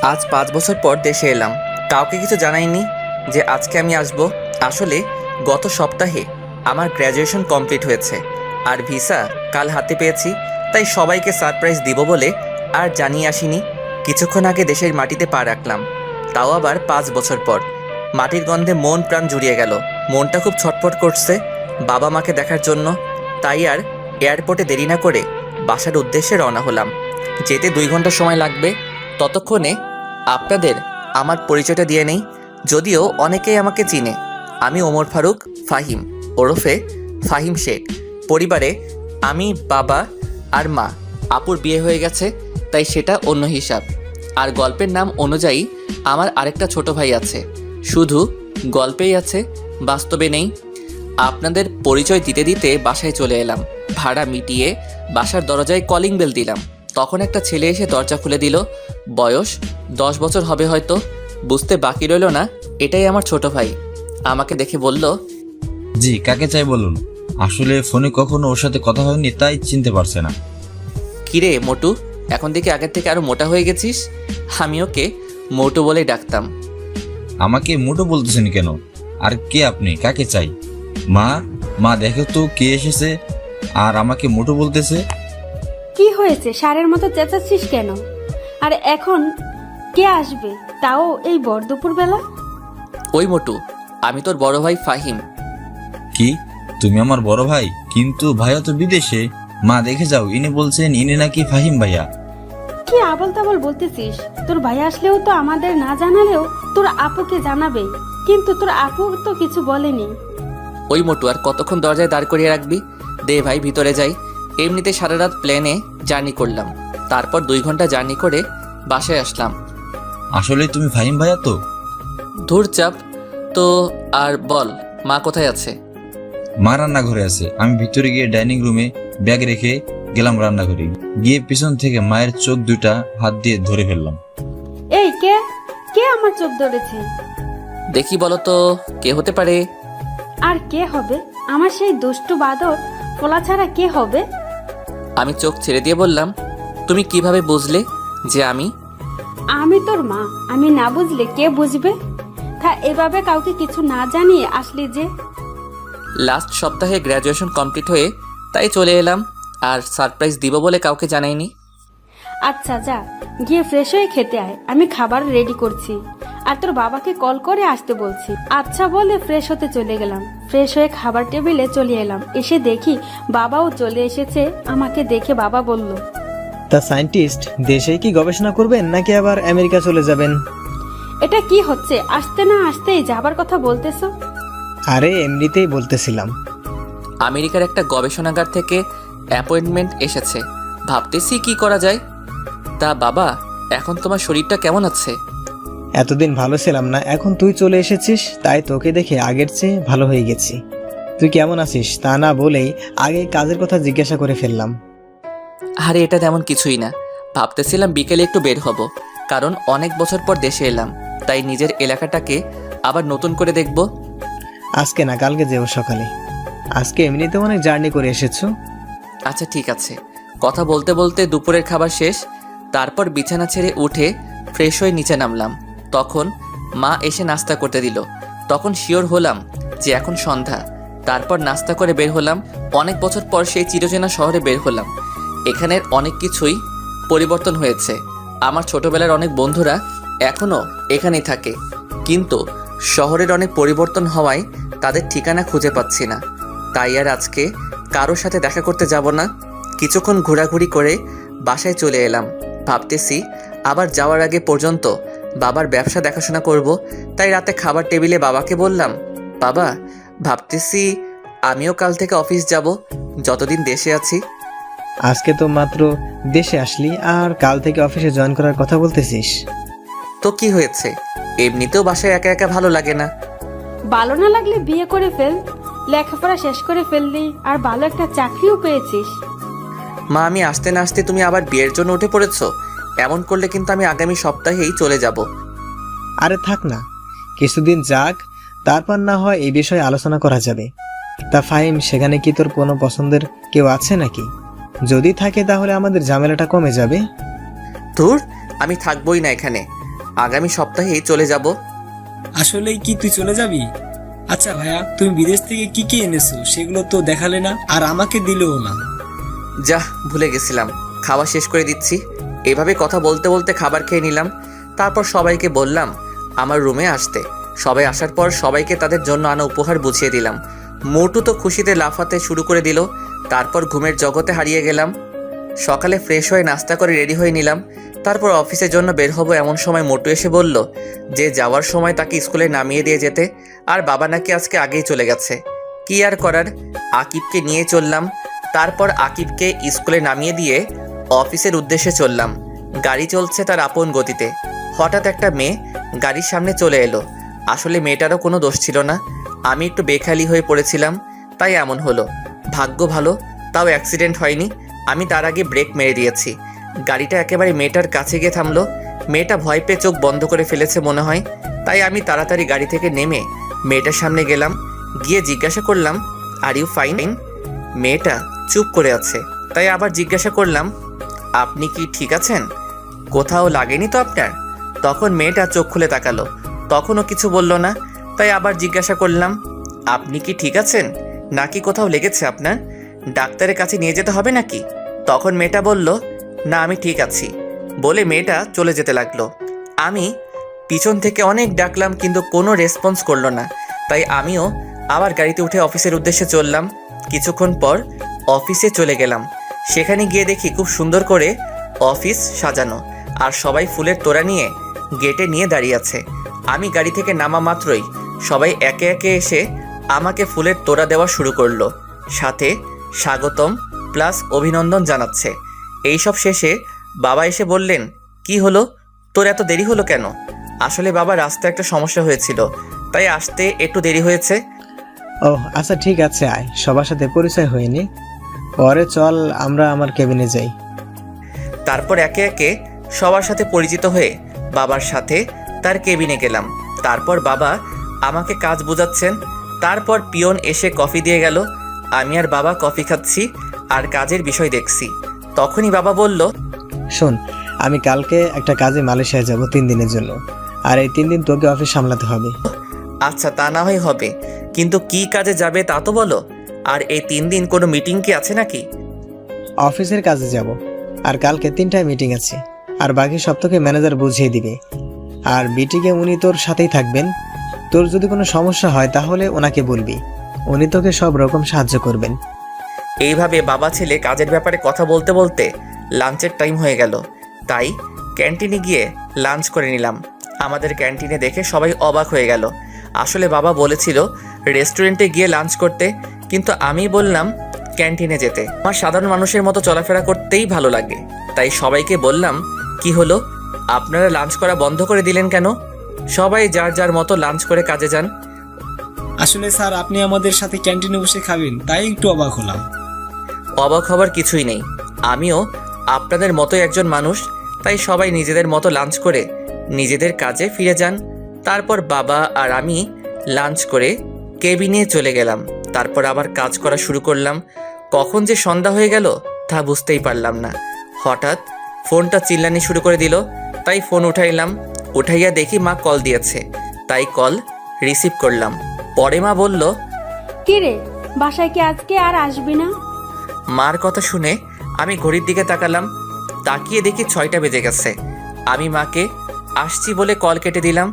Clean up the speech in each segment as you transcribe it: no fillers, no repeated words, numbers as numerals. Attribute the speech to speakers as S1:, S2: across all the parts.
S1: আজ 5 বছর পর দেশে এলাম। কাউকে কিছু জানাইনি যে আজকে আমি আসব। আসলে গত সপ্তাহে আমার গ্র্যাজুয়েশন কমপ্লিট হয়েছে আর ভিসা কাল হাতে পেয়েছি। তাই সবাইকে সারপ্রাইজ দিব বলে আর জানিয়ে আসিনি। কিছুক্ষণ আগে দেশের মাটিতে পা রাখলাম, তাও আবার 5 বছর পর। মাটির গন্ধে মন প্রাণ জুড়িয়ে গেল। মনটা খুব ছটফট করছে বাবা মাকে দেখার জন্য। তাই আর এয়ারপোর্টে দেরি না করে বাসার উদ্দেশ্যে রওনা হলাম। যেতে 2 ঘন্টা সময় লাগবে। ততক্ষণে আপনাদের আমার পরিচয়টা দিয়ে নেই, যদিও অনেকেই আমাকে চিনে। আমি ওমর ফারুক ফাহিম, ওরফে ফাহিম শেখ। পরিবারে আমি, বাবা আর মা। আপুর বিয়ে হয়ে গেছে, তাই সেটা অন্য হিসাব। আর গল্পের নাম অনুযায়ী আমার আরেকটা ছোট ভাই আছে। শুধু গল্পেই আছে, বাস্তবে নেই। আপনাদের পরিচয় দিতে দিতে বাসায় চলে এলাম। ভাড়া মিটিয়ে বাসার দরজায় কলিং বেল দিলাম। তখন একটা ছেলে এসে দরজা খুলে দিল। বয়স 10 বছর হবে হয়তো। বুঝতে বাকি রইল না এটাই আমার ছোট ভাই। আমাকে দেখে বলল,
S2: জি, কাকে চাই বলুন। আসলে ফোনে কখনো ওর সাথে কথা হয়নি, তাই চিনতে পারছে না।
S1: কিরে মোটু, এখন দেখি আগের থেকে আরো মোটা হয়ে গেছিস। আমি ওকে মোটু বলেই ডাকতাম।
S2: আমাকে মোটো বলতেছেন কেন? আর কে আপনি? কাকে চাই? মা, মা দেখো তো কে এসেছে আর আমাকে মোটো বলতেছে।
S3: কি হয়েছে? ষাঁড়ের মতো চেঁচাচ্ছিস কেন? আর এখন কে আসবে, তাও এই ভর দুপুর বেলা?
S1: ওই মোটু, আমি তোর বড় ভাই ফাহিম।
S2: কি, তুমি আমার বড় ভাই? কিন্তু ভাইয়া তো বিদেশে। মা দেখে যাও, ইনি বলছেন ইনি নাকি ফাহিম ভাইয়া।
S3: কি আবল তাবল বলতেছিস? তোর ভাই আসলেও তো আমাদের না জানালেও তোর আপুকে জানাবে, কিন্তু তোর আপু তো কিছু বলেনি।
S1: ওই মোটু, আর কতক্ষণ দরজায় দাঁড় করিয়ে রাখবি? দে ভাই, ভিতরে যাই। এমনিতে সারা রাত প্লেনে জার্নি করলাম, তারপর 2 ঘন্টা জার্নি করে বাসায় আসলাম।
S2: আসলে তুমি ফাহিম ভাইয়া তো?
S1: ধুর চাপ তো। আর বল, মা কোথায় আছে?
S2: মা রান্নাঘরে আছে। আমি ভিতরে গিয়ে ডাইনিং রুমে ব্যাগ রেখে গেলাম রান্নাঘরে। গিয়ে পিছন থেকে মায়ের চোখ দুটা হাত দিয়ে ধরে ফেললাম।
S3: এই কে কে আমার চোখ ধরেছে?
S1: দেখি বলো তো, কে হতে পারে?
S3: আর কে হবে? আমার সেই দুষ্টু বাদর পোলা ছাড়া কে হবে?
S1: আমি চোখ ছেড়ে দিয়ে বললাম, তুমি কিভাবে বুঝলে যে আমি?
S3: আমি তোর মা, আমি না বুঝলে কে বুঝবে? তা এভাবে কাউকে কিছু না জানিয়ে আসলি যে?
S1: লাস্ট সপ্তাহে গ্র্যাজুয়েশন কমপ্লিট হয়ে তাই চলে এলাম, আর সারপ্রাইজ দিব বলে কাউকে জানাইনি।
S3: আচ্ছা যা, গিয়ে ফ্রেশ হয়ে খেতে আয়, আমি খাবার রেডি করছি। আর তোর বাবাকে কল করে আসতে বলছি। আচ্ছা বলে ফ্রেশ হতে চলে গেলাম। ফ্রেশ হয়ে খাবার টেবিলে চলে এলাম। এসে দেখি বাবাও চলে এসেছে। আমাকে দেখে বাবা বলল,
S4: তা সায়েন্টিস্ট দেশেই কি গবেষণা করবেন নাকি আবার আমেরিকা চলে যাবেন?
S3: এটা কি হচ্ছে? আসতে না আসতেই যাবার কথা বলতেছো?
S4: আরে এমনিতেই বলতেছিলাম।
S1: আমেরিকার একটা গবেষণাগার থেকে অ্যাপয়েন্টমেন্ট এসেছে, ভাবতেছি কি করা যায়। তা বাবা, এখন তোমার শরীরটা কেমন আছে?
S4: এতদিন ভালো ছিলাম না, এখন তুই চলে এসেছিস, তাই তোকে দেখে আগের চেয়ে ভালো হয়ে গেছি। তুই কেমন আছিস তা না বলেই আগে কাজের কথা জিজ্ঞাসা করে ফেললাম।
S1: আরে এটা তেমন কিছুই না। ভাবতেছিলাম বিকেলে একটু বের হব, কারণ অনেক বছর পর দেশে এলাম, তাই নিজের এলাকাটাকে আবার নতুন করে দেখব।
S4: আজকে না, কালকে যেও সকালে। আজকে এমনিতে অনেক জার্নি করে এসেছো।
S1: আচ্ছা ঠিক আছে। কথা বলতে বলতে দুপুরের খাবার শেষ। তারপর বিছানা ছেড়ে উঠে ফ্রেশ হয়ে নিচে নামলাম। তখন মা এসে নাস্তা করতে দিল। তখন শিওর হলাম যে এখন সন্ধ্যা। তারপর নাস্তা করে বের হলাম। অনেক বছর পর সেই চিরচেনা শহরে বের হলাম। এখানের অনেক কিছুই পরিবর্তন হয়েছে। আমার ছোটবেলার অনেক বন্ধুরা এখনও এখানেই থাকে, কিন্তু শহরের অনেক পরিবর্তন হওয়ায় তাদের ঠিকানা খুঁজে পাচ্ছি না। তাই আর আজকে কারোর সাথে দেখা করতে যাব না। কিছুক্ষণ ঘোরাঘুরি করে বাসায় চলে এলাম। ভাবতেছি আবার যাওয়ার আগে পর্যন্ত বাবার ব্যবসা দেখাশোনা করব। তাই রাতে খাবার টেবিলে বাবাকে বললাম, বাবা, ভাবতেছি আমিও কাল থেকে অফিস যাব, যতদিন দেশে আছি।
S4: আজকে তো মাত্র দেশে আসলি আর কাল থেকে অফিসে জয়েন করার কথা বলতেছিস?
S1: তো কি হয়েছে? এমনিতেও বাসায় একা একা ভালো লাগে না।
S3: ভালো না লাগলে বিয়ে করে ফেল, লেখাপড়া শেষ করে ফেললি, আর ভালো একটা চাকরিও পেয়েছিস।
S1: মা, আমি আসতে না আসতে তুমি আবার বিয়ের জন্য উঠে পড়েছো। এমন করলে কিন্তু আমি আগামী সপ্তাহেই চলে যাব।
S4: আরে থাক না, কিছুদিন যাক, তারপর না হয় এই বিষয়ে আলোচনা করা যাবে। তা ফাহিম, সেখানে কি তোর কোনো পছন্দের কেউ আছে নাকি? যদি থাকে তাহলে আমাদের ঝামেলাটা কমে যাবে।
S1: ধুর, আমি থাকবোই না এখানে। আগামী সপ্তাহেই চলে যাব।
S5: আসলেই কি তুই চলে যাবি? আচ্ছা ভাইয়া, তুমি বিদেশ থেকে কি কি এনেছো সেগুলো তো দেখালে না, আর আমাকে দিলেও না।
S1: যা, ভুলে গেছিলাম, খাওয়া শেষ করে দিচ্ছি। এভাবে কথা বলতে বলতে খাবার খেয়ে নিলাম। তারপর সবাইকে বললাম আমার রুমে আসতে। সবাই আসার পর সবাইকে তাদের জন্য আনা উপহার বুঝিয়ে দিলাম। মোটু তো খুশিতে লাফাতে শুরু করে দিল। তারপর ঘুমের জগতে হারিয়ে গেলাম। সকালে ফ্রেশ হয়ে নাস্তা করে রেডি হয়ে নিলাম। তারপর অফিসের জন্য বের হব, এমন সময় মোটু এসে বলল যে যাওয়ার সময় তাকে স্কুলে নামিয়ে দিয়ে যেতে, আর বাবা নাকি আজকে আগেই চলে গেছে। কি আর করার, আকিবকে নিয়ে চললাম। তারপর আকিবকে স্কুলে নামিয়ে দিয়ে অফিসের উদ্দেশ্যে চললাম। গাড়ি চলছে তার আপন গতিতে। হঠাৎ একটা মেয়ে গাড়ির সামনে চলে এলো। আসলে মেয়েটারও কোনো দোষ ছিল না, আমি একটু বেখালি হয়ে পড়েছিলাম, তাই এমন হলো। ভাগ্য ভালো, তাও অ্যাক্সিডেন্ট হয়নি। আমি তার আগে ব্রেক মেরে দিয়েছি। গাড়িটা একেবারে মেয়েটার কাছে গিয়ে থামলো। মেয়েটা ভয় পেয়ে চোখ বন্ধ করে ফেলেছে মনে হয়, তাই আমি তাড়াতাড়ি গাড়ি থেকে নেমে মেয়েটার সামনে গেলাম। গিয়ে জিজ্ঞাসা করলাম আর ইউ ফাইন? মেয়েটা চুপ করে আছে, তাই আবার জিজ্ঞাসা করলাম আপনি কি ঠিক আছেন? কোথাও লাগেনি তো আপনার? তখন মেয়েটা চোখ খুলে তাকালো, তখনও কিছু বলল না। তাই আবার জিজ্ঞাসা করলাম আপনি কি ঠিক আছেন, নাকি কোথাও লেগেছে আপনার? ডাক্তারের কাছে নিয়ে যেতে হবে নাকি? তখন মেয়েটা বলল না, আমি ঠিক আছি, বলে মেয়েটা চলে যেতে লাগলো। আমি পিছন থেকে অনেক ডাকলাম, কিন্তু কোনো রেসপন্স করলো না। তাই আমিও আবার গাড়িতে উঠে অফিসের উদ্দেশ্যে চললাম। কিছুক্ষণ পর অফিসে চলে গেলাম। সেখানে গিয়ে দেখি খুব সুন্দর করে অফিস সাজানো, আর সবাই ফুলের তোড়া নিয়ে গেটে নিয়ে দাঁড়িয়ে আছে। আমি গাড়ি থেকে নামা মাত্রই সবাই একে একে এসে আমাকে ফুলের তোড়া দেওয়া শুরু করলো, সাথে স্বাগতম প্লাস অভিনন্দন জানাচ্ছে। এইসব শেষে বাবা এসে বললেন কি হলো, তোর এত দেরি হলো কেন? আসলে বাবা, রাস্তায় একটা সমস্যা হয়েছিল, তাই আসতে একটু দেরি হয়েছে।
S4: ও আচ্ছা, ঠিক আছে, আয় সবার সাথে পরিচয় হয়নি, পরে চল আমরা আমার কেবিনে যাই।
S1: তারপর একে একে সবার সাথে পরিচিত হয়ে বাবার সাথে তার কেবিনে গেলাম। তারপর বাবা আমাকে কাজ বোঝাচ্ছেন। তারপর পিয়ন এসে কফি দিয়ে গেল। আমি আর বাবা কফি খাচ্ছি আর কাজের বিষয় দেখছি। তখনই বাবা বলল
S4: শোন, আমি কালকে একটা কাজে মালয়েশিয়া যাব 3 দিনের জন্য, আর এই 3 দিন তোকে অফিস সামলাতে হবে।
S1: আচ্ছা, তা না হয় হবে, কিন্তু কি কাজে যাবে তা তো বলো। আর এই 3 দিন কোনো মিটিং কি আছে নাকি?
S4: অফিসের কাজে যাব, আর কালকে 3টায় মিটিং আছে, আর বাকি সব তোকে ম্যানেজার বুঝিয়ে দিবে। আর মিটিংয়ে উনি তোর সাথেই থাকবেন। তোর যদি কোনো সমস্যা হয় তাহলে ওনাকে বলবি, উনি তোকে সব রকম সাহায্য করবেন।
S1: এইভাবে বাবা ছেলে কাজের ব্যাপারে কথা বলতে বলতে লাঞ্চের টাইম হয়ে গেল। তাই ক্যান্টিনে গিয়ে লাঞ্চ করে নিলাম। আমাদের ক্যান্টিনে দেখে সবাই অবাক হয়ে গেল। আসলে বাবা বলেছিল রেস্টুরেন্টে গিয়ে লাঞ্চ করতে, কিন্তু আমি বললাম ক্যান্টিনে যেতে। আমার সাধারণ মানুষের মতো চলাফেরা করতেই ভালো লাগে, তাই সবাইকে বললাম কি হলো, আপনারা লাঞ্চ করা বন্ধ করে দিলেন কেন? সবাই যার যার মতো লাঞ্চ করে কাজে যান।
S5: আসলে স্যার, আপনি আমাদের সাথে ক্যান্টিনে বসে খাবেন, তাই একটু অবাক হলাম।
S1: অবাক হবার কিছুই নেই, আমিও আপনাদের মতোই একজন মানুষ, তাই সবাই নিজেদের মতো লাঞ্চ করে নিজেদের কাজে ফিরে যান। তারপর বাবা আর আমি লাঞ্চ করে কেবিনে চলে গেলাম। তারপর আবার কাজ করা শুরু করলাম। কখন যে সন্ধ্যা হয়ে গেল তা বুঝতেই পারলাম না। হঠাৎ ফোনটা চিল্লানি শুরু করে দিল, তাই ফোন উঠাইলাম। উঠাইয়া দেখি মা কল দিয়েছে, তাই কল রিসিভ করলাম। পরে মা বলল
S3: কি রে, বাসায় কি আজকে আর আসবি না?
S1: মার কথা শুনে আমি ঘড়ির দিকে তাকালাম। তাকিয়ে দেখি 6টা বেজে গেছে। আমি মাকে আসছি বলে কল কেটে দিলাম।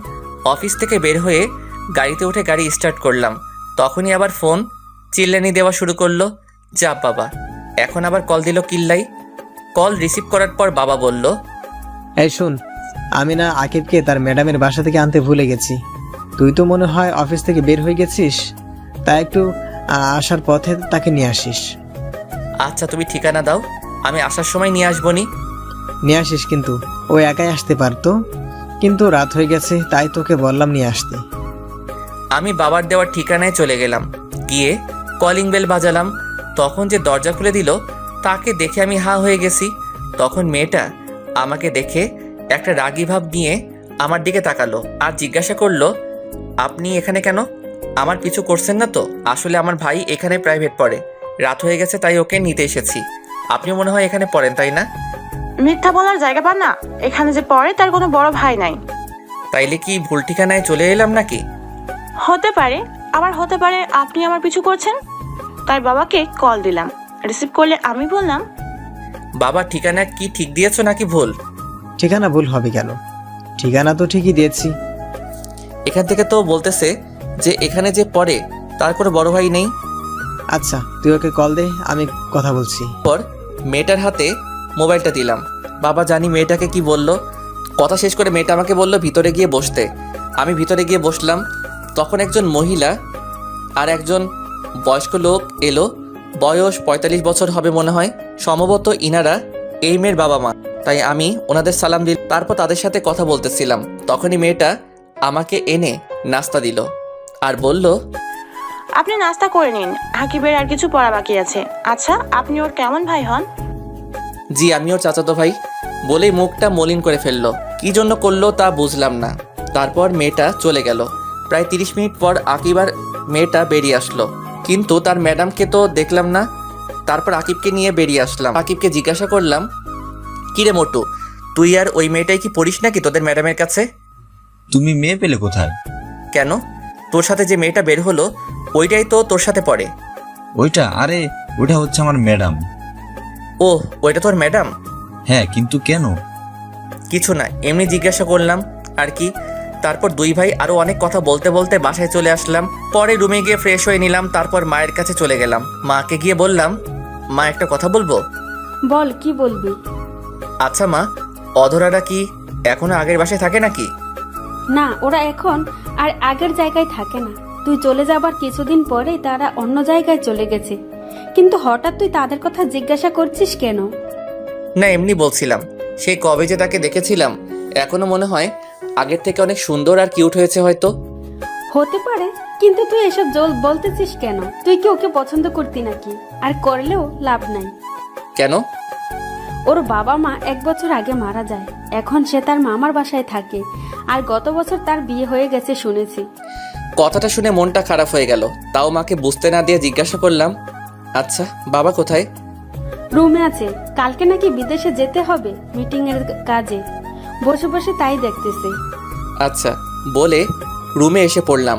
S1: অফিস থেকে বের হয়ে গাড়িতে উঠে গাড়ি স্টার্ট করলাম। তখনই আবার ফোন চিল্লানি দেওয়া শুরু করলো। যা বাবা, এখন আবার কল দিল কিল্লাই। কল রিসিভ করার পর বাবা বলল
S4: এই শুন, আমি না আকিবকে তার ম্যাডামের বাসা থেকে আনতে ভুলে গেছি। তুই তো মনে হয় অফিস থেকে বের হয়ে গেছিস, তাই একটু আসার পথে তাকে নিয়ে আসিস।
S1: আচ্ছা, তুমি ঠিকানা দাও, আমি আসার সময় নিয়ে আসবনি।
S4: নিয়ে আসিস, কিন্তু ও একাই আসতে পারতো, কিন্তু রাত হয়ে গেছে তাই তোকে বললাম নিয়ে আসতে।
S1: আমি বাবার দেওয়ার ঠিকানায় চলে গেলাম। গিয়ে কলিং বেল বাজালাম। তখন যে দরজা খুলে দিল তাকে দেখে আমি হা হয়ে গেছি। তখন মেয়েটা আমাকে দেখে একটা রাগী ভাব নিয়ে আমার দিকে তাকালো আর জিজ্ঞাসা করলো আপনি এখানে কেন? আমার পিছু করছেন না তো? আসলে আমার ভাই এখানে প্রাইভেট পড়ে, রাত হয়ে গেছে তাই ওকে নিতে এসেছি। আপনি মনে হয় এখানে পড়েন, তাই না?
S6: মিথ্যা বলার জায়গা পান না। এখানে যে পড়ে তার কোনো বড় ভাই নাই।
S1: তাইলে কি ভুল ঠিকানায় চলে এলাম নাকি?
S6: হতে পারে, আবার হতে পারে আপনি আমার পিছু করছেন। তাই বাবাকে কল দিলাম, রিসিভ করলে আমি বললাম,
S1: বাবা ঠিকানা কি ঠিক দিয়েছো নাকি ভুল?
S4: ঠিকানা ভুল হবে কেন? ঠিকানা তো ঠিকই দিয়েছি।
S1: এখান থেকে তো বলতেছে যে এখানে যে পড়ে তার কোনো বড় ভাই নেই।
S4: আচ্ছা তুই ওকে কল দে, আমি কথা বলছি।
S1: পর মেয়েটার হাতে মোবাইলটা দিলাম। বাবা জানি মেয়েটাকে কি বলল। কথা শেষ করে মেয়েটা আমাকে বলল ভিতরে গিয়ে বসতে। আমি ভিতরে গিয়ে বসলাম। তখন একজন মহিলা আর একজন বয়স্ক লোক এলো। বয়স ৪৫ বছর হবে মনে হয়। সম্ভবত ইনারা এই মেয়ের বাবা মা। তাই আমি ওনাদের সালাম দিল। তারপর তাদের সাথে কথা বলতেছিলাম। তখনই মেয়েটা আমাকে এনে নাস্তা দিল আর বলল,
S6: আপনি নাস্তা করে নিন, আকিবের আর কিছু পড়া বাকি আছে। আচ্ছা, আপনি ওর কেমন ভাই হন?
S1: জি আমি ওর চাচাতো ভাই। বলেই মুখটা মলিন করে ফেললো। কি জন্য করলো তা বুঝলাম না। তারপর মেয়েটা চলে গেল। প্রায় ৩০ মিনিট পর আকিব আর মেয়েটা বেরিয়ে আসলো, কিন্তু তার ম্যাডামকে তো দেখলাম না। তারপর আকিবকে নিয়ে বেরিয়ে আসলাম। আকিবকে জিজ্ঞাসা করলাম, কিরে মোটু, তুই আর ওই মেয়েটাই কি পড়িস নাকি তোদের ম্যাডামের কাছে?
S2: তুমি মেয়ে পেলে কোথায়?
S1: কেন, তোর সাথে যে মেয়েটা বের হলো ওইটাই তো তোর সাথে পড়ে।
S2: ওইটা? আরে ওইটা হচ্ছে আমার ম্যাডাম।
S1: ও, ওইটা তোর ম্যাডাম?
S2: হ্যাঁ, কিন্তু কেন?
S1: কিছু না, এমনি জিজ্ঞাসা করলাম আর কি। তারপর দুই ভাই আরও অনেক কথা বলতে বলতে বাসায় চলে আসলাম। পরে রুমে গিয়ে ফ্রেশ হয়ে নিলাম। তারপর মায়ের কাছে চলে গেলাম। মাকে গিয়ে বললাম, মা একটা কথা বলবো।
S3: বল, কি বলবি?
S1: আচ্ছা মা, অধরারা কি এখনো আগের বাসায় থাকে নাকি?
S3: না, ওরা এখন আর আগের জায়গায় থাকে না। তুই চলে যাবার কিছুদিন পরেই তারা অন্য জায়গায় চলে গেছে। কিন্তু হঠাৎ তুই তাদের কথা জিজ্ঞাসা করছিস কেন?
S1: না, এমনি বলছিলাম। সেই কবে যে তাকে দেখেছিলাম, এখনো মনে হয় আগের থেকে অনেক সুন্দর আর কিউট হয়েছে হয়তো।
S3: হতে পারে, কিন্তু তুই এসব বলতেছিস কেন? তুই কি ওকে পছন্দ করতি নাকি? আর করলেও লাভ নাই।
S1: কেন?
S3: ওর বাবা মা 1 বছর আগে মারা যায়। এখন সে তার মামার বাসায় থাকে। আর গত বছর তার বিয়ে হয়ে গেছে শুনেছি।
S1: কথাটা শুনে মনটা খারাপ হয়ে গেল। তাও মাকে বুঝতে না দিয়ে জিজ্ঞাসা করলাম, আচ্ছা বাবা কোথায়?
S3: রুমে আছে। কালকে নাকি বিদেশে যেতে হবে মিটিং এর কাজে। বসে বসে তাই দেখতেছে।
S1: আচ্ছা বলে রুমে এসে পড়লাম।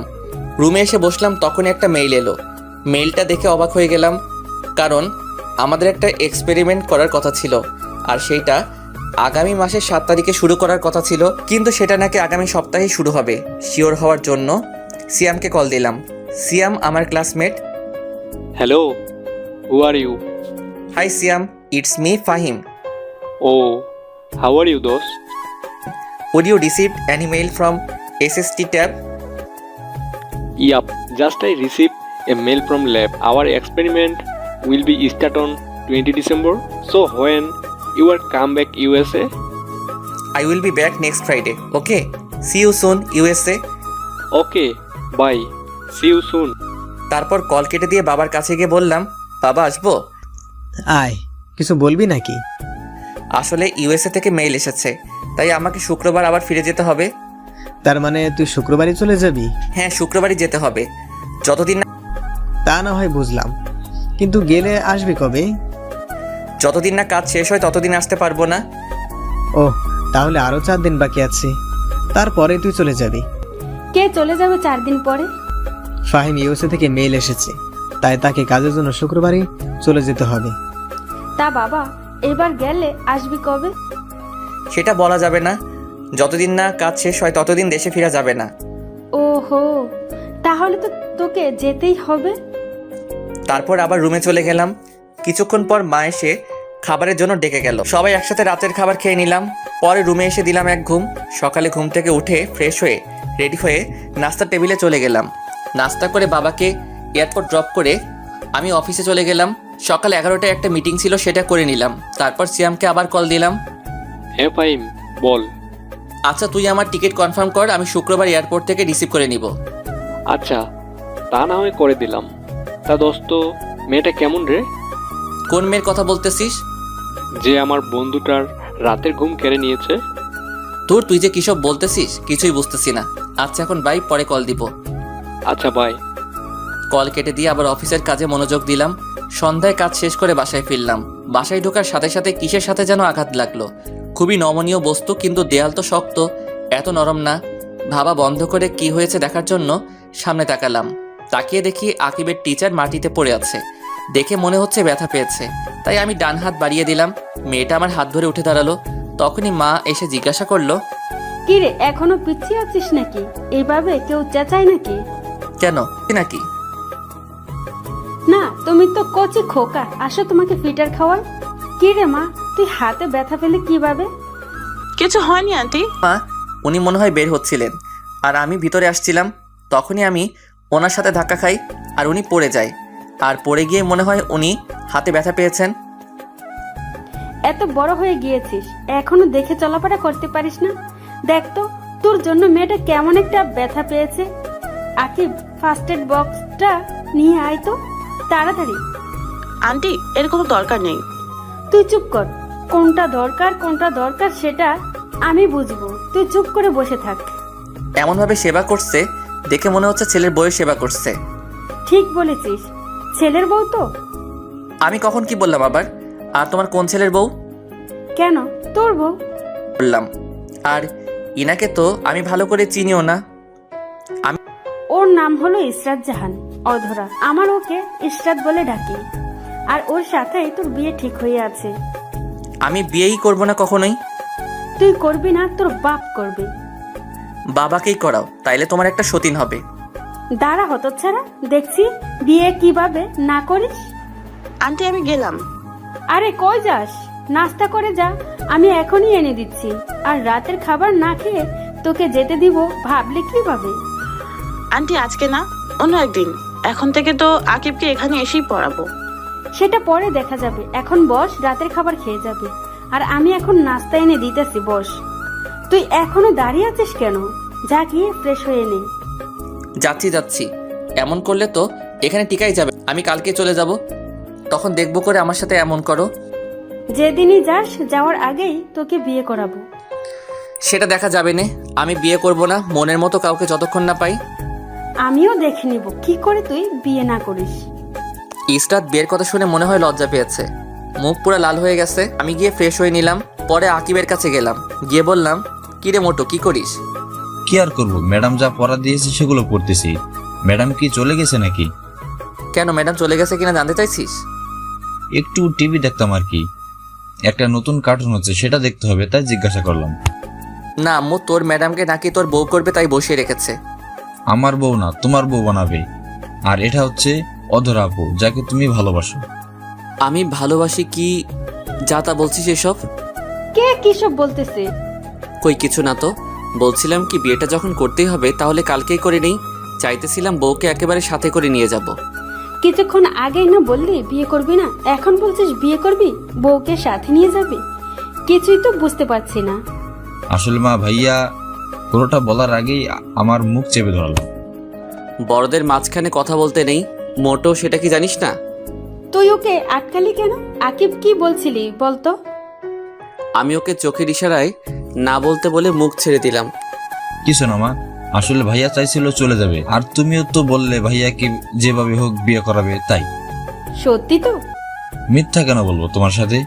S1: রুমে এসে বসলাম, তখনই একটা মেইল এলো। মেইলটা দেখে অবাক হয়ে গেলাম, কারণ আমাদের একটা এক্সপেরিমেন্ট করার কথা ছিল, আর সেইটা আগামী মাসের 7 তারিখে শুরু করার কথা ছিল, কিন্তু সেটা নাকি আগামী সপ্তাহেই শুরু হবে। শিওর হওয়ার জন্য সিয়ামকে কল দিলাম। সিয়াম আমার classmate.
S7: Hello, who are you?
S1: Hi Siam, it's me Fahim.
S7: Oh, how are you, dost?
S1: Would you receive any mail from SST tab?
S7: Yup, just I received a mail from lab. Our experiment will be start on 20 December. So when you are come back USA?
S1: I will be back next Friday. Okay? See you soon, USA.
S7: Okay, bye. See you soon.
S1: তারপর call কেটে দিয়ে বাবার কাছে গিয়ে বললাম, বাবা আসবো?
S4: আয়, কিছু বলবি নাকি?
S1: আসলে ইউএসএ থেকে মেইল এসেছে, তাই আমাকে শুক্রবার আবার ফিরে যেতে হবে।
S4: তার মানে তুই শুক্রবারই চলে যাবি?
S1: হ্যাঁ, শুক্রবারই যেতে হবে।
S4: তা না হয় বুঝলাম, কিন্তু গেলে আসবি কবে?
S1: যতদিন না কাজ শেষ হয় ততদিন আসতে পারবো না।
S4: ও, তাহলে আরো 4 দিন বাকি আছে, তারপরে তুই চলে যাবি।
S3: কে চলে যাবে 4 দিন পরে?
S4: ফাহিম ইউএসএ থেকে মেইল এসেছে, তাই তাকে কাজের জন্য শুক্রবারই চলে যেতে হবে।
S3: তা বাবা, এবার গেলে আসবি কবে?
S1: সেটা বলা যাবে না। যতদিন না কাজ শেষ হয় ততদিন দেশে ফেরা যাবে না।
S3: ওহো, তাহলে তো তোকে যেতেই হবে।
S1: তারপর আবার রুমে চলে গেলাম। কিছুক্ষণ পর মা এসে খাবারের জন্য ডেকে গেল। সবাই একসাথে রাতের খাবার খেয়ে নিলাম। পরে রুমে এসে দিলাম এক ঘুম। সকালে ঘুম থেকে উঠে ফ্রেশ হয়ে রেডি হয়ে নাস্তার টেবিলে চলে গেলাম। নাস্তা করে বাবাকে এয়ারপোর্ট ড্রপ করে আমি অফিসে চলে গেলাম। সকাল 11টায় একটা মিটিং ছিল, সেটা করে নিলাম। তারপর সিয়ামকে আবার কল দিলাম।
S7: হ্যাঁ ফাহিম, বল।
S1: আচ্ছা তুই আমার টিকিট কনফার্ম কর, আমি শুক্রবার এয়ারপোর্ট থেকে রিসিভ করে নিব।
S7: আচ্ছা, তা না হয় করে দিলাম। তা দোস্ত, মেয়েটা কেমন রে?
S1: কোন মেয়ের কথা বলতেছিস?
S7: যে আমার বন্ধুটার রাতের ঘুম কেড়ে নিয়েছে।
S1: তুই যে কিসব বলতেছিস কিছুই বুঝতেছি না। আচ্ছা এখন বাই, পরে কল দিব।
S7: আচ্ছা বাই।
S1: কল কেটে দিয়ে আবার অফিসের কাজে মনোযোগ দিলাম। সন্ধ্যায় কাজ শেষ করে বাসায় ফিরলাম। বাসায় ঢোকার সাথে সাথে কিসের সাথে যেন আঘাত লাগলো। খুবই নমনীয় বস্তু, কিন্তু দেয়াল তো শক্ত, এত নরম না। ভাবা বন্ধ করে কি হয়েছে দেখার জন্য সামনে তাকালাম। তাকিয়ে দেখি আকিবের টিচার মাটিতে পড়ে আছে। দেখে মনে হচ্ছে ব্যথা পেয়েছে, তাই আমি ডান হাত বাড়িয়ে দিলাম। মেয়েটা আমার হাত ধরে উঠে দাঁড়ালো। তখনই মা এসে জিজ্ঞাসা করলো,
S3: কি রে, এখনো পিছিয়ে আছিস নাকি? এইভাবে কেউ চেঁচায় নাকি?
S1: কেন নাকি?
S3: না, তুমি তো কচি খোকা, আসো তোমাকে ফিটার খাওয়াই। কি রে মা, তুই হাতে ব্যথা পেলে কিভাবে?
S6: কিছু হয়নি আন্টি।
S1: মা, উনি মনে হয় বের হচ্ছিলেন আর আমি ভিতরে আসছিলাম। তখনই আমি ওনার সাথে ধাক্কা খাই আর উনি পড়ে যায়। আর পড়ে গিয়ে মনে হয় উনি হাতে ব্যথা পেয়েছেন।
S3: এত বড় হয়ে গিয়েছিস, এখনো দেখে চলাফেরা করতে পারিস না? দেখ তো, তোর জন্য মেয়েটা কেমন একটা ব্যথা পেয়েছে। আকিব, ফার্স্ট এড বক্সটা নিয়ে আয় তো তাড়াতাড়ি।
S6: আন্টি, এর কোনো দরকার নেই।
S3: তুই চুপ কর। কোনটা দরকার সেটা আমি বুঝবো, তুই চুপ করে বসে থাক।
S1: এমনভাবে সেবা করছে দেখে মনে হচ্ছে ছেলের বউয়ের সেবা করছে।
S3: ঠিক বলেছিস, ছেলের বউ তো।
S1: আমি কখন কি বললাম আবার? আর তোমার কোন ছেলের বউ?
S3: কেন, তোর বউ।
S1: বললাম। আর ইনাকে তো আমি ভালো করে চিনিও না।
S3: ওর নাম হলো ইসরাত জাহান, অধরা। আমার ওকে ইসরাত বলে ডাকি। আর ওর সাথেই তোর বিয়ে ঠিক হয়ে আছে।
S1: আমি বিয়েই করব না কখনোই।
S3: তুই করবি না, তোর বাপ করবে।
S1: বাবাকেই করাও, তাইলে তোমার একটা সতীন হবে।
S3: দাঁড়া হতচ্ছাড়া, দেখছি বিয়ে কিভাবে না করিস।
S6: আন্টি, আমি গেলাম।
S3: আরে কই যাস? নাস্তা করে যা, আমি এখনই এনে দিচ্ছি। আর রাতের খাবার না খেয়ে তোকে যেতে দিব ভাবলে কিভাবে?
S6: আন্টি, আজকে না, অন্য একদিন। এখন থেকে তো আকিবকে এখানে এসেই পড়াবো।
S3: সেটা পরে দেখা যাবে, এখন বস, রাতের খাবার খেয়ে যাবে। আর আমি এখন নাস্তা এনে দিতেছি, বস। তুই এখনো দাঁড়িয়ে আছিস কেন? যা গিয়ে ফ্রেশ হয়ে নে।
S1: যাচ্ছি। এমন করলে তো এখানে টিকাই যাবে। আমি কালকে চলে যাব, তখন দেখবো করে আমার সাথে এমন করো।
S3: যেদিনই যাস, যাওয়ার আগেই তোকে বিয়ে করাবো।
S1: সেটা দেখা যাবে না। আমি বিয়ে করব না মনের মতো কাউকে যতক্ষণ না পাই।
S3: আমিও দেখে নিব কি করে তুই বিয়ে না করিস।
S1: ইসরাত বিয়ের কথা শুনে মনে হয় লজ্জা পেয়েছে, মুখ পুরো লাল হয়ে গেছে। আমি গিয়ে ফ্রেশ হয়ে নিলাম। পরে আকিবের কাছে গেলাম, গিয়ে বললাম, কি রে মোটো, কি করিস?
S2: কি আর করবো, ম্যাডাম যা পড়া দিয়েছে সেগুলো পড়তেছি। ম্যাডাম কি চলে গেছে নাকি?
S1: কেন, ম্যাডাম চলে গেছে কিনা জানতে চাইছিস?
S2: একটু টিভি দেখতাম আর কি। একটা নতুন কার্টুন হচ্ছে, সেটা দেখতে হবে, তাই জিজ্ঞাসা করলাম।
S1: না আম্মু, তোর ম্যাডামকে নাকি তোর বউ করবে তাই বসিয়ে রেখেছে।
S2: আমার বউ না, তোমার বউ বানাবে। আর এটা হচ্ছে অধরা আপু, যাকে তুমি ভালোবাসো।
S1: আমি ভালোবাসি কি যা তা বলছিস এসব?
S3: কে কিসব বলতেছে?
S1: কই কিছু না তো। বলছিলাম কি, বিয়েটা যখন করতেই হবে তাহলে কালকেই করে নেই। চাইতেছিলাম বউকে একেবারে সাথে করে নিয়ে যাব।
S3: কিছুক্ষণ আগেই না বললি বিয়ে করবি না, এখন বলছিস বিয়ে করবি, বউকে সাথে নিয়ে যাবি? কিছুই তো বুঝতে পারছি না।
S2: আসলে মা, ভাইয়া পুরোটা বলার আগেই আমার মুখ চেপে ধরলাম।
S1: বড়দের মাঝখানে কথা বলতে নেই, মোটো সেটা কি জানিস না?
S3: তুই ওকে আটকালি কেন? আকিব কি বলছিলি বলতো?
S1: আমি ওকে চোখের ইশারায় না বলতে বলে মুখ ছেড়ে দিলাম।
S2: কিছু না মা, আসলে ভাইয়া চাইছিল চলে যাবে, আর তুমিও তো বললে ভাইয়াকে যেভাবে হোক বিয়ে করাবে, তাই।
S3: সত্যি তো?
S2: মিথ্যা কেন বলবো তোমার সাথে?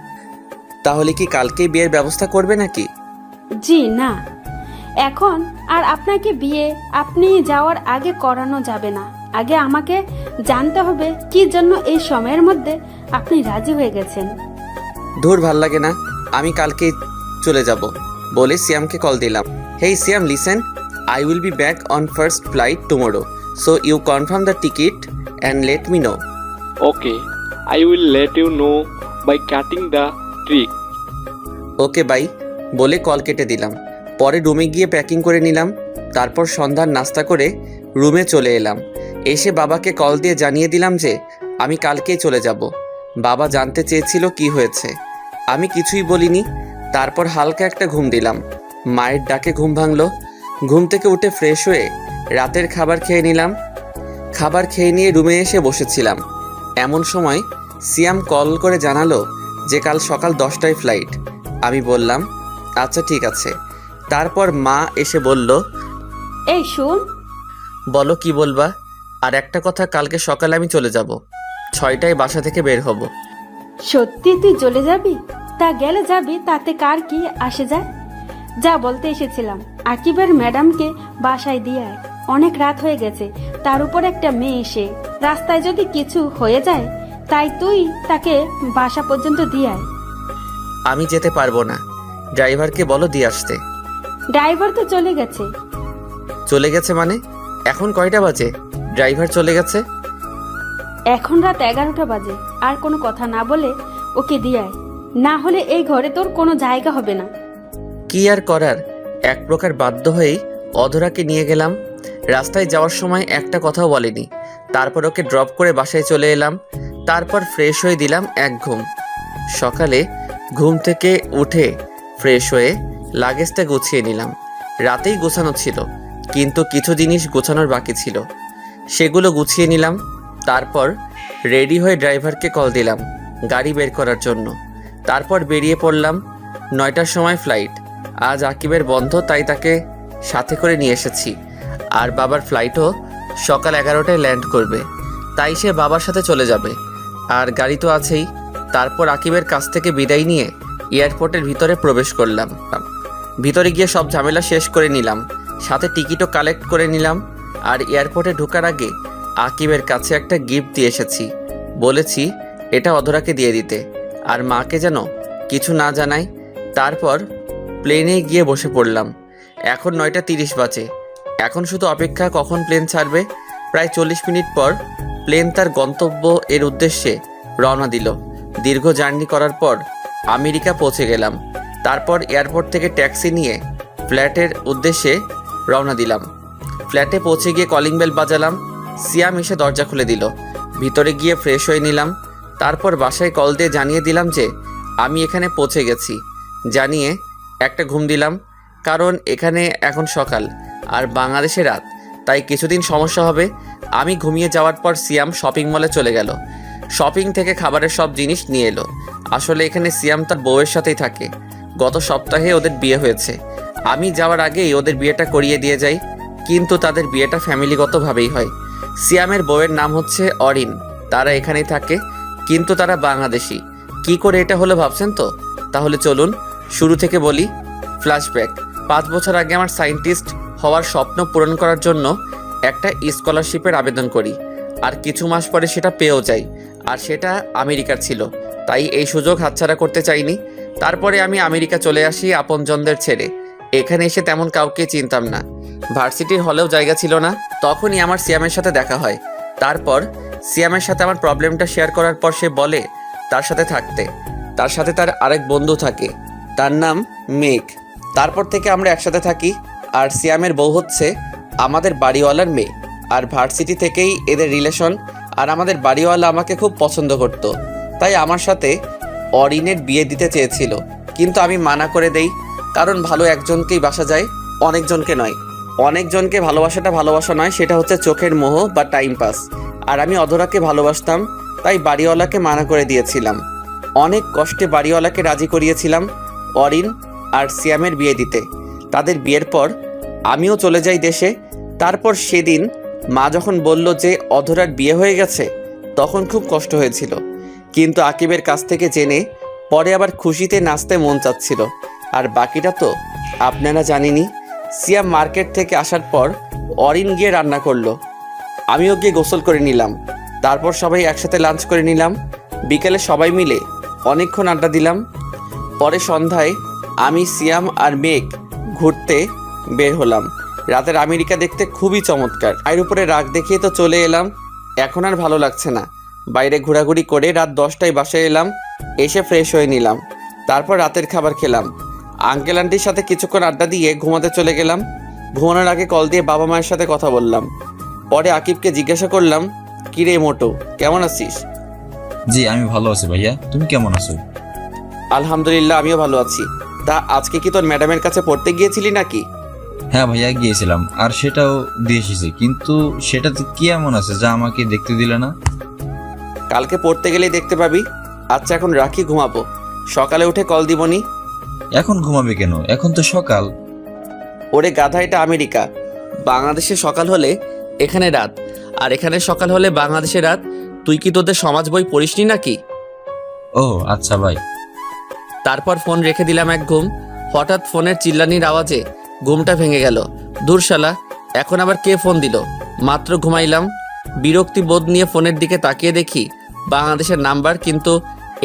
S1: তাহলে কি কালকেই বিয়ের ব্যবস্থা করবে নাকি?
S3: জি না, এখন আর আপনাকে বিয়ে আপনি যাওয়ার আগে করানো যাবে না। আগে আমাকে জানতে হবে কি জন্য এই সময়ের মধ্যে আপনি রাজি হয়ে গেছেন।
S1: ধুর, ভাল লাগে না। আমি কালকেই চলে যাব বলে সিয়ামকে কল দিলাম। হেই সিয়াম, listen, I will be back on first flight tomorrow. So you confirm the ticket and let me know.
S7: Okay, I will let you know by cutting the trick.
S1: Okay bye বলে call কেটে দিলাম। পরে রুমে গিয়ে packing করে নিলাম। তারপর সন্ধ্যার নাস্তা করে রুমে চলে এলাম। এসে বাবাকে কল দিয়ে জানিয়ে দিলাম যে আমি কালকেই চলে যাব। বাবা জানতে চেয়েছিল কি হয়েছে, আমি কিছুই বলিনি। তারপর হালকা একটা ঘুম দিলাম। মায়ের ডাকে ঘুম ভাঙলো। ঘুম থেকে উঠে ফ্রেশ হয়ে রাতের খাবার খেয়ে নিলাম। খাবার খেয়ে নিয়ে রুমে এসে বসেছিলাম। এমন সময় সিয়াম কল করে জানালো যে কাল সকাল 10টায় ফ্লাইট। আমি বললাম আচ্ছা ঠিক আছে। তারপর মা এসে বলল,
S3: এই শুন।
S1: বলো কি বলবা? আর একটা কথা, কালকে সকালে আমি চলে যাব, 6টায় বাসা থেকে বের হব।
S3: সত্যি তুই চলে যাবি? তা গেলে যাবি, তাতে কার কি আসে যায়? যা বলতে এসেছিলাম। আকিবের ম্যাডামকে বাসায় দিয়ে আয়, অনেক রাত হয়ে গেছে, তার উপর একটা মেয়ে এসে রাস্তায় যদি কিছু হয়ে যায়, তাই তুই তাকে বাসা পর্যন্ত দিয়ে আয়।
S1: আমি যেতে পারবো না, ড্রাইভারকে বলো দিয়ে আসতে।
S3: ড্রাইভার তো চলে গেছে।
S1: চলে গেছে মানে? এখন কয়টা বাজে? ড্রাইভার চলে গেছে?
S3: এখন রাত 11টা বাজে। আর কোনো কথা না বলে ওকে দিয়ে আয়, না হলে এই ঘরে তোর কোনো জায়গা হবে না।
S1: কি আর করার, এক প্রকার বাধ্য হয়েই অধরাকে নিয়ে গেলাম। রাস্তায় যাওয়ার সময় একটা কথাও বলেনি। তারপর ওকে ড্রপ করে বাসায় চলে এলাম। তারপর ফ্রেশ হয়ে দিলাম এক ঘুম। সকালে ঘুম থেকে উঠে ফ্রেশ হয়ে লাগেজটা গুছিয়ে নিলাম। রাতেই গোছানো ছিল, কিন্তু কিছু জিনিস গোছানোর বাকি ছিল, সেগুলো গুছিয়ে নিলাম। তারপর রেডি হয়ে ড্রাইভারকে কল দিলাম গাড়ি বের করার জন্য। তারপর বেরিয়ে পড়লাম। 9টার সময় ফ্লাইট। আজ আকিবের বন্ধ, তাই তাকে সাথে করে নিয়ে এসেছি। আর বাবার ফ্লাইটও সকাল 11টায় ল্যান্ড করবে, তাই সে বাবার সাথে চলে যাবে। আর গাড়ি তো আছেই। তারপর আকিবের কাছ থেকে বিদায় নিয়ে এয়ারপোর্টের ভিতরে প্রবেশ করলাম। ভিতরে গিয়ে সব ঝামেলা শেষ করে নিলাম, সাথে টিকিটও কালেক্ট করে নিলাম। আর এয়ারপোর্টে ঢোকার আগে আকিবের কাছে একটা গিফট দিয়ে এসেছি। বলেছি এটা অধরাকে দিয়ে দিতে, আর মাকে যেন কিছু না জানাই। তারপর প্লেনে গিয়ে বসে পড়লাম। এখন 9টা 30 বাজে। এখন শুধু অপেক্ষা কখন প্লেন ছাড়বে। প্রায় 40 মিনিট পর প্লেন তার গন্তব্য এর উদ্দেশ্যে রওনা দিল। দীর্ঘ জার্নি করার পর আমেরিকা পৌঁছে গেলাম। তারপর এয়ারপোর্ট থেকে ট্যাক্সি নিয়ে ফ্ল্যাটের উদ্দেশ্যে রওনা দিলাম। ফ্ল্যাটে পৌঁছে গিয়ে কলিং বেল বাজালাম। সিয়াম এসে দরজা খুলে দিল। ভিতরে গিয়ে ফ্রেশ হয়ে নিলাম। তারপর বাসায় কল দিয়ে জানিয়ে দিলাম যে আমি এখানে পৌঁছে গেছি। জানিয়ে একটা ঘুম দিলাম, কারণ এখানে এখন সকাল আর বাংলাদেশে রাত, তাই কিছুদিন সমস্যা হবে। আমি ঘুমিয়ে যাওয়ার পর সিয়াম শপিং মলে চলে গেল। শপিং থেকে খাবারের সব জিনিস নিয়ে এলো। আসলে এখানে সিয়াম তার বউয়ের সাথেই থাকে। গত সপ্তাহে ওদের বিয়ে হয়েছে। আমি যাওয়ার আগেই ওদের বিয়েটা করিয়ে দিয়ে যাই, কিন্তু তাদের বিয়েটা ফ্যামিলিগতভাবেই হয়। সিয়ামের বউয়ের নাম হচ্ছে অরিন। তারা এখানেই থাকে, কিন্তু তারা বাংলাদেশি। কি করে এটা হলো ভাবছেন তো? তাহলে চলুন শুরু থেকে বলি। ফ্ল্যাশব্যাক। 5 বছর আগে আমার সায়েন্টিস্ট হওয়ার স্বপ্ন পূরণ করার জন্য একটা স্কলারশিপের আবেদন করি, আর কিছু মাস পরে সেটা পেয়েও যাই। আর সেটা আমেরিকার ছিল, তাই এই সুযোগ হাতছাড়া করতে চাইনি। তারপরে আমি আমেরিকা চলে আসি আপনজনদের ছেড়ে। এখানে এসে তেমন কাউকে চিনতাম না, ভার্সিটির হলেও জায়গা ছিল না। তখনই আমার সিয়ামের সাথে দেখা হয়। তারপর সিয়ামের সাথে আমার প্রবলেমটা শেয়ার করার পর সে বলে তার সাথে থাকতে। তার সাথে তার আরেক বন্ধু থাকে, তার নাম মেঘ। তারপর থেকে আমরা একসাথে থাকি। আর সিয়ামের বউ হচ্ছে আমাদের বাড়িওয়ালার মেয়ে। আর ভার্সিটি থেকেই এদের রিলেশন। আর আমাদের বাড়িওয়ালা আমাকে খুব পছন্দ করত, তাই আমার সাথে অরিনের বিয়ে দিতে চেয়েছিল, কিন্তু আমি মানা করে দেই। কারণ ভালো একজনকেই বাসা যায়, অনেকজনকে নয়। অনেকজনকে ভালোবাসাটা ভালোবাসা নয়, সেটা হচ্ছে চোখের মোহ বা টাইম পাস। আর আমি অধরাকে ভালোবাসতাম, তাই বাড়িওয়ালাকে মানা করে দিয়েছিলাম। অনেক কষ্টে বাড়িওয়ালাকে রাজি করিয়েছিলাম অরিন আর সিয়ামের বিয়ে দিতে। তাদের বিয়ের পর আমিও চলে যাই দেশে। তারপর সেদিন মা যখন বলল যে অধরার বিয়ে হয়ে গেছে, তখন খুব কষ্ট হয়েছিল। কিন্তু আকিবের কাছ থেকে জেনে পরে আবার খুশিতে নাচতে মন চাচ্ছিল। আর বাকিটা তো আপনারা জানেনই। সিয়াম মার্কেট থেকে আসার পর অরিন গিয়ে রান্না করলো, আমিও গিয়ে গোসল করে নিলাম। তারপর সবাই একসাথে লাঞ্চ করে নিলাম। বিকেলে সবাই মিলে অনেকক্ষণ আড্ডা দিলাম। পরে সন্ধ্যায় আমি, সিয়াম আর মেঘ ঘুরতে বের হলাম। রাতের আমেরিকা দেখতে খুবই চমৎকার। এর উপরে রাগ দেখিয়ে তো চলে এলাম। এখন আর ভালো লাগছে না। বাইরে ঘোরাঘুরি করে রাত 10টায় বাসায় এলাম। এসে ফ্রেশ হয়ে নিলাম। তারপর রাতের খাবার খেলাম। আঙ্কেল আন্টির সাথে কিছুক্ষণ আড্ডা দিয়ে ঘুমাতে চলে গেলাম। ঘুমানোর আগে কল দিয়ে বাবা মায়ের সাথে কথা বললাম। পরে আকিবকে জিজ্ঞাসা করলাম, কিরে মোটো, কেমন আছিস?
S2: জি আমি ভালো আছি ভাইয়া, তুমি কেমন আছো?
S1: আলহামদুলিল্লাহ, আমিও ভালো আছি। তা আজকে কি তোর ম্যাডামের কাছে পড়তে গিয়েছিলি নাকি?
S2: হ্যাঁ ভাইয়া গিয়েছিলাম, আর সেটাও দিয়ে এসেছি, কিন্তু সেটাতে কি এমন আছে যা আমাকে দেখতে দিলে না?
S1: কালকে পড়তে গেলেই দেখতে পাবি। আচ্ছা এখন রাখি, ঘুমাবো। সকালে উঠে কল দিবনি।
S2: এখন ঘুমাবে কেন? এখন তো সকাল।
S1: ওরে গাধা, এটা আমেরিকা। বাংলাদেশে সকাল হলে এখানে রাত, আর এখানে সকাল হলে বাংলাদেশে রাত। তুই কি তোদের সমাজ বই পড়িসনি নাকি?
S2: ও আচ্ছা ভাই।
S1: তারপর ফোন রেখে দিলাম এক ঘুম। হঠাৎ ফোনের চিল্লানির আওয়াজে ঘুমটা ভেঙে গেল। দূর শালা, এখন আবার কে ফোন দিল? মাত্র ঘুমাইলাম। বিরক্তি বোধ নিয়ে ফোনের দিকে তাকিয়ে দেখি বাংলাদেশের নাম্বার, কিন্তু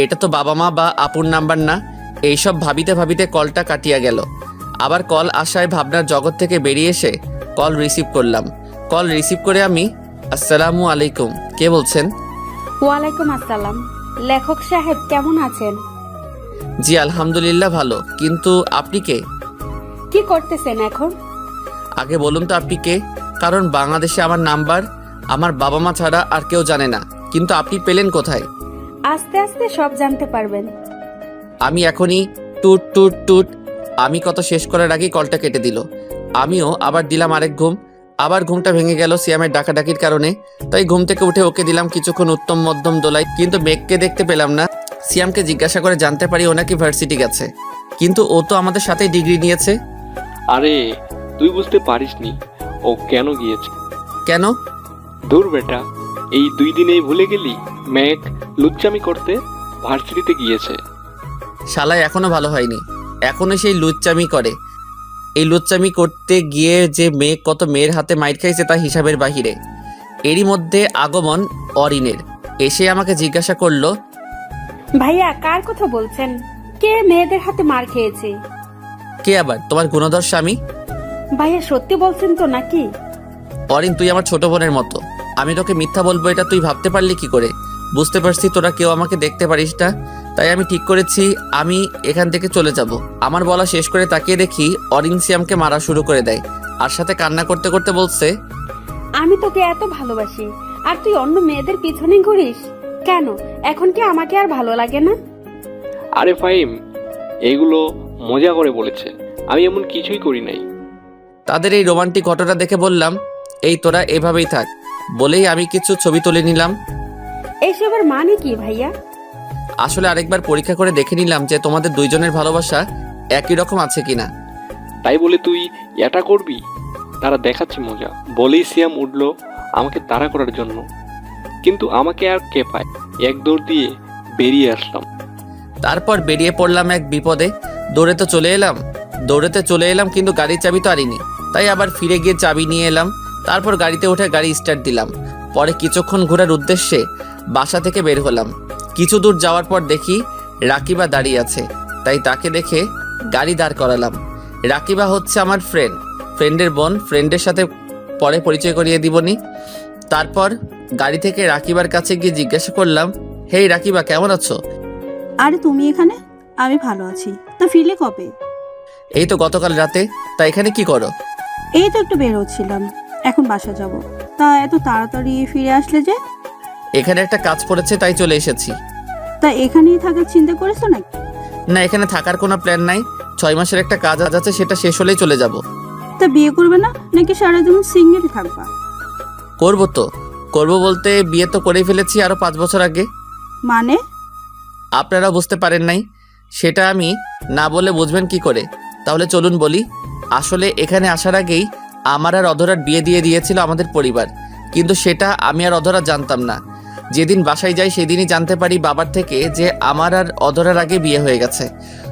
S1: এটা তো বাবা মা বা আপুর নাম্বার না। এইসব ভাবিতে ভাবিতে কলটা কাটিয়া গেল। আবার কল আসায় ভাবনার জগৎ থেকে বেরিয়ে এসে কল রিসিভ করলাম। কল রিসিভ করে আমি, আসসালামু আলাইকুম, কে বলছেন?
S3: ওয়ালাইকুম আসসালাম। লেখক সাহেব কেমন আছেন?
S1: জি আলহামদুলিল্লাহ ভালো, কিন্তু আপনি কে?
S3: কি করতেছেন এখন?
S1: আগে বলুন তো আপনি কে, কারণ বাংলাদেশে আমার নাম্বার আমার বাবা মা ছাড়া আর কেউ জানে না। কিন্তু আপনি পেলেন কোথায়?
S3: আস্তে আস্তে সব জানতে পারবেন।
S1: আমি এখনই টুট টুট টুট। আমি কত শেষ করার আগেই কলটা কেটে দিল। আমিও আবার দিলাম আরেক ঘুম। আবার ঘুমটা ভেঙে গেল সিয়ামের ডাকাডাকির কারণে। তাই ঘুম থেকে উঠে ওকে দিলাম কিছুক্ষণ উত্তম মধ্যম দোলাই, কিন্তু মেঘকে দেখতে পেলাম না। সিয়ামকে জিজ্ঞাসা করে জানতে পারি ও নাকি ভার্সিটি গেছে, কিন্তু ও তো আমাদের সাথেই ডিগ্রি নিয়েছে।
S7: আরে তুই বুঝতে পারিসনি ও কেন গিয়েছে?
S1: কেন?
S7: দূর বেটা, এই 2 দিনেই ভুলে গেলি? ম্যাক লুচ্চামি করতে ভার্সিটিতে গিয়েছে।
S1: শালায় এখনো ভালো হয়নি, এখনো সেই লুচ্চামি করে। এই লুচ্চামি করতে গিয়ে যে মেয়ে কত মেয়ের হাতে মাইর খাইছে তা হিসাবের বাহিরে। এরই মধ্যে আগমন অরিনের। এসে আমাকে জিজ্ঞাসা করলো,
S3: ভাইয়া কার কথা বলছেন? কে মেয়েদের হাতে মার খেয়েছে?
S1: কে আবার? তোমার গুণধর স্বামী।
S3: ভাইয়া সত্যি বলছেন তো নাকি?
S1: অরিন, তুই আমার ছোট বোনের মতো। আমি তোকে মিথ্যা বলবো এটা তুই ভাবতে পারলি কি করে? বুঝতে পারছি তোরা কেউ আমাকে দেখতে পারিস না, তাই আমি ঠিক করেছি আমি এখান থেকে চলে যাব। আমার বলা শেষ করে তাকিয়ে দেখি অরিন সিয়ামকে মারা শুরু করে দেয়, আর সাথে কান্না করতে করতে বলছে,
S3: আমি তোকে এত ভালোবাসি আর তুই অন্য মেয়েদের পিছনে ঘুরিস কেন? এখন কি আমাকে আর ভালো লাগে না?
S7: আরে ফাহিম, এগুলো মজা করে বলেছে, আমি এমন কিছুই করি নাই।
S1: তাদের এই রোমান্টিক ঘটনা দেখে বললাম, এই তোরা এভাবেই থাক। বলেই আমি কিছু ছবি তুলে নিলাম।
S3: এইসবের মানে কি ভাইয়া?
S1: আসলে আরেকবার পরীক্ষা করে দেখে নিলাম যে তোমাদের দুইজনের ভালোবাসা একই রকম আছে কিনা।
S7: তাই বলে তুই এটা করবি? তারা দেখাচ্ছে মজা বলেই সিয়াম উঠল আমাকে তাড়া করার জন্য, কিন্তু আমাকে আর কে পায়? এক দৌড় দিয়ে বেরিয়ে আসলাম।
S1: তারপর বেরিয়ে পড়লাম এক বিপদে। দৌড়েতে চলে এলাম কিন্তু গাড়ির চাবি তো আনিনি, তাই আবার ফিরে গিয়ে চাবি নিয়ে এলাম। তারপর গাড়িতে উঠে গাড়ি স্টার্ট দিলাম। পরে কিছুক্ষণ ঘোরার উদ্দেশ্যে বাসা থেকে বের হলাম। কিছু দূর যাওয়ার পর দেখি রাকিবা দাঁড়িয়ে আছে, তাই তাকে দেখে গাড়ি দাঁড় করালাম। রাকিবা হচ্ছে আমার ফ্রেন্ডের বোন। ফ্রেন্ডের সাথে পরে পরিচয় করিয়ে দিবনি। তারপর গাড়ি থেকে রাকিবার কাছে গিয়ে জিজ্ঞাসা করলাম, হেই রাকিবা, কেমন আছো?
S8: আরে তুমি এখানে? আমি ভালো আছি। তা ফিরলে কবে?
S1: এই তো গতকাল রাতে। তা এখানে কি করো?
S8: এই তো একটু বের হচ্ছিলাম, এখন বাসা যাব। তা এত তাড়াতাড়ি ফিরে আসলে যে?
S1: এখানে একটা কাজ পড়েছে তাই চলে এসেছি।
S8: তা এখানেই থাকার চিন্তা করেছো নাকি?
S1: না, এখানে থাকার কোনো প্ল্যান নাই। 6 মাসের একটা কাজ আছে, সেটা শেষ হলেই চলে যাব।
S8: তা বিয়ে করবে না নাকি সারা জীবন সিঙ্গেল থাকবা?
S1: করবো বলতে বিয়ে তো করেই ফেলেছি আরো 5 বছর আগে।
S8: মানে?
S1: আপনারা বুঝতে পারেন নাই, সেটা আমি না বলে বুঝবেন কি করে? তাহলে চলুন বলি। আসলে এখানে আসার আগেই আমার আর অধরার বিয়ে দিয়ে দিয়েছিল আমাদের পরিবার, কিন্তু সেটা আমি আর অধরা জানতাম না। যেদিন বাসায় যাই সেদিনই জানতে পারি বাবার থেকে যে আমার আর অধরার আগে বিয়ে হয়ে গেছে।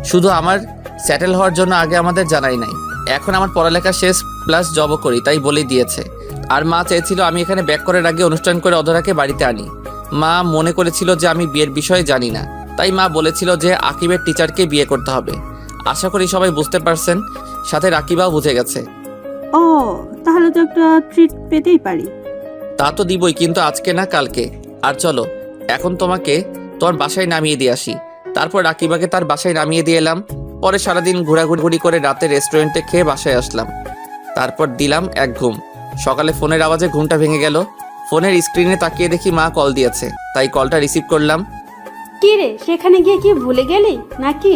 S1: শুধু আমার সেটেল হওয়ার জন্য আগে আমাদের জানাই নাই। এখন আমার পড়ালেখা শেষ প্লাস জবও করি, তাই বলেই দিয়েছে। আর মা চেয়েছিল আমি এখানে ব্যাক করার আগে অনুষ্ঠান করে অধরাকে বাড়িতে আনি। মা মনে করেছিল যে আমি বিয়ের বিষয়ে জানি না, তাই মা বলেছিল যে আকিবের টিচারকে বিয়ে করতে হবে। আশা করি সবাই বুঝতে পারছেন, সাথে রাকিবাও বুঝে গেছে।
S8: ও, তাহলে তো একটা ট্রিট পেতেই পারি।
S1: তা তো দিবই, কিন্তু আজকে না কালকে। আর চলো এখন তোমাকে তোমার বাসায় নামিয়ে দিয়ে আসি। তারপর রাকিবাকে তার বাসায় নামিয়ে দিয়ে এলাম। পরে সারাদিন ঘোরাঘুরি করে রাতে রেস্টুরেন্টে খেয়ে বাসায় আসলাম। তারপর দিলাম এক ঘুম। সকালে ফোনের আওয়াজে ঘুমটা ভেঙে গেল। ফোনের স্ক্রিনে তাকিয়ে দেখি মা কল দিয়েছে, তাই কলটা রিসিভ করলাম।
S3: কি রে, সেখানে গিয়ে কি ভুলে গেলি নাকি?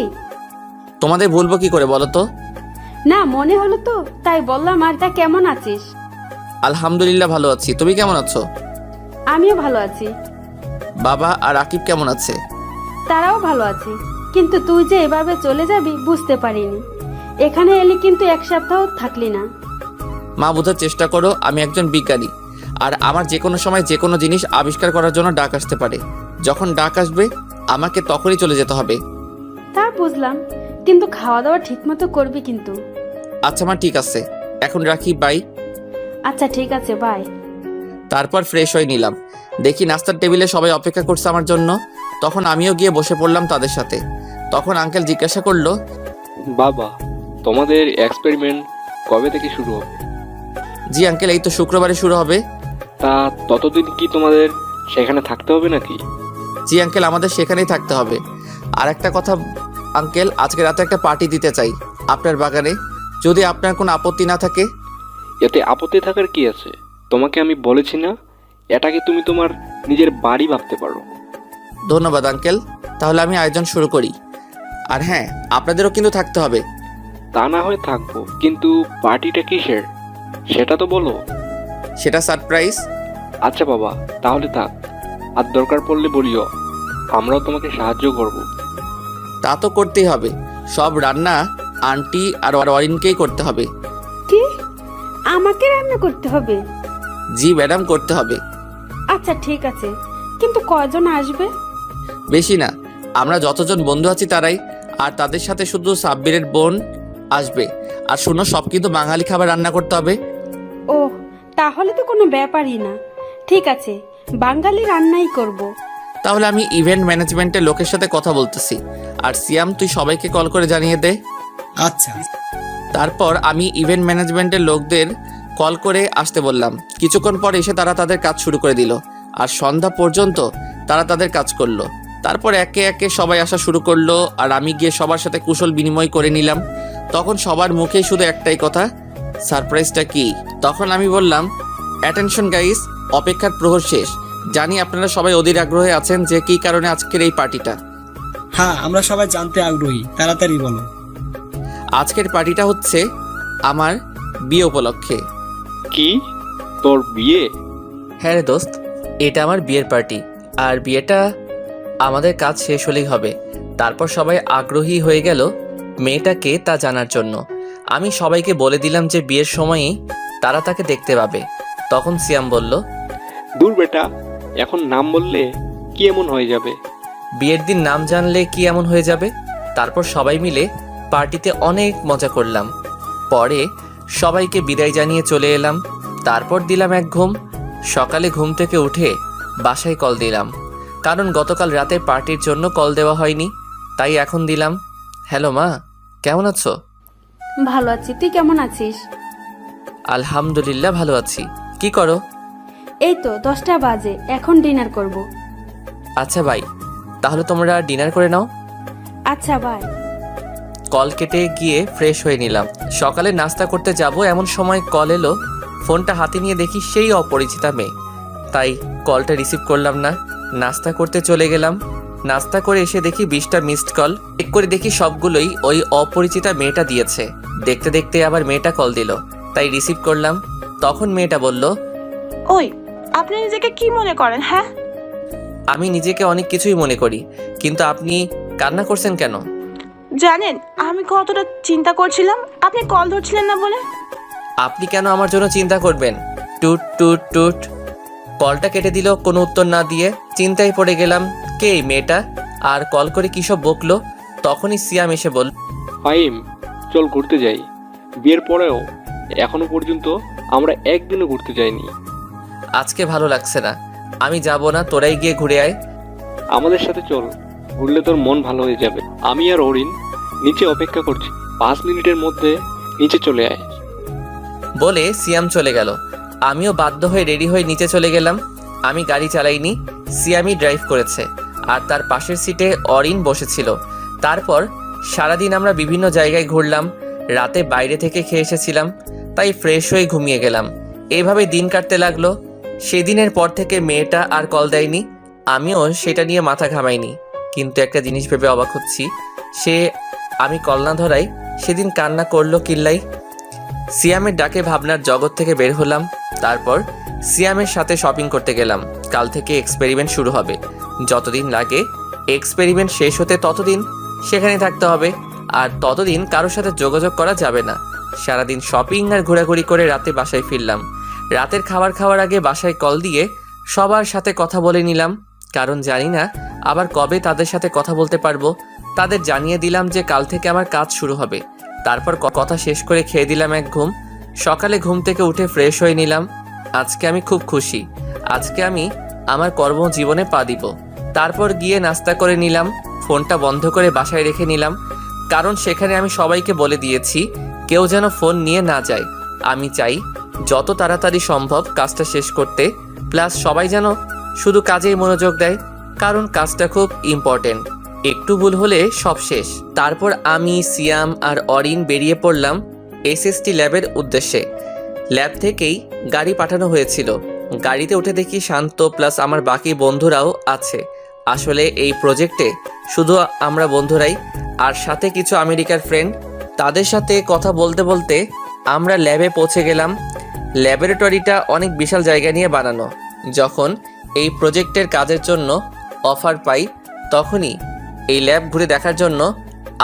S1: তোমাদের ভুলবো কি করে বলো তো?
S3: না, মনে হলো তো তাই বললাম। আর তা কেমন আছিস?
S1: আলহামদুলিল্লাহ ভালো আছি, তুমি কেমন আছো?
S3: আমিও ভালো আছি।
S1: বাবা আর আকিব কেমন আছে?
S3: তারাও ভালো আছে, কিন্তু তুই যে এভাবে চলে যাবি বুঝতে পারিনি। এখানে এলি কিন্তু 1 সপ্তাহ থাকলি না।
S1: মা, বোঝার চেষ্টা করো আমি একজন বিজ্ঞানী, আর আমার যে কোনো সময় যে কোনো জিনিস আবিষ্কার করার জন্য ডাক আসতে পারে। যখন ডাক আসবে আমাকে তখনই চলে যেতে হবে।
S3: তা বুঝলাম, কিন্তু খাওয়া দাওয়া ঠিক মতো করবি কিন্তু।
S1: আচ্ছা মা, ঠিক আছে, এখন রাখি, বাই।
S3: আচ্ছা ঠিক আছে, বাই।
S1: তারপর ফ্রেশ হয়ে নিলাম। দেখি নাস্তার টেবিলে সবাই অপেক্ষা করছে আমার জন্য। তখন আমিও গিয়ে বসে পড়লাম তাদের সাথে। তখন আঙ্কেল জিজ্ঞাসা করলো,
S7: বাবা, তোমাদের এক্সপেরিমেন্ট কবে থেকে শুরু হবে?
S1: জি আঙ্কেল, এই তো শুক্রবারে শুরু হবে।
S7: তা ততদিন কি তোমাদের সেখানে থাকতে হবে নাকি?
S1: জি আঙ্কেল, আমাদের সেখানেই থাকতে হবে। আর একটা কথা আঙ্কেল, আজকে রাতে একটা পার্টি দিতে চাই আপনার বাগানে, যদি আপনার কোনো আপত্তি না থাকে।
S7: এতে আপত্তি থাকার কি আছে? তোমাকে আমি বলেছি না, এটাকে তুমি তোমার নিজের বাড়ি ভাবতে পারো।
S1: ধন্যবাদ আঙ্কেল, তাহলে আমি আয়োজন শুরু করি। আর হ্যাঁ, আপনাদেরও কিন্তু থাকতে হবে।
S7: তা না হয় থাকবো, কিন্তু পার্টিটা কিসের সেটা তো বলো।
S1: সেটা সারপ্রাইজ।
S7: আচ্ছা বাবা, তাহলে থাক। আর দরকার পড়লে বলিও, আমরাও তোমাকে সাহায্য করব।
S1: তা তো করতেই হবে, সব রান্না আন্টি আর অরিনকেই করতে হবে।
S3: কি, আমাকে রান্না করতে হবে?
S1: জি ম্যাডাম, করতে হবে।
S3: আচ্ছা ঠিক আছে, কিন্তু কয়জন আসবে?
S1: বেশি না, আমরা যতজন বন্ধু আছি তারাই। আর তাদের সাথে শুধু সাব্বিরের বোন আসবে। আর শুনো, সব কিন্তু বাঙালি খাবার রান্না করতে হবে।
S3: ও, তাহলে তো কোনো ব্যাপারই না। ঠিক আছে, বাঙালি রান্নাই করব।
S1: তাহলে আমি ইভেন্ট ম্যানেজমেন্টের লোকের সাথে কথা বলতেছি। আর সিয়াম, তুই সবাইকে কল করে জানিয়ে দে।
S5: আচ্ছা।
S1: তারপর আমি ইভেন্ট ম্যানেজমেন্টের লোকদের কল করে আসতে বললাম। কিছুক্ষণ পর এসে তারা তাদের কাজ শুরু করে দিল। আর সন্ধ্যা পর্যন্ত তারা তাদের কাজ করলো। তারপর একে একে সবাই আসা শুরু করলো। আর আমি গিয়ে সবার সাথে কুশল বিনিময় করে নিলাম। তখন সবার মুখেই শুধু একটাই কথা, সারপ্রাইজটা কি? তখন আমি বললাম, অ্যাটেনশন গাইস, অপেক্ষার প্রহর শেষ। জানি আপনারা সবাই অধীর আগ্রহে আছেন যে কী কারণে আজকের এই পার্টিটা।
S5: হ্যাঁ, আমরা সবাই জানতে আগ্রহী, তাড়াতাড়ি বলো।
S1: আজকের পার্টিটা হচ্ছে আমার বিয়ে উপলক্ষে।
S7: কি, তোর বিয়ে?
S1: হ্যাঁ রে দোস্ত, এটা আমার বিয়ের পার্টি। আর বিয়েটা আমাদের কাজ শেষ হলেই হবে। তারপর সবাই আগ্রহী হয়ে গেল মেয়েটাকে তা জানার জন্য। আমি সবাইকে বলে দিলাম যে বিয়ের সময়ই তারা তাকে দেখতে পাবে। তখন সিয়াম বলল,
S7: দূর বেটা, এখন নাম বললে কি এমন হয়ে যাবে?
S1: বিয়ের দিন নাম জানলে কি এমন হয়ে যাবে? তারপর সবাই মিলে পার্টিতে অনেক মজা করলাম। পরে সবাইকে বিদায় জানিয়ে চলে এলাম। তারপর দিলাম এক ঘুম। সকালে ঘুম থেকে উঠে বাসায় কল দিলাম, কারণ গতকাল রাতে পার্টির জন্য কল দেওয়া হয়নি, তাই এখন দিলাম। হ্যালো মা, কেমন আছো?
S3: ভালো আছি, তুই কেমন আছিস?
S1: আলহামদুলিল্লাহ ভালো আছি। কি করো?
S3: এই তো 10টা বাজে, এখন ডিনার করব।
S1: আচ্ছা ভাই, তাহলে তোমরা ডিনার করে নাও।
S3: আচ্ছা বাই।
S1: কল কেটে গিয়ে ফ্রেশ হয়ে নিলাম। সকালে নাস্তা করতে যাব এমন সময় কল এলো। ফোনটা হাতে নিয়ে দেখি সেই অপরিচিতা মেয়ে, তাই কলটা রিসিভ করলাম না। নাস্তা করতে চলে গেলাম। নাস্তা করে এসে দেখি 20টা মিসড কল। চেক করে দেখি সবগুলোই ওই অপরিচিতা মেয়েটা দিয়েছে। দেখতে দেখতে আবার মেয়েটা কল দিল, তাই রিসিভ করলাম। তখন মেয়েটা বলল,
S6: ওই, আপনি নিজেকে কি মনে করেন? হ্যাঁ,
S1: আমি নিজেকে অনেক কিছুই মনে করি, কিন্তু আপনি কান্না করছেন কেন?
S6: জানেন আমি কতটা চিন্তা করছিলাম, আপনি কল ধরছিলেন না বলে।
S1: আপনি কেন আমার জন্য চিন্তা করবেন? টুট টুট টুট। কলটা কেটে দিল কোনো উত্তর না দিয়ে। চিন্তায় পড়ে গেলাম, কে এই মেয়েটা আর কল করে কী সব বকলো। তখনই সিয়াম এসে বলল,
S7: ফাহিম, চল ঘুরতে যাই। বিয়ের পরেও এখনো পর্যন্ত আমরা একদিনও ঘুরতে যাইনি।
S1: আজকে ভালো লাগছে না, আমি যাব না, তোরাই গিয়ে ঘুরে আয়।
S7: আমাদের সাথে চল, ঘুরলে তোর মন ভালো হয়ে যাবে। আমি আর অরিন নিচে অপেক্ষা করছি, 5 মিনিটের মধ্যে নিচে চলে আয়।
S1: বলে সিয়াম চলে গেল। আমিও বাধ্য হয়ে রেডি হয়ে নিচে চলে গেলাম। আমি গাড়ি চালাইনি, সিয়ামই ড্রাইভ করেছে, আর তার পাশের সিটে অরিন বসেছিল। তারপর সারাদিন আমরা বিভিন্ন জায়গায় ঘুরলাম। রাতে বাইরে থেকে খেয়ে এসেছিলাম, তাই ফ্রেশ হয়ে ঘুমিয়ে গেলাম। এভাবে দিন কাটতে লাগলো। সেদিনের পর থেকে মেয়েটা আর কল দেয়নি। আমিও সেটা নিয়ে মাথা ঘামাইনি। কিন্তু একটা জিনিস ভেবে অবাক হচ্ছি, আমি কল না ধরাই সেদিন কান্না করলো কিল্লাই। সিয়ামের ডাকে ভাবনার জগৎ থেকে বের হলাম। তারপর সিয়ামের সাথে শপিং করতে গেলাম। কাল থেকে এক্সপেরিমেন্ট শুরু হবে। যতদিন লাগে এক্সপেরিমেন্ট শেষ হতে ততদিন সেখানে থাকতে হবে, আর ততদিন কারোর সাথে যোগাযোগ করা যাবে না। সারাদিন শপিং আর ঘোরাঘুরি করে রাতে বাসায় ফিরলাম। রাতের খাবার খাওয়ার আগে বাসায় কল দিয়ে সবার সাথে কথা বলে নিলাম, কারণ জানি না আবার কবে তাদের সাথে কথা বলতে পারবো। তাদের জানিয়ে দিলাম যে কাল থেকে আমার কাজ শুরু হবে, তারপর কথা শেষ করে খেয়ে দিলাম এক ঘুম। সকালে ঘুম থেকে উঠে ফ্রেশ হয়ে নিলাম। আজকে আমি খুব খুশি। আজকে আমি আমার কর্মজীবনে পা দিব। তারপর গিয়ে নাস্তা করে নিলাম। ফোনটা বন্ধ করে বাসায় রেখে নিলাম, কারণ সেখানে আমি সবাইকে বলে দিয়েছি কেউ যেন ফোন নিয়ে না যায়। আমি চাই যত তাড়াতাড়ি সম্ভব কাজটা শেষ করতে, প্লাস সবাই যেন শুধু কাজেই মনোযোগ দেয়, কারণ কাজটা খুব ইম্পর্টেন্ট। একটু ভুল হলে সব শেষ। তারপর আমি, সিয়াম আর অরিন বেরিয়ে পড়লাম এসএসটি ল্যাবের উদ্দেশ্যে। ল্যাব থেকেই গাড়ি পাঠানো হয়েছিল। গাড়িতে উঠে দেখি শান্ত প্লাস আমার বাকি বন্ধুরাও আছে। আসলে এই প্রজেক্টে শুধু আমরা বন্ধুরাই, আর সাথে কিছু আমেরিকার ফ্রেন্ড। তাদের সাথে কথা বলতে বলতে আমরা ল্যাবে পৌঁছে গেলাম। ল্যাবরেটরিটা অনেক বিশাল জায়গা নিয়ে বানানো। যখন এই প্রজেক্টের কাজের জন্য অফার পাই তখনই এই ল্যাব ঘুরে দেখার জন্য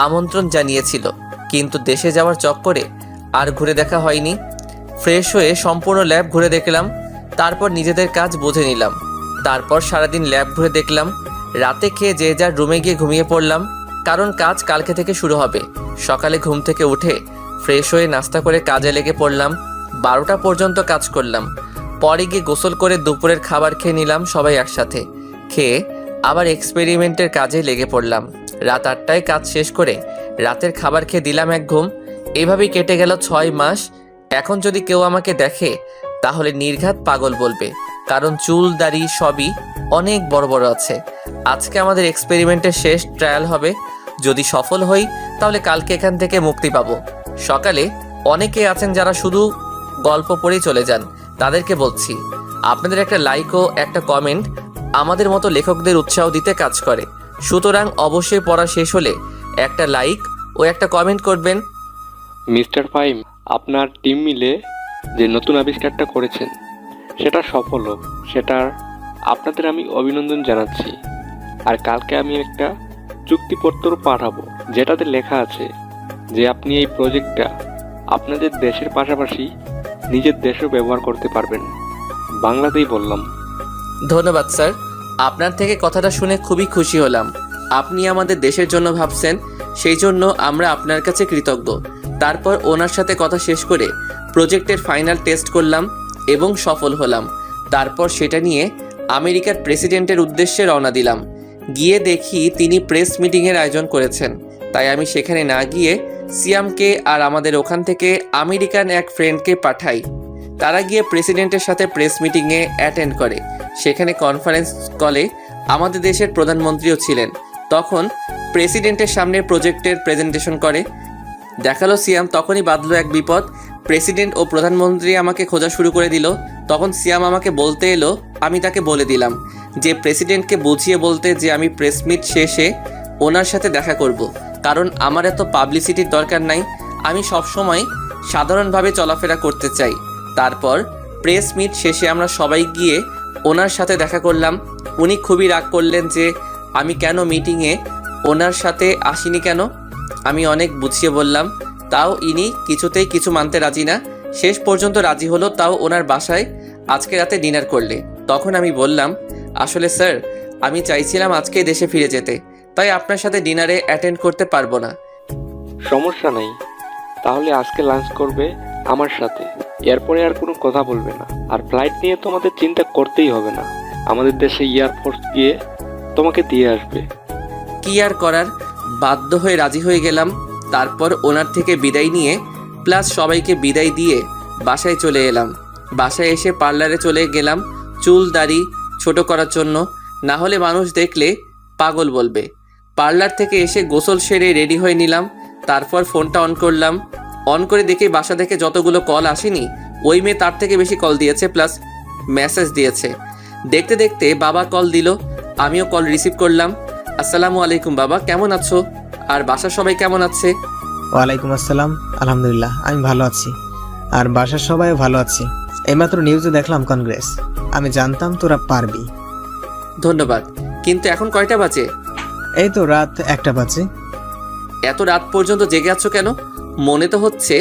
S1: আমন্ত্রণ জানিয়েছিল, কিন্তু দেশে যাওয়ার চক্করে আর ঘুরে দেখা হয়নি। ফ্রেশ হয়ে সম্পূর্ণ ল্যাব ঘুরে দেখলাম, তারপর নিজেদের কাজ বুঝে নিলাম। তারপর সারাদিন ল্যাব ঘুরে দেখলাম। রাতে খেয়ে যে যার রুমে গিয়ে ঘুমিয়ে পড়লাম, কারণ কাজ কালকে থেকে শুরু হবে। সকালে ঘুম থেকে উঠে ফ্রেশ হয়ে নাস্তা করে কাজে লেগে পড়লাম। 12টা পর্যন্ত কাজ করলাম। পরে গিয়ে গোসল করে দুপুরের খাবার খেয়ে নিলাম সবাই একসাথে। খেয়ে আবার এক্সপেরিমেন্টের কাজে লেগে পড়লাম। রাত 8টায় কাজ শেষ করে রাতের খাবার খেয়ে দিলাম এক ঘুম। এভাবেই কেটে গেল 6 মাস। এখন যদি কেউ আমাকে দেখে তাহলে নির্ঘাত পাগল বলবে, কারণ চুল দাড়ি সবই অনেক বড় বড় আছে। আজকে আমাদের এক্সপেরিমেন্টের শেষ ট্রায়াল হবে। যদি সফল হই তাহলে কালকে এখান থেকে মুক্তি পাবো। সকালে অনেকে আছেন যারা শুধু গল্প পড়েই চলে যান, তাদেরকে বলছি আপনাদের একটা লাইক ও একটা কমেন্ট আমাদের মতো লেখকদের উৎসাহ দিতে কাজ করে। সুতরাং অবশ্যই পড়া শেষ হলে একটা লাইক ও একটা কমেন্ট করবেন।
S7: মিস্টার ফাইম, আপনার টিম মিলে যে নতুন আবিষ্কারটা করেছেন সেটা সফল হোক, সেটার আপনাদের আমি অভিনন্দন জানাচ্ছি। আর কালকে আমি একটা চুক্তিপত্র পাঠাবো, যেটাতে লেখা আছে যে আপনি এই প্রজেক্টটা আপনাদের দেশের পাশাপাশি নিজের দেশেও ব্যবহার করতে পারবেন। বাংলাতেই বললাম।
S1: ধন্যবাদ স্যার, আপনার থেকে কথাটা শুনে খুবই খুশি হলাম। আপনি আমাদের দেশের জন্য ভাবছেন, সেই জন্য আমরা আপনার কাছে কৃতজ্ঞ। তারপর ওনার সাথে কথা শেষ করে প্রজেক্টের ফাইনাল টেস্ট করলাম এবং সফল হলাম। তারপর সেটা নিয়ে আমেরিকার প্রেসিডেন্টের উদ্দেশ্যে রওনা দিলাম। গিয়ে দেখি তিনি প্রেস মিটিংয়ের আয়োজন করেছেন, তাই আমি সেখানে না গিয়ে সিয়ামকে আর আমাদের ওখান থেকে আমেরিকান এক ফ্রেন্ডকে পাঠাই। তারা গিয়ে প্রেসিডেন্টের সাথে প্রেস মিটিংয়ে অ্যাটেন্ড করে। সেখানে কনফারেন্স কলে আমাদের দেশের প্রধানমন্ত্রীও ছিলেন। তখন প্রেসিডেন্টের সামনে প্রজেক্টের প্রেজেন্টেশন করে দেখালো সিয়াম। তখনই বাঁধলো এক বিপদ। প্রেসিডেন্ট ও প্রধানমন্ত্রী আমাকে খোঁজা শুরু করে দিল। তখন সিয়াম আমাকে বলতে এলো, আমি তাকে বলে দিলাম যে প্রেসিডেন্টকে বুঝিয়ে বলতে যে আমি প্রেস মিট শেষে ওনার সাথে দেখা করব, কারণ আমার এত পাবলিসিটির দরকার নাই। আমি সবসময় সাধারণভাবে চলাফেরা করতে চাই। তারপর প্রেস মিট শেষে আমরা সবাই গিয়ে ওনার সাথে দেখা করলাম। উনি খুবই রাগ করলেন যে আমি কেন মিটিংয়ে ওনার সাথে আসিনি কেন। আমি অনেক বুঝিয়ে বললাম, তাও ইনি কিছুতেই কিছু মানতে রাজি না। শেষ পর্যন্ত রাজি হলো, তাও ওনার বাসায় আজকে রাতে ডিনার করলে। তখন আমি বললাম, আসলে স্যার আমি চাইছিলাম আজকেই দেশে ফিরে যেতে, তাই আপনার সাথে ডিনারে অ্যাটেন্ড করতে পারবো না।
S7: সমস্যা নাই, তাহলে আজকে লাঞ্চ করবে আমার সাথে, এরপরে আর কোনো কথা বলবে না। আর ফ্লাইট নিয়ে তোমাদের চিন্তা করতেই হবে না, আমাদের দেশে এয়ারফোর্স গিয়ে তোমাকে দিয়ে আসবে।
S1: কি আর করার, বাধ্য হয়ে রাজি হয়ে গেলাম। তারপর ওনার থেকে বিদায় নিয়ে প্লাস সবাইকে বিদায় দিয়ে বাসায় চলে এলাম। বাসায় এসে পার্লারে চলে গেলাম চুল দাড়ি ছোট করার জন্য, না হলে মানুষ দেখলে পাগল বলবে। পার্লার থেকে এসে গোসল সেরে রেডি হয়ে নিলাম। তারপর ফোনটা অন করলাম। অন করে দেখে বাসা থেকে যতগুলো কল আসেনি, ওই মেয়ে তার থেকে বেশি কল দিয়েছে, প্লাস মেসেজ দিয়েছে। দেখতে দেখতে বাবা কল দিল, আমিও কল রিসিভ করলাম। আসসালামু আলাইকুম বাবা, কেমন আছো? আর বাসার সবাই কেমন আছে?
S4: ওয়ালাইকুম আসসালাম, আলহামদুলিল্লাহ আমি ভালো আছি, আর বাসার সবাইও ভালো আছে। এইমাত্র নিউজে দেখলাম কংগ্রেস। আমি জানতাম তোরা পারবি।
S1: ধন্যবাদ, কিন্তু এখন কয়টা বাজে?
S4: এই তো রাত 1টা বাজে।
S1: এত রাত পর্যন্ত জেগে আছো কেন? মনে তো হচ্ছে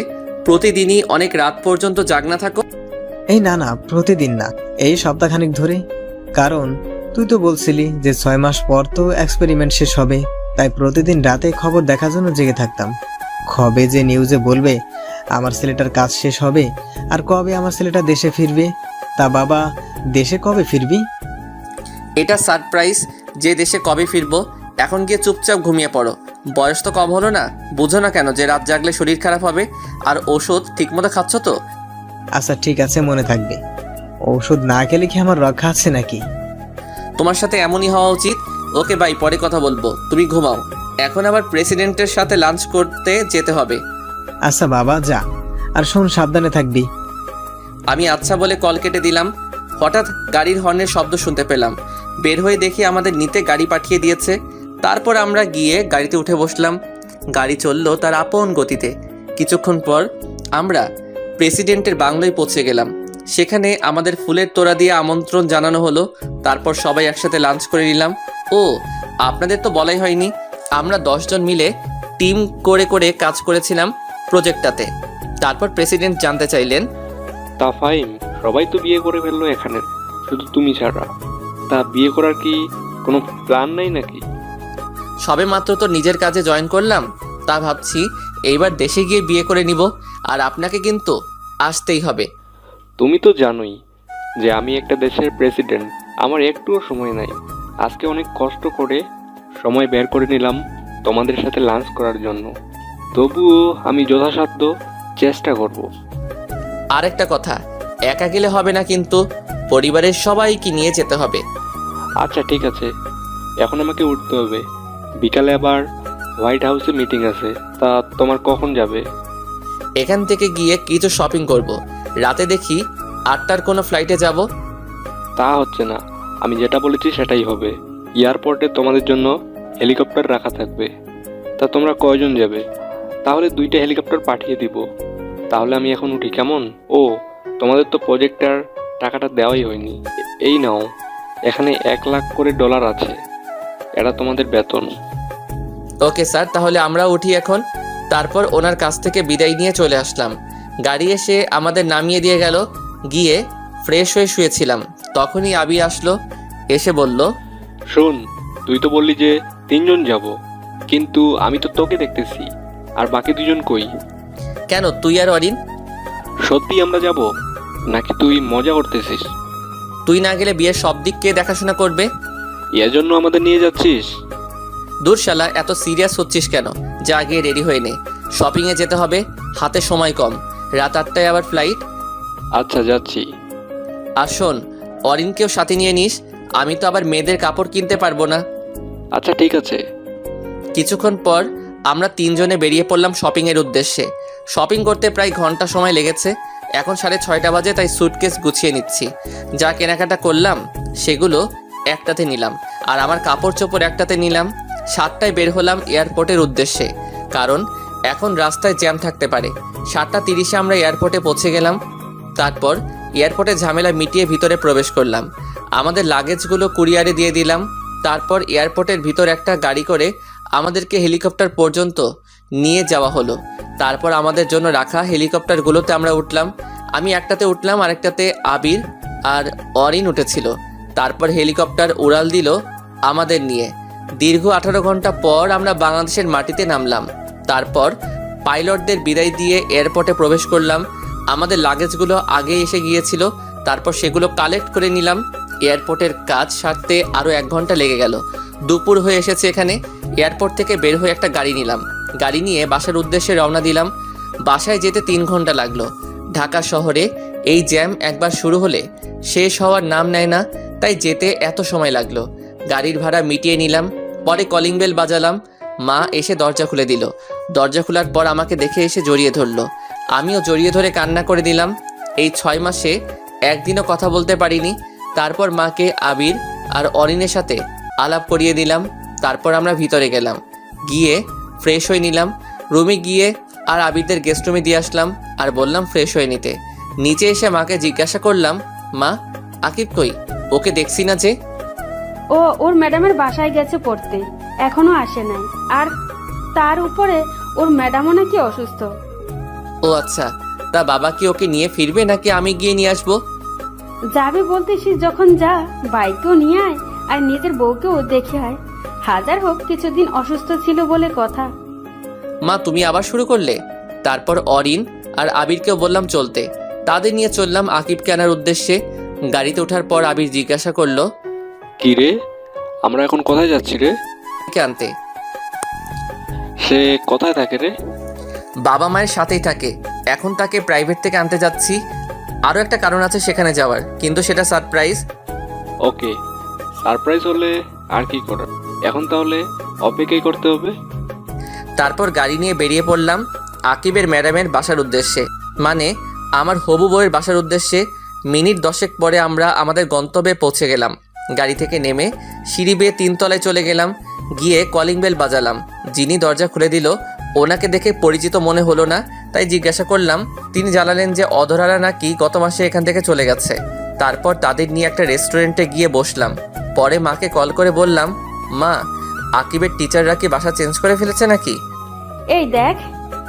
S1: প্রতিদিনই অনেক রাত পর্যন্ত জাগনা থাকো।
S4: এই না না, প্রতিদিন না, এই সপ্তাহখানিক ধরে। কারণ তুই তো বলছিলি যে 6 মাস পর তো এক্সপেরিমেন্ট শেষ হবে, তাই প্রতিদিন রাতে খবর দেখার জন্য জেগে থাকতাম। কবে যে নিউজে বলবে আমার ছেলেটার কাজ শেষ হবে আর কবে আমার ছেলেটা দেশে ফিরবে। তা বাবা, দেশে কবে ফিরবি?
S1: এটা সারপ্রাইজ যে দেশে কবে ফিরবো। এখন গিয়ে চুপচাপ ঘুমিয়ে পড়ো। বয়স তো কম হলো না, বুঝো না কেন যে রাত জাগলে শরীর খারাপ হবে? আর ওষুধ ঠিকমতো খাচ্ছ তো?
S4: আচ্ছা ঠিক আছে, মনে থাকবে। ঔষধ না খেলে কি আমার রক্ষা আছে নাকি?
S1: তোমার সাথে এমনই হওয়া উচিত। ওকে বাই, পরে কথা বলবো, তুমি ঘুমাও। এখন আবার প্রেসিডেন্টের সাথে লাঞ্চ করতে যেতে হবে।
S4: আচ্ছা বাবা, যা। আর শোন, সাবধানে থাকবি।
S1: আমি আচ্ছা বলে কল কেটে দিলাম। হঠাৎ গাড়ির হর্নের শব্দ শুনতে পেলাম। বের হয়ে দেখি আমাদের নিতে গাড়ি পাঠিয়ে দিয়েছে। তারপর আমরা গিয়ে গাড়িতে উঠে বসলাম। গাড়ি চললো তার আপন গতিতে। কিছুক্ষণ পর আমরা প্রেসিডেন্টের বাংলোয় পৌঁছে গেলাম। সেখানে আমাদের ফুলের তোড়া দিয়ে আমন্ত্রণ জানানো হলো। তারপর সবাই একসাথে লাঞ্চ করে নিলাম। ও, আপনাদের তো বলাই হয়নি, আমরা 10 জন মিলে টিম করে করে কাজ করেছিলাম প্রজেক্টটাতে। তারপর প্রেসিডেন্ট জানতে চাইলেন,
S7: তা ফাহিম, সবাই তো বিয়ে করে ফেললো এখানে, শুধু তুমি ছাড়া। তা বিয়ে করার কি কোনো প্ল্যান নাই নাকি?
S1: সবে মাত্র তো নিজের কাজে জয়েন করলাম, তা ভাবছি এইবার দেশে গিয়ে বিয়ে করে নিব। আর আপনাকে কিন্তু আসতেই হবে।
S7: তুমি তো জানোই যে আমি একটা দেশের প্রেসিডেন্ট, আমার একটুও সময় নাই। আজকে অনেক কষ্ট করে সময় বের করে নিলাম তোমাদের সাথে লাঞ্চ করার জন্য। তবুও আমি যথাসাধ্য চেষ্টা করব।
S1: আরেকটা কথা, একা গেলে হবে না কিন্তু, পরিবারের সবাইকে নিয়ে যেতে হবে।
S7: আচ্ছা ঠিক আছে, এখন আমাকে উঠতে হবে। বিকালে আবার হোয়াইট হাউসে মিটিং আছে। তা তোমার কখন যাবে?
S1: এখান থেকে গিয়ে কিছু শপিং করব। রাতে দেখি 8টার কোনো ফ্লাইটে যাব।
S7: তা হচ্ছে না, আমি যেটা বলেছি সেটাই হবে। এয়ারপোর্টে তোমাদের জন্য হেলিকপ্টার রাখা থাকবে। তা তোমরা কয়জন যাবে? তাহলে 2টা হেলিকপ্টার পাঠিয়ে দিব। তাহলে আমি এখন উঠি, কেমন? ও, তোমাদের তো প্রজেক্টটার টাকাটা দেওয়াই হয়নি। এই নাও, এখানে $1 লাখ করে আছে। এটা তোমাদের বেতন।
S1: ওকে স্যার, তাহলে আমরা উঠি এখন। তারপর ওনার কাছ থেকে বিদায় নিয়ে চলে আসলাম। গাড়ি এসে আমাদের নামিয়ে দিয়ে গেল। গিয়ে ফ্রেশ হয়ে শুয়েছিলাম, তখনই আবি আসলো। এসে বলল,
S7: শোন, তুই তো বললি যে 3 জন যাব, কিন্তু আমি তো তোকে দেখতেছি। আর বাকি 2 জন কই?
S1: কেন, তুই আর অরিন?
S7: সত্যি আমরা যাব নাকি তুই মজা করতেছিস?
S1: তুই না গেলে বিয়ের সব দিক কে দেখাশোনা করবে?
S7: এর জন্য আমাদের নিয়ে যাচ্ছিস?
S1: দূর শালা, এত সিরিয়াস হচ্ছিস কেন? যা গিয়ে রেডি হয়ে নে, শপিংয়ে যেতে হবে, হাতে সময় কম। রাত 8টায় আবার ফ্লাইট।
S7: আচ্ছা যাচ্ছি।
S1: আর শোন, অরিনকেও সাথে নিয়ে নিস, আমি তো আবার মেয়েদের কাপড় কিনতে পারবো না।
S7: আচ্ছা ঠিক আছে।
S1: কিছুক্ষণ পর আমরা 3 জনে বেরিয়ে পড়লাম শপিংয়ের উদ্দেশ্যে। শপিং করতে প্রায় ঘন্টা সময় লেগেছে। এখন 6:30 বাজে, তাই সুটকেস গুছিয়ে নিচ্ছি। যা কেনাকাটা করলাম সেগুলো একটাতে নিলাম, আর আমার কাপড় চোপড় একটাতে নিলাম। 7টায় বের হলাম এয়ারপোর্টের উদ্দেশ্যে, কারণ এখন রাস্তায় জ্যাম থাকতে পারে। 7:30-এ আমরা এয়ারপোর্টে পৌঁছে গেলাম। তারপর এয়ারপোর্টে ঝামেলা মিটিয়ে ভিতরে প্রবেশ করলাম। আমাদের লাগেজগুলো কুরিয়ারে দিয়ে দিলাম। তারপর এয়ারপোর্টের ভিতর একটা গাড়ি করে আমাদেরকে হেলিকপ্টার পর্যন্ত নিয়ে যাওয়া হলো। তারপর আমাদের জন্য রাখা হেলিকপ্টারগুলোতে আমরা উঠলাম। আমি একটাতে উঠলাম, আরেকটাতে আবির আর অরিন উঠেছিল। তারপর হেলিকপ্টার উড়াল দিল আমাদের নিয়ে। দীর্ঘ 18 ঘন্টা পর আমরা বাংলাদেশের মাটিতে নামলাম। তারপর পাইলটদের বিদায় দিয়ে এয়ারপোর্টে প্রবেশ করলাম। আমাদের লাগেজগুলো আগে এসে গিয়েছিল, তারপর সেগুলো কালেক্ট করে নিলাম। এয়ারপোর্টের কাজ সারতে আরও 1 ঘন্টা লেগে গেল। দুপুর হয়ে এসেছে এখানে। এয়ারপোর্ট থেকে বের হয়ে একটা গাড়ি নিলাম। গাড়ি নিয়ে বাসার উদ্দেশ্যে রওনা দিলাম। বাসায় যেতে 3 ঘন্টা লাগলো। ঢাকা শহরে এই জ্যাম একবার শুরু হলে শেষ হওয়ার নাম নেয় না, তাই যেতে এত সময় লাগলো। গাড়ির ভাড়া মিটিয়ে নিলাম। পরে কলিং বেল বাজালাম। মা এসে দরজা খুলে দিল। দরজা খোলার পর আমাকে দেখে এসে জড়িয়ে ধরলো। আমিও জড়িয়ে ধরে কান্না করে দিলাম। এই 6 মাসে একদিনও কথা বলতে পারিনি। তারপর মাকে আবির আর অরিনের সাথে আলাপ করিয়ে দিলাম। তারপর আমরা ভিতরে গেলাম, গিয়ে ফ্রেশ হয়ে নিলাম। রুমে গিয়ে আর আবিরদের গেস্ট রুমে দিয়ে আসলাম আর বললাম ফ্রেশ হয়ে নিতে। নিচে এসে মাকে জিজ্ঞাসা করলাম, মা আকিব কই? ওকে দেখছি না যে।
S3: ও ওর ম্যাডামের বাসায় গেছে পড়তে, এখনো আসে নাই। আর তার উপরে ওর ম্যাডামও নাকি অসুস্থ।
S1: ও আচ্ছা, তা বাবা কি ওকে নিয়ে ফিরবে নাকি আমি গিয়ে নিয়ে আসবো?
S3: যাবে বলতেছিস যখন যা, বাইকও নিয়ে আয় আর নিজের বউকেও দেখে আয়। হাজার হোক কিছুদিন অসুস্থ ছিল বলে কথা।
S1: মা তুমি আবার শুরু করলে? তারপর অরিন আর আবিরকেও বললাম চলতে। তাদের নিয়ে চললাম আকিবকে আনার উদ্দেশ্যে। গাড়িতে ওঠার পর আবির জিজ্ঞাসা করলো,
S7: কি রে, আমরা এখন কোথায় যাচ্ছি রে?
S1: কে আনতে?
S7: সে কোথায় থাকে রে?
S1: বাবা মায়ের সাথেই থাকে। এখন তাকে প্রাইভেট থেকে আনতে যাচ্ছি। আরও একটা কারণ আছে সেখানে যাওয়ার, কিন্তু সেটা সারপ্রাইজ।
S7: ওকে, সারপ্রাইজ হলে আর কি করার, এখন তাহলে অপেক্ষাই করতে হবে।
S1: তারপর গাড়ি নিয়ে বেরিয়ে পড়লাম আকিবের ম্যাডামের বাসার উদ্দেশ্যে, মানে আমার হবু বউয়ের বাসার উদ্দেশ্যে। মিনিট 10 পরে আমরা আমাদের গন্তব্যে পৌঁছে গেলাম। গাড়ি থেকে নেমে সিঁড়ি বেয়ে 3 তলায় চলে গেলাম। গিয়ে কলিং বেল বাজালাম। যিনি দরজা খুলে দিল ওনাকে দেখে পরিচিত মনে হলো না, তাই জিজ্ঞাসা করলাম। তিনি জানালেন যে অধরারা নাকি গত মাসে এখান থেকে চলে গেছে। তারপর তাদের নিয়ে একটা রেস্টুরেন্টে গিয়ে বসলাম। পরে মাকে কল করে বললাম, মা আকিবের টিচাররা কি বাসা চেঞ্জ করে ফেলেছে নাকি?
S3: এই দেখ,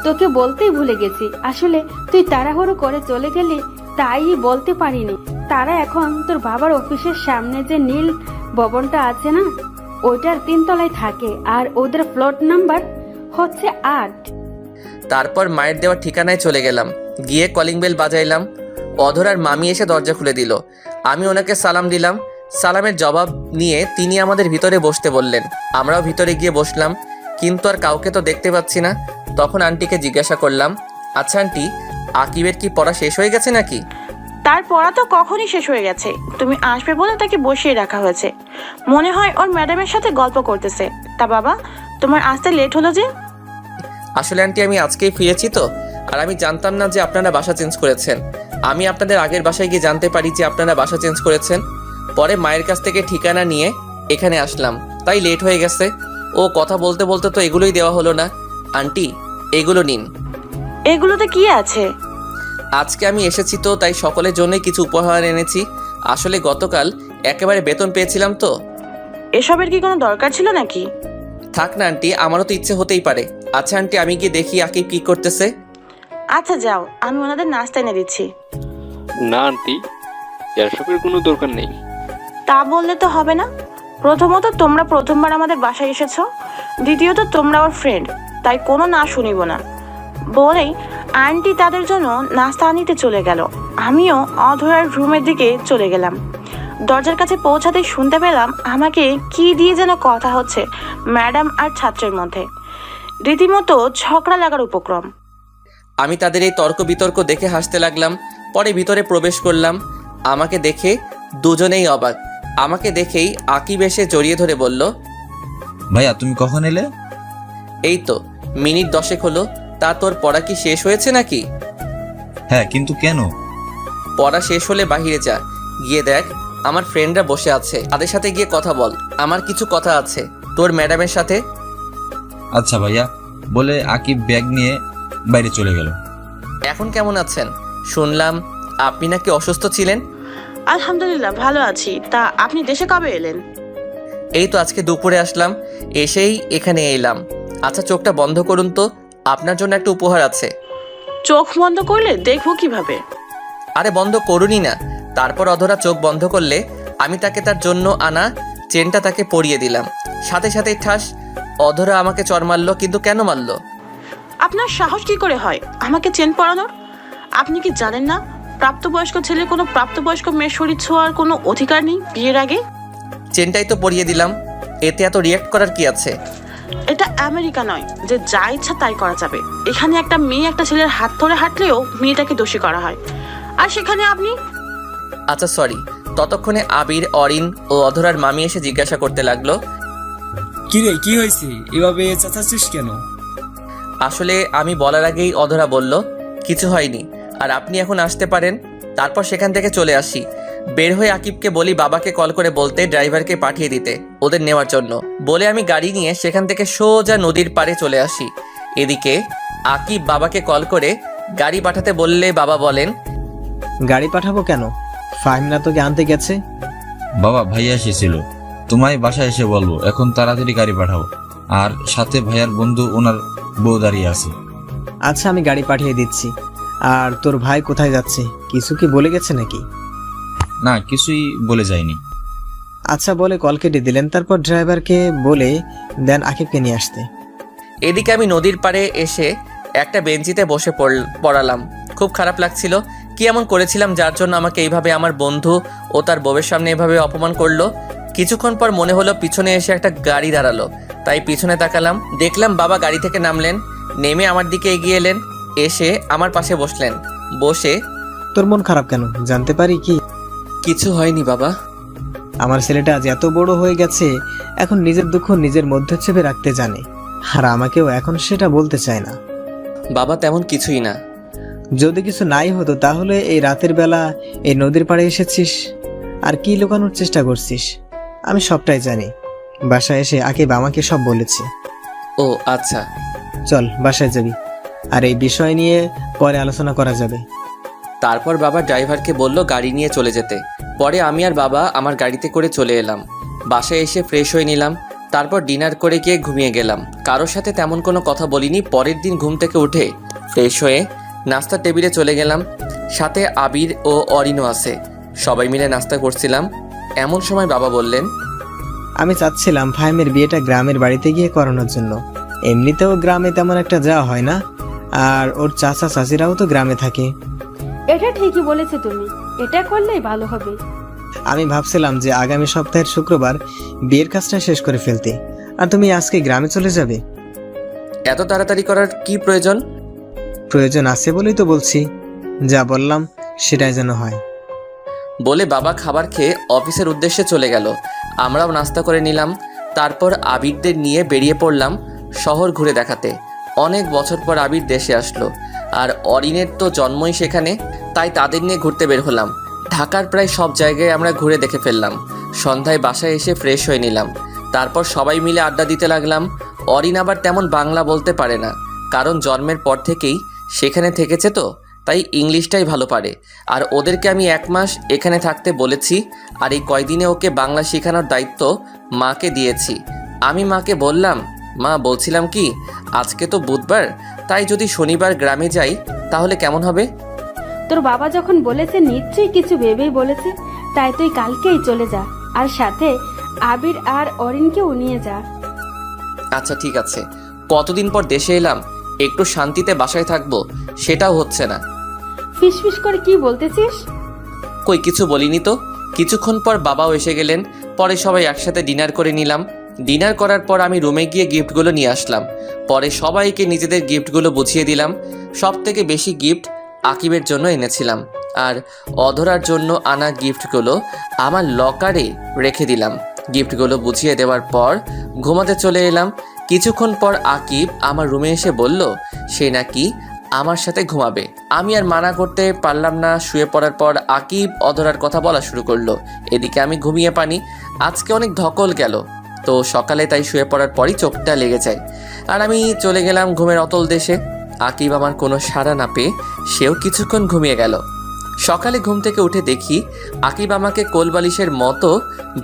S3: তোকে বলতেই ভুলে গেছি। আসলে তুই তাড়াহুড়ো করে চলে গেলি, তাই বলতে পারিনি। তারা এখন তোর বাবার অফিসের সামনে যে নীল ভবনটা আছে না, ওইটার 3 তলায় থাকে, আর ওদের ফ্লোর নাম্বার হচ্ছে 8।
S1: তারপর মায়ের দেওয়া ঠিকানায় চলে গেলাম। গিয়ে কলিং বেল বাজাইলাম। অধরার মামি এসে দরজা খুলে দিল। আমি ওনাকে সালাম দিলাম। সালামের জবাব নিয়ে তিনি আমাদের ভিতরে বসতে বললেন। আমরাও ভিতরে গিয়ে বসলাম, কিন্তু আর কাউকে তো দেখতে পাচ্ছি না। তখন আন্টিকে জিজ্ঞাসা করলাম, আচ্ছা আন্টি, আকিবের কি পড়া শেষ হয়ে গেছে নাকি?
S6: তার পড়া তো কখনই শেষ হয়ে গেছে। তুমি আসবে বলে তাকে বসিয়ে রাখা হয়েছে। মনে হয় ওর ম্যাডামের সাথে গল্প করতেছে। তা বাবা, তোমার আসতে লেট হলো যে?
S1: আসলে আন্টি আমি আজকেই ফিরেছি তো, আর আমি জানতাম না যে আপনারা বাসা চেঞ্জ করেছেন। আমি আপনাদের আগের বাসায় গিয়ে জানতে পারি যে আপনারা বাসা চেঞ্জ করেছেন। পরে মায়ের কাছ থেকে ঠিকানা নিয়ে এখানে আসলাম, তাই লেট হয়ে গেছে। ও কথা বলতে বলতে তো এগুলোই দেওয়া হলো না। আন্টি এগুলো নিন।
S6: এগুলোতে কি আছে?
S1: আজকে আমি এসেছি তো, তাই সকলের জন্যই কিছু উপহার এনেছি। আসলে গতকাল একেবারে বেতন পেয়েছিলাম তো।
S6: এসবের কি কোনো দরকার ছিল নাকি?
S1: থাক না আন্টি, আমারও তো ইচ্ছে হতেই পারে। আচ্ছা আন্টি, আমি গিয়ে দেখি আকিব কি করতেছে।
S6: আচ্ছা যাও, আমি ওনাদের নাস্তা এনে দিচ্ছি।
S7: না আন্টি, এসবের কোনো দরকার নেই।
S6: তা বললে তো হবে না। প্রথমত তোমরা প্রথমবার আমাদের বাসায় এসেছো, দ্বিতীয়ত তোমরা ওর ফ্রেন্ড, তাই কোনো না শুনিব না বলেই আন্টি তাদের জন্য নাস্তা আনিতে চলে গেল। আমিও অধরার রুমের দিকে চলে গেলাম। দরজার কাছে পৌঁছাতেই শুনতে পেলাম আমাকে কি দিয়ে যেন কথা হচ্ছে ম্যাডাম আর ছাত্রের মধ্যে। রীতিমতো ঝগড়া লাগার উপক্রম।
S1: আমি তাদের এই তর্ক বিতর্ক দেখে হাসতে লাগলাম। পরে ভিতরে প্রবেশ করলাম। আমাকে দেখে দুজনেই অবাক। আমাকে দেখেই আকিব এসে জড়িয়ে ধরে বলল,
S2: ভাইয়া তুমি কখন এলে?
S1: এই তো মিনিট 10 হলো। তা তোর পড়া কি শেষ হয়েছে নাকি?
S2: হ্যাঁ, কিন্তু কেন?
S1: পড়া শেষ হলে বাহিরে যা, গিয়ে দেখ আমার ফ্রেন্ডরা বসে আছে, তাদের সাথে গিয়ে কথা বল। আমার কিছু কথা আছে তোর ম্যাডামের সাথে।
S2: আচ্ছা ভাইয়া বলে আকিব ব্যাগ নিয়ে বাইরে চলে গেল।
S1: এখন কেমন আছেন? শুনলাম আপনি নাকি অসুস্থ ছিলেন।
S6: আলহামদুলিল্লাহ ভালো আছি। তা আপনি দেশে কবে এলেন?
S1: এই তো আজকে দুপুরে আসলাম, এসেই এখানে এলাম। আচ্ছা চোখটা বন্ধ করুন তো, আপনার জন্য একটা উপহার আছে।
S6: চোখ বন্ধ করলে দেখবো কিভাবে?
S1: আরে বন্ধ করুনই না। তারপর অধরা চোখ বন্ধ করলে আমি তাকে তার জন্য আনা চেনটা তাকে পরিয়ে দিলাম। সাথে সাথে ঠাস, অধরা আমাকে চর মারলো। কিন্তু কেন মারলো?
S6: আপনার সাহস কি করে হয় আমাকে চেন পরানোর? আপনি কি জানেন না প্রাপ্তবয়স্ক ছেলে কোনো প্রাপ্তবয়স্ক মেয়ের শরীর ছোঁয়ার কোনো অধিকার নেই বিয়ের আগে?
S1: চেনটাই তো পরিয়ে দিলাম, এতে এত রিয়াক্ট করার কি আছে?
S6: এটা আমেরিকা নয় যে যা ইচ্ছা তাই করা যাবে। এখানে একটা মেয়ে একটা ছেলের হাত ধরে হাঁটলেও মেয়েটাকে দোষী করা হয়, আর সেখানে আপনি।
S1: আচ্ছা সরি। ততক্ষণে আবির, অরিন ও অধরার মামি এসে জিজ্ঞাসা করতে লাগলো,
S5: কিরে কি হয়েছে, এভাবে চেঁচাচ্ছিস কেন?
S1: আসলে আমি বলার আগেই অধরা বলল, কিছু হয়নি, আর আপনি এখন আসতে পারেন। তারপর সেখান থেকে চলে আসি। বের হয়ে আকিবকে বলি বাবাকে কল করে বলতে ড্রাইভারকে পাঠিয়ে দিতে ওদের নেওয়ার জন্য। বলে আমি গাড়ি নিয়ে সেখান থেকে সোজা নদীর পাড়ে চলে আসি। এদিকে আকিব বাবাকে কল করে গাড়ি পাঠাতে বললে বাবা বলেন,
S4: গাড়ি পাঠাবো কেন? ফাহিমরা তোকে আনতে গেছে।
S2: বাবা ভাইয়া এসেছিল, তোমায় বাসায় এসে বলবো এখন তাড়াতাড়ি গাড়ি পাঠাও। আর সাথে ভাইয়ার বন্ধু ওনার বউ দাঁড়িয়ে আছে।
S4: আচ্ছা আমি গাড়ি পাঠিয়ে দিচ্ছি। আর তোর ভাই কোথায় যাচ্ছে, কিছু কি বলে গেছে নাকি?
S2: না, কিছুই বলে যায়নি।
S4: আচ্ছা বলে কল কেটে দিলেন। তারপর ড্রাইভারকে বলে দেন আকিবকে নিয়ে আসতে।
S1: এদিকে আমি নদীর পাড়ে এসে একটা বেঞ্চিতে বসে পড়ালাম। খুব খারাপ লাগছিল। কি এমন করেছিলাম যার জন্য আমাকে এইভাবে আমার বন্ধু ও তার বউয়ের সামনে এভাবে অপমান করলো। কিছুক্ষণ পর মনে হলো পিছনে এসে একটা গাড়ি দাঁড়ালো, তাই পিছনে তাকালাম। দেখলাম বাবা গাড়ি থেকে নামলেন, নেমে আমার দিকে এগিয়ে এলেন, এসে আমার পাশে বসলেন। বসে,
S4: তোর মন খারাপ কেন জানতে পারি কি?
S1: কিছু হয়নি বাবা।
S4: আমার ছেলেটা আজ এত বড় হয়ে গেছে, এখন নিজের দুঃখ নিজের মধ্যে চেপে রাখতে জানে, আর আমাকেও এখন সেটা বলতে চায় না।
S1: বাবা তেমন কিছুই না।
S4: যদি কিছু নাই হতো তাহলে এই রাতের বেলা এই নদীর পাড়ে এসেছিস আর কি লুকানোর চেষ্টা করছিস? আমি সবটাই জানি। বাসায় এসে আকিব আমাকে সব বলেছে।
S1: ও আচ্ছা।
S4: চল বাসায় যাবি, আর এই বিষয় নিয়ে পরে আলোচনা করা যাবে।
S1: তারপর বাবা ড্রাইভারকে বলল গাড়ি নিয়ে চলে যেতে। পরে আমি আর বাবা আমার গাড়িতে করে চলে এলাম। বাসায় এসে ফ্রেশ হয়ে নিলাম, তারপর ডিনার করে গিয়ে ঘুমিয়ে গেলাম। কারোর সাথে তেমন কোনো কথা বলিনি। পরের দিন ঘুম থেকে উঠে ফ্রেশ হয়ে নাস্তার টেবিলে চলে গেলাম। সাথে আবির ও অরিনও আছে। সবাই মিলে নাস্তা করছিলাম। এমন সময় বাবা বললেন,
S4: আমি চাচ্ছিলাম ফাহিমের বিয়েটা গ্রামের বাড়িতে গিয়ে করানোর জন্য। এমনিতেও গ্রামে তেমন একটা যাওয়া হয় না, আর ওর চাচা চাচিরাও তো গ্রামে থাকে।
S3: এটা ঠিকই বলেছে তুমি, এটা করলেই ভালো হবে।
S4: আমি ভাবছিলাম যে আগামী সপ্তাহের শুক্রবার বিয়ের কাজটা শেষ করে ফেলতে, আর তুমি আজকে গ্রামে চলে যাবে।
S1: এত তাড়াতাড়ি করার কি প্রয়োজন?
S4: প্রয়োজন আছে বলেই তো বলছি, যা বললাম সেটাই যেন হয়।
S1: বলে বাবা খাবার খেয়ে অফিসের উদ্দেশ্যে চলে গেল। আমরাও নাস্তা করে নিলাম। তারপর আবিরদের নিয়ে বেরিয়ে পড়লাম শহর ঘুরে দেখাতে। অনেক বছর পর আবির দেশে আসলো, আর অরিনের তো জন্মই সেখানে, তাই তাদের নিয়ে ঘুরতে বের হলাম। ঢাকার প্রায় সব জায়গায় আমরা ঘুরে দেখে ফেললাম। সন্ধ্যায় বাসায় এসে ফ্রেশ হয়ে নিলাম। তারপর সবাই মিলে আড্ডা দিতে লাগলাম। অরিন আবার তেমন বাংলা বলতে পারে না, কারণ জন্মের পর থেকেই সেখানে থেকেছে তো, তাই ইংলিশটাই ভালো পারে। আর ওদেরকে আমি 1 মাস এখানে থাকতে বলেছি, আর এই কয়দিনে ওকে বাংলা শেখানোর দায়িত্ব মাকে দিয়েছি। আমি মাকে বললাম, মা বলছিলাম কি, আজকে তো বুধবার, তাই যদি শনিবার গ্রামে যাই তাহলে কেমন হবে?
S3: তোর বাবা যখন বলেছে নিশ্চয়ই কিছু ভেবেই বলেছে, তাই তুই কালকেই চলে যা, আর সাথে আবির আর অরিনকেও নিয়ে যা।
S1: আচ্ছা ঠিক আছে। কতদিন পর দেশে এলাম, একটু শান্তিতে বাসায় থাকবো, সেটাও হচ্ছে না।
S3: ফিসফিস করে কি বলতেছিস?
S1: কই কিছু বলিনি তো। কিছুক্ষণ পর বাবাও এসে গেলেন। পরে সবাই একসাথে ডিনার করে নিলাম। ডিনার করার পর আমি রুমে গিয়ে গিফটগুলো নিয়ে আসলাম। পরে সবাইকে নিজেদের গিফটগুলো বুঝিয়ে দিলাম। সব থেকে বেশি গিফট আকিবের জন্য এনেছিলাম, আর অধরার জন্য আনা গিফটগুলো আমার লকারে রেখে দিলাম। গিফটগুলো বুঝিয়ে দেওয়ার পর ঘুমাতে চলে এলাম। কিছুক্ষণ পর আকিব আমার রুমে এসে বলল সে নাকি আমার সাথে ঘুমাবে। আমি আর মানা করতে পারলাম না। শুয়ে পড়ার পর আকিব অধরার কথা বলা শুরু করলো। এদিকে আমি ঘুমিয়ে পানি। আজকে অনেক ধকল গেল, তো সকালে তাই শুয়ে পড়ার পরই চোখটা লেগে যায়, আর আমি চলে গেলাম ঘুমের অতল দেশে। আকিব আমার কোনো সাড়া না পেয়ে সেও কিছুক্ষণ ঘুমিয়ে গেল। সকালে ঘুম থেকে উঠে দেখি আকিব আমাকে কোলবালিশের মতো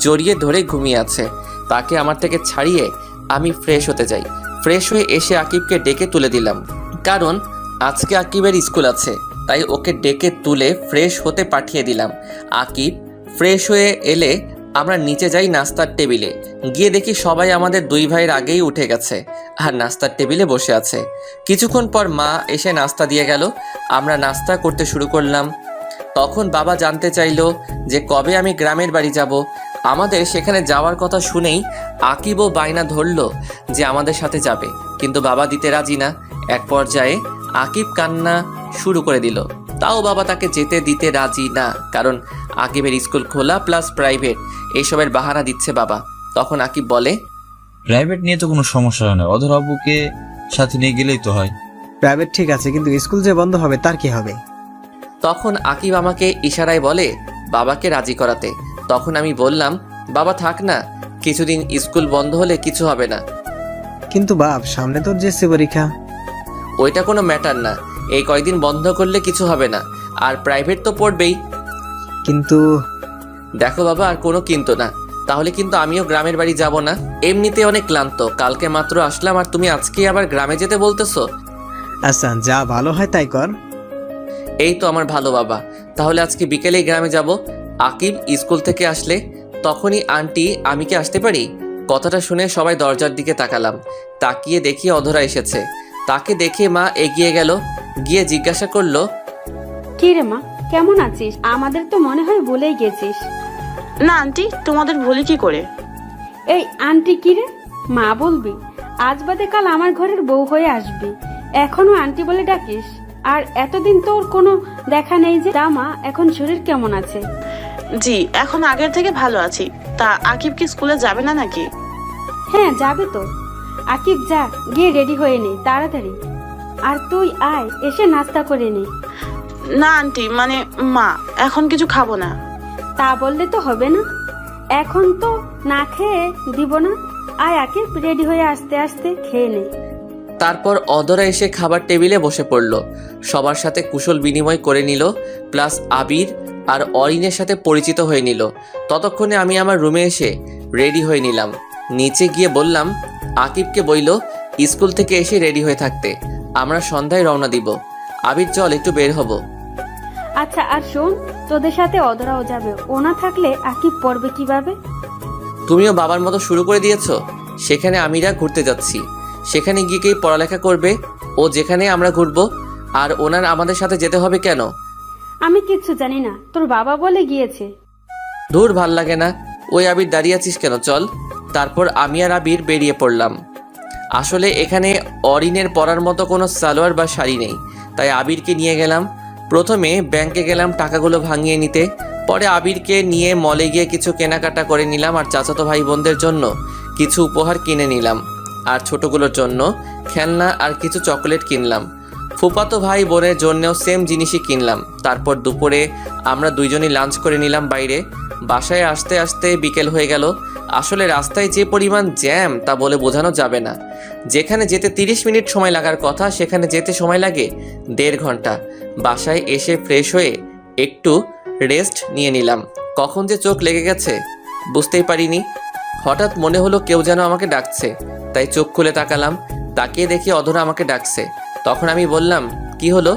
S1: জড়িয়ে ধরে ঘুমিয়ে আছে। তাকে আমার থেকে ছাড়িয়ে আমি ফ্রেশ হতে যাই। ফ্রেশ হয়ে এসে আকিবকে ডেকে তুলে দিলাম, কারণ আজকে আকিবের স্কুল আছে, তাই ওকে ডেকে তুলে ফ্রেশ হতে পাঠিয়ে দিলাম। আকিব ফ্রেশ হয়ে এলে আমরা নিচে যাই নাস্তার টেবিলে। গিয়ে দেখি সবাই আমাদের 2 ভাইয়ের আগেই উঠে গেছে আর নাস্তার টেবিলে বসে আছে। কিছুক্ষণ পর মা এসে নাস্তা দিয়ে গেল। আমরা নাস্তা করতে শুরু করলাম। তখন বাবা জানতে চাইলো যে কবে আমি গ্রামের বাড়ি যাব। আমাদের সেখানে যাওয়ার কথা শুনেই আকিবও বায়না ধরলো যে আমাদের সাথে যাবে, কিন্তু বাবা দিতে রাজি না। এক পর্যায়ে আকিব কান্না শুরু করে দিল, তাও বাবা তাকে যেতে দিতে রাজি না, কারণ আকিবের স্কুল খোলা প্লাস প্রাইভেট, এইসবের বাহানা দিচ্ছে বাবা। তখন আকিব বলে,
S2: প্রাইভেট নিয়ে তো কোনো সমস্যা হয় না, অধর আব্বুকে সাথে নিয়ে গেলেই তো হয়।
S4: প্রাইভেট ঠিক আছে, কিন্তু স্কুল যে বন্ধ হবে তার কি হবে?
S1: তখন আকিব আমাকে ইশারায় বলে বাবাকে রাজি করাতে। তখন আমি বললাম, বাবা থাক না, কিছুদিন স্কুল বন্ধ হলে কিছু হবে না।
S4: কিন্তু বাপ, সামনে তোর জেএসসি পরীক্ষা।
S1: ওইটা কোনো ম্যাটার না, এই কয়দিন বন্ধ করলে কিছু হবে না, আর প্রাইভেট তো পড়বেই।
S4: কিন্তু
S1: দেখো বাবা, আর কোনো কিন্তু না, তাহলে কিন্তু আমিও গ্রামের বাড়ি যাব না। এমনিতে অনেক ক্লান্ত, কালকে মাত্র আসলাম, আর তুমি আজকে আবার গ্রামে যেতে বলতেছো।
S4: আচ্ছা, যা ভালো হয় তাই কর।
S1: এই তো আমার ভালো বাবা, তাহলে আজকে বিকেলেই গ্রামে যাব। আকিব স্কুল থেকে আসলে তখনই আন্টি, আমি কি আসতে পারি? কথাটা শুনে সবাই দরজার দিকে তাকালাম। তাকিয়ে দেখি অধরা এসেছে। তাকে দেখে মা এগিয়ে গেল, গিয়ে জিজ্ঞাসা করলো,
S3: কি রে মা, কেমন আছিস? আমাদের তো মনে হয় ভুলেই গেছিস।
S6: না আন্টি, তোমাদের ভুলি কি করে?
S3: এই আন্টি কি রে? মা বলবি? আজ বাদে কাল আমার ঘরের বউ হয়ে আসবি, এখনো আন্টি বলে ডাকিস? আর এতদিন তোর কোনো দেখা নেই যে। তা মা, এখন শরীর কেমন আছে?
S6: জি, এখন আগের থেকে ভালো আছি। তা আকিব কি স্কুলে যাবে না নাকি?
S3: হ্যাঁ যাবে তো। আকিব যা, গিয়ে রেডি হয়ে নে তাড়াতাড়ি। আর তুই আয়, এসে নাস্তা করে নে।
S6: না আন্টি, মানে মা, এখন কিছু খাবো না।
S3: তা বললে তো হবে না, এখন তো না খেয়ে দিব না। আয় আকিব, রেডি হয়ে আস্তে আস্তে খেয়ে নে।
S1: তারপর অধরা এসে খাবার টেবিলে বসে পড়ল। সবার সাথে কুশল বিনিময় করে নিল, প্লাস আবির আর অরিনের সাথে পরিচিত হয়ে নিল। ততক্ষণে আমি আমার রুমে এসে রেডি হয়ে নিলাম। নিচে গিয়ে বললাম, আকিবকে বইল স্কুল থেকে এসে রেডি হয়ে থাকতে, আমরা সন্ধ্যায় রওনা দিব। আবির চল একটু বের হব।
S3: আচ্ছা, আর শোন, তোদের সাথে অধরাও যাবে। ও না থাকলে আকিব পড়বে কিভাবে?
S1: তুমিও বাবার মতো শুরু করে দিয়েছো। সেখানে আমিরা ঘুরতে যাচ্ছি, সেখানে গিয়ে কি পড়ালেখা করবে? ও যেখানে আমরা ঘুরবো, আর ওনার আমাদের সাথে যেতে হবে কেন?
S3: আমি কিচ্ছু জানি না, তোর বাবা বলে গিয়েছে।
S1: ধুর, ভাল লাগে না। ওই আবির দাঁড়িয়ে আছিস কেন, চল। তারপর আমি আর আবির বেরিয়ে পড়লাম। আসলে এখানে অরিনের পরার মতো কোনো সালোয়ার বা শাড়ি নেই, তাই আবিরকে নিয়ে গেলাম। প্রথমে ব্যাংকে গেলাম টাকাগুলো ভাঙিয়ে নিতে, পরে আবিরকে নিয়ে মলে গিয়ে কিছু কেনাকাটা করে নিলাম, আর চাচাতো ভাই বোনদের জন্য কিছু উপহার কিনে নিলাম, আর ছোটগুলোর জন্য খেলনা আর কিছু চকলেট কিনলাম। ফুফাতো ভাই বোনের জন্যও সেম জিনিসই কিনলাম। তারপর দুপুরে আমরা দুইজনই লাঞ্চ করে নিলাম বাইরে। বাসায় আসতে আসতে বিকেল হয়ে গেল। আসলে রাস্তায় যে পরিমাণ জ্যাম তা বলে বোঝানো যাবে না। যেখানে যেতে 30 মিনিট সময় লাগার কথা, সেখানে যেতে সময় লাগে 1.5 ঘন্টা। বাসায় এসে ফ্রেশ হয়ে একটু রেস্ট নিয়ে নিলাম। কখন যে চোখ লেগে গেছে বুঝতেই পারিনি। হঠাৎ মনে হলো কেউ যেন আমাকে ডাকছে, তাই চোখ খুলে তাকালাম। তাকিয়ে দেখি অধরা আমাকে ডাকছে। তখন আমি বললাম, কি হলো,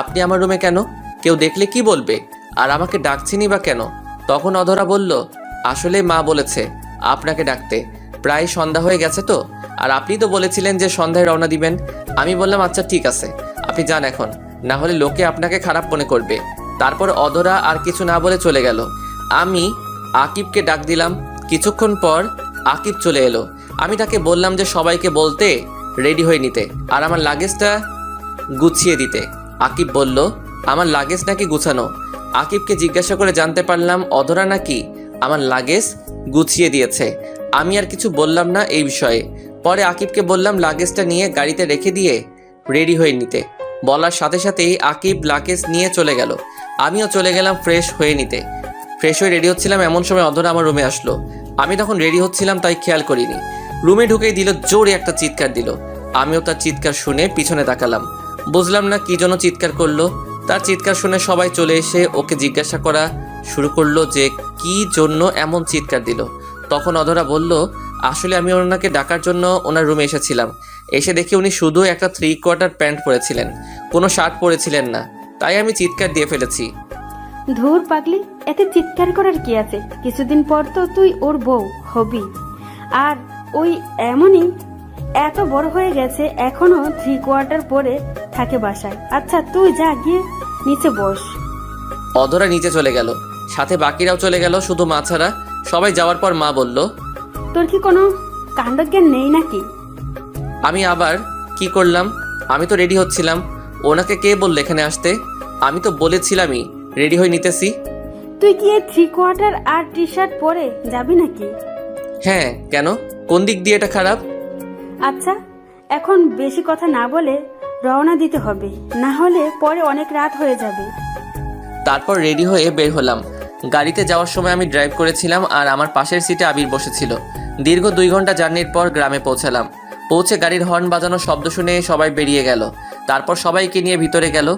S1: আপনি আমার রুমে কেন? কেউ দেখলে কি বলবে? আর আমাকে ডাকছেনই বা কেন? তখন অধরা বলল, আসলে মা বলেছে আপনাকে ডাকতে, প্রায় সন্ধ্যা হয়ে গেছে তো, আর আপনি তো বলেছিলেন যে সন্ধ্যায় রওনা দিবেন। আমি বললাম, আচ্ছা ঠিক আছে, আপনি যান এখন, না হলে লোকে আপনাকে খারাপ মনে করবে। তারপর অধরা আর কিছু না বলে চলে গেল। আমি আকিবকে ডাক দিলাম। কিছুক্ষণ পর আকিব চলে এলো। আমি তাকে বললাম যে সবাইকে বলতে রেডি হয়ে নিতে আর আমার লাগেজটা গুছিয়ে দিতে। আকিব বলল, আমার লাগেজ নাকি গুছানো? আকিবকে জিজ্ঞাসা করে জানতে পারলাম অধরা নাকি আমার লাগেজ গুছিয়ে দিয়েছে। আমি আর কিছু বললাম না এই বিষয়ে। পরে আকিবকে বললাম লাগেজটা নিয়ে গাড়িতে রেখে দিয়ে রেডি হয়ে নিতে। বলার সাথে সাথেই আকিব লাগেজ নিয়ে চলে গেল। আমিও চলে গেলাম ফ্রেশ হয়ে নিতে। ফ্রেশ হয়ে রেডি হচ্ছিলাম, এমন সময় অধরা আমার রুমে আসলো। আমি তখন রেডি হচ্ছিলাম তাই খেয়াল করিনি। রুমে ঢুকেই দিল জোরে একটা চিৎকার দিল। আমিও তার চিৎকার শুনে পিছনে তাকালাম। বুঝলাম না কি জন্য চিৎকার করলো। তার চিৎকার শুনে সবাই চলে এসে ওকে জিজ্ঞাসা করা শুরু করলো যে কি জন্য এমন চিৎকার দিল। তখন অধরা বলল, আসলে আমি ওনাকে ডাকার জন্য ওনার রুমে এসেছিলাম। এসে দেখি উনি শুধু একটা 3/4 প্যান্ট পরেছিলেন, কোনো শার্ট পরেছিলেন না, তাই আমি চিৎকার দিয়ে ফেলেছি।
S3: ধুর পাগলি, এতে চিৎকার করার কি আছে? কিছুদিন পর তো তুই ওর বউ হবি। আর ওই এমনই এত বড় হয়ে গেছে, এখনো 3/4 পরে থাকে বাসায়। আচ্ছা তুই যা, গিয়ে নিচে বস।
S1: অধরা নিচে চলে গেল, সাথে বাকিরাও চলে গেল, শুধু মা ছাড়া। সবাই যাওয়ার পর মা বলল,
S3: তোর কি কোনো কাণ্ডজ্ঞান নেই নাকি?
S1: আমি আবার কি করলাম? আমি তো রেডি হচ্ছিলাম। ওনাকে কে বলল এখানে আসতে? আমি তো বলেছিলামই রেডি হয়ে নিতেছি।
S3: তুই কি 3/4 আর টি শার্ট পরে যাবি নাকি?
S1: হ্যাঁ, কেন? কোন দিক দিয়ে এটা খারাপ?
S3: আচ্ছা, এখন বেশি কথা না বলে রওনা দিতে হবে, না হলে পরে অনেক রাত হয়ে যাবে।
S1: তারপর রেডি হয়ে বের হলাম। গাড়িতে যাওয়ার সময় আমি ড্রাইভ করেছিলাম আর আমার পাশের সিটে আবির বসেছিল। দীর্ঘ 2 ঘন্টা জার্নির পর গ্রামে পৌঁছালাম। পৌঁছে গাড়ির হর্ন বাজানোর শব্দ শুনে সবাই বেরিয়ে গেল। তারপর সবাইকে নিয়ে ভিতরে গেল।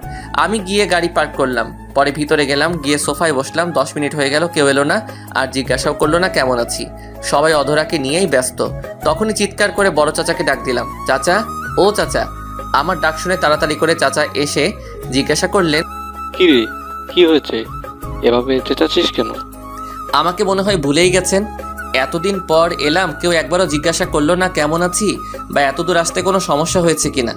S1: আমি গিয়ে গাড়ি পার্ক করলাম। পরে ভিতরে গেলাম, গিয়ে সোফায় বসলাম। 10 মিনিট হয়ে গেল, কেউ এলো না আর জিজ্ঞাসাও করলো না কেমন আছি। সবাই অধরাকে নিয়েই ব্যস্ত। তখনই চিৎকার করে বড় চাচাকে ডাক দিলাম, চাচা, ও চাচা। আমার ডাক শুনে তাড়াতাড়ি করে চাচা এসে জিজ্ঞাসা করলেন,
S7: কি রে, কি হয়েছে? এভাবে চেঁচাচ্ছিস কেন?
S1: আমাকে মনে হয় ভুলেই গেছেন। এতদিন পর এলাম, কেউ একবারও জিজ্ঞাসা করলো না কেমন আছি বা এত দূর আসতে কোনো সমস্যা হয়েছে কিনা।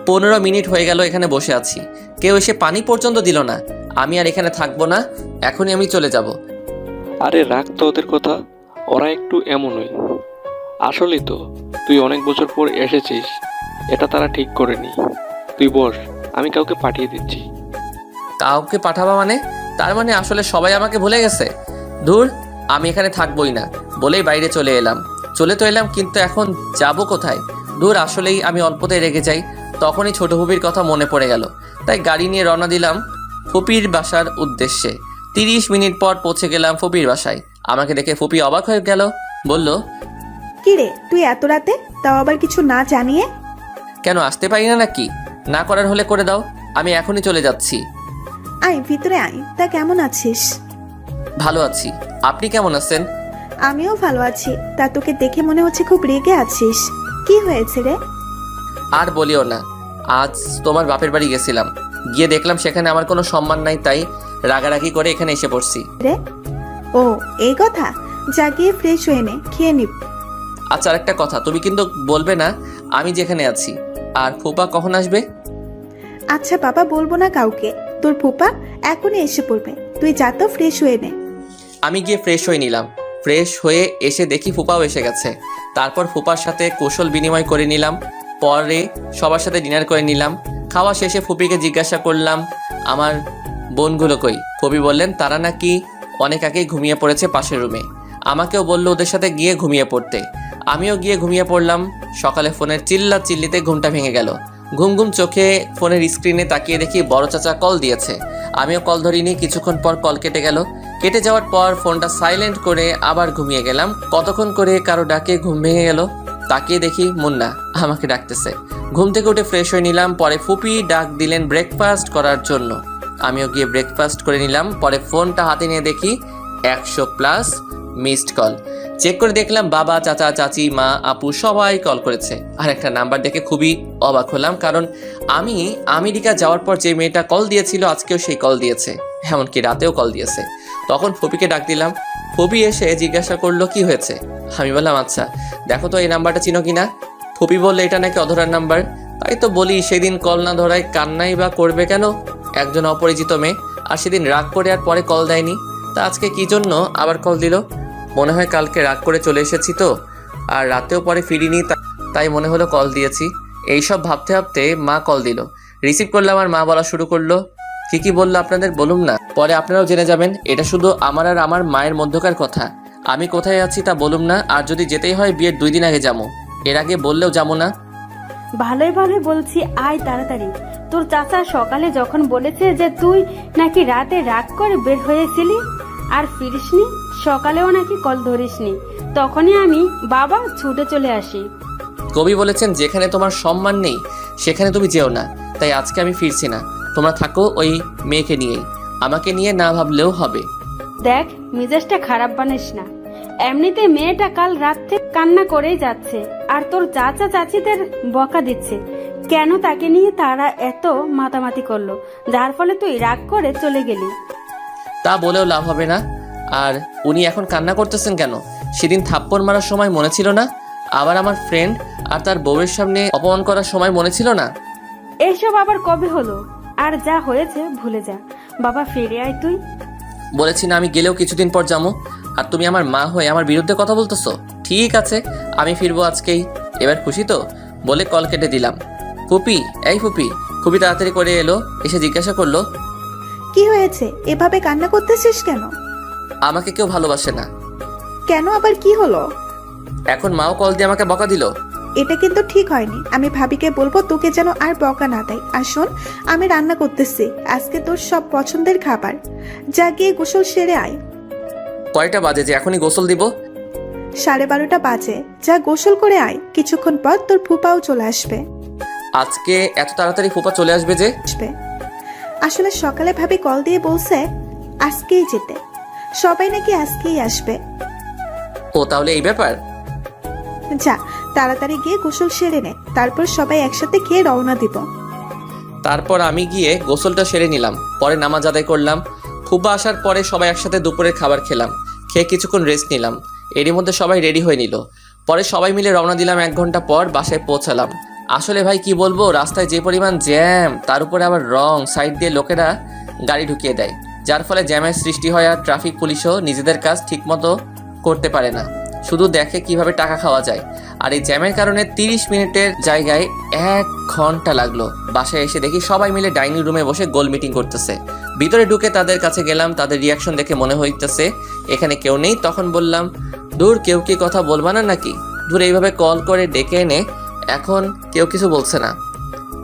S1: 15 মিনিট হয়ে গেল এখানে বসে আছি, কেউ এসে পানি পর্যন্ত দিল না। আমি আর এখানে থাকবো না, এখনই আমি চলে যাব।
S7: আরে রাখ তো ওদের কথা, ওরা একটু এমনই। আসলেই তো তুই অনেক বছর পর এসেছিস, এটা তারা ঠিক করেনি। তুই বস, আমি কাউকে পাঠিয়ে দিচ্ছি।
S1: কাউকে পাঠাবা মানে? তার মানে আসলে সবাই আমাকে ভুলে গেছে। দূর, আমি এখানে থাকবোই না বলেই বাইরে চলে এলাম। চলে তো এলাম, কিন্তু এখন যাব কোথায়? দূর, আসলেই আমি অল্পতেই রেগে যাই। তখনই ছোট ফুপির কথা মনে পড়ে গেল, তাই গাড়ি নিয়ে রওনা দিলাম ফুপির বাসার উদ্দেশ্যে। 30 মিনিট পর পৌঁছে গেলাম ফুপির বাসায়। আমাকে দেখে ফুপি অবাক হয়ে গেল, বলল,
S9: কি রে তুই এত রাতে, তাও আবার কিছু না জানিয়ে?
S1: কেন আসতে পারি না নাকি? না করার হলে করে দাও, আমি এখনই চলে যাচ্ছি।
S9: আয় ভিতরে আয়। তা কেমন আছিস?
S1: ভালো আছি, আপনি কেমন আছেন?
S9: আমিও ভালো আছি। তা তোকে দেখে মনে হচ্ছে খুব রেগে আছিস। কি হয়েছে রে?
S1: আর বলিও না, আজ তোমার বাপের বাড়ি গেছিলাম, গিয়ে দেখলাম সেখানে আমার কোনো সম্মান নাই, তাই রাগারাগি করে এখানে এসে পড়ছি।
S9: রে ও, এই কথা। যা গিয়ে ফ্রেশ হয়ে নে, খেয়ে নিব।
S1: আচ্ছা, আরেকটা কথা, তুমি কিন্তু বলবে না আমি যেখানে আছি। আর ফুপা কখন আসবে?
S9: আচ্ছা বাবা, বলবো না কাউকে। তোর ফুপা এখনই এসে পড়বে, তুই যা তো ফ্রেশ হয়ে নে।
S1: আমি গিয়ে ফ্রেশ হয়ে নিলাম। ফ্রেশ হয়ে এসে দেখি ফুপাও এসে গেছে। তারপর ফুপার সাথে কৌশল বিনিময় করে নিলাম। পরে সবার সাথে ডিনার করে নিলাম। খাওয়া শেষে ফুপিকে জিজ্ঞাসা করলাম আমার বোনগুলো কই। ফুপি বললেন তারা নাকি অনেক আগেই ঘুমিয়ে পড়েছে পাশের রুমে। আমাকেও বললো ওদের সাথে গিয়ে ঘুমিয়ে পড়তে। আমিও গিয়ে ঘুমিয়ে পড়লাম। সকালে ফোনের চিল্লা চিল্লিতে ঘুমটা ভেঙে গেল। ঘুম ঘুম চোখে ফোনের স্ক্রিনে তাকিয়ে দেখি বড় চাচা কল দিয়েছে। আমিও কল ধরিনি। কিছুক্ষণ পর কল কেটে গেল। কেটে যাওয়ার পর ফোনটা সাইলেন্ট করে আবার ঘুমিয়ে গেলাম। কতক্ষণ করে কারো ডাকে ঘুম ভেঙে গেল। তাকিয়ে দেখি মুন্না আমাকে ডাকতেছে। ঘুম থেকে উঠে ফ্রেশ হয়ে নিলাম। পরে ফুপি ডাক দিলেন ব্রেকফাস্ট করার জন্য। আমিও গিয়ে ব্রেকফাস্ট করে নিলাম। পরে ফোনটা হাতে নিয়ে দেখি 100+ মিসড কল। চেক করে দেখলাম বাবা, চাচা, চাচি, মা, আপু সবাই কল করেছে। আর একটা নাম্বার দেখে খুবই অবাক হলাম, কারণ আমি আমেরিকা যাওয়ার পর যে মেয়েটা কল দিয়েছিল আজকেও সেই কল দিয়েছে, এমনকি রাতেও কল দিয়েছে। তখন ফুপিকে ডাক দিলাম। ফুপি এসে জিজ্ঞাসা করলো কি হয়েছে। আমি বললাম আচ্ছা দেখো তো এই নাম্বারটা চিনো কিনা। ফুপি বললে এটা নাকি অধরার নাম্বার। তাই তো বলি সেদিন কল না ধরায় কান্নাই বা করবে কেন একজন অপরিচিত মেয়ে। আর সেদিন রাগ করে আর পরে কল দেয়নি, তা আজকে কি জন্য আবার কল দিল? মনে হয় কালকে রাগ করে চলে এসেছি তো, আর রাতেও পরে ফিরিনি, তাই মনে হলো কল দিয়েছি। এইসব ভাবতে ভাবতে মা কল দিল। রিসিভ করলাম আর মা বলা শুরু করলো, কি বললো আপনাদের বলুন না, পরে আপনারাও জেনে যাবেন। এটা শুধু আমার আর আমার মায়ের মধ্যকার কথা। আমি কোথায় আছি তা বলুম না, আর যদি যেতেই হয় বিয়ের 2 দিন আগে যাবো, এর আগে বললেও যাবো না।
S3: ভালোই ভালোই বলছি আয় তাড়াতাড়ি। তোর চাচা সকালে যখন বলেছে যে তুই নাকি রাতে রাগ করে বের হয়েছিলি আর ফিরিসনি, সকালেও নাকি কল ধরিসনি, তখনই আমি বাবা ছুটে চলে আসি।
S1: কবি বলেছেন যেখানে তোমার সম্মান নেই সেখানে তুমি যেও না, তাই আজকে আমি ফিরছি না। তোমরা থাকো ওই মেয়েকে নিয়েই, আমাকে নিয়ে না ভাবলেও হবে।
S3: দেখ মেজাজটা খারাপ বানিস না, এমনিতে মেয়েটা কাল রাত থেকে কান্না করেই যাচ্ছে, আর তোর চাচা চাচিদের বকা দিচ্ছে কেন তাকে নিয়ে তারা এত মাতামাতি করলো, যার ফলে তুই রাগ করে চলে গেলি।
S1: তা বলেও লাভ হবে না। আর উনি এখন কান্না করতেছেন কেন? সেদিন থাপ্পড় মারার সময় মনে ছিল না? আবার আমার ফ্রেন্ড আর তার বউয়ের সামনে অপমান করার সময় মনে ছিল না?
S3: এইসব আবার কবে হলো? আর যা হয়েছে ভুলে যা। বাবা ফিরে আয় তুই।
S1: বলেছি না আমি গেলেও কিছুদিন পর যাবো, আর তুমি আমার মা হয়ে আমার বিরুদ্ধে কথা বলতেছো। ঠিক আছে আমি ফিরবো আজকেই, এবার খুশি তো? বলে কল কেটে দিলাম। ফুপি, এই ফুপি। ফুপি তাড়াতাড়ি করে এলো, এসে জিজ্ঞাসা করলো,
S9: কি হয়েছে? এভাবে কান্না করতেছিস কেন?
S1: আমাকে কেউ ভালোবাসে না।
S9: কেন আবার কি হলো?
S1: এখন মাও কল দিয়ে আমাকে বকা দিল।
S9: এটা কিন্তু ঠিক হয়নি। আমি ভাবিকে বলবো তোকে যেন আর বকা না দেয়। আর শোন, আমি রান্না করতেছি আজকে তোর সব পছন্দের খাবার। যা গিয়ে গোসল সেরে আয়।
S1: কয়টা বাজে যে এখনই গোসল দিব?
S9: 12:30 বাজে। যা গোসল করে আয়, কিছুক্ষণ পর তোর ফুপাও চলে আসবে।
S1: আজকে এত তাড়াতাড়ি ফুপা চলে আসবে যে?
S9: আসলে সকালে ভাবি কল দিয়ে বলছে আজকেই যেতে, সবাই নাকি আজকেই আসবে।
S1: ও তাহলে এই ব্যাপার।
S9: যা তাড়াতাড়ি গিয়ে গোসল সেরে নে, তারপর সবাই একসাথে খেয়ে রওনা দিব।
S1: তারপর আমি গিয়ে গোসলটা সেরে নিলাম। পরে নামাজ আদায় করলাম। ফুপা আসার পরে সবাই একসাথে দুপুরের খাবার খেলাম। খেয়ে কিছুক্ষণ রেস্ট নিলাম। এরই মধ্যে সবাই রেডি হয়ে নিল। পরে সবাই মিলে রওনা দিলাম। 1 ঘন্টা পর বাসায় পৌঁছালাম। আসলে ভাই কি বলবো, রাস্তায় যে পরিমাণ জ্যাম, তার উপরে আবার রং সাইড দিয়ে লোকেরা গাড়ি ঢুকিয়ে দেয়, যার ফলে জ্যামের সৃষ্টি হয়। আর ট্রাফিক পুলিশও নিজেদের কাজ ঠিকমতো করতে পারে না, শুধু দেখে কিভাবে টাকা খাওয়া যায়। আর এই জ্যামের কারণে 30 মিনিটের জায়গায় 1 ঘন্টা লাগলো। বাসায় এসে দেখি সবাই মিলে ডাইনিং রুমে বসে গোল মিটিং করতেছে। ভিতরে ঢুকে তাদের কাছে গেলাম, তাদের রিয়াকশন দেখে মনে হইতেছে এখানে কেউ নেই। তখন বললাম, দূর, কেউ কি কথা বলবা না নাকি? দূর, এইভাবে কল করে ডেকে এনে এখন কেউ কিছু বলছে না,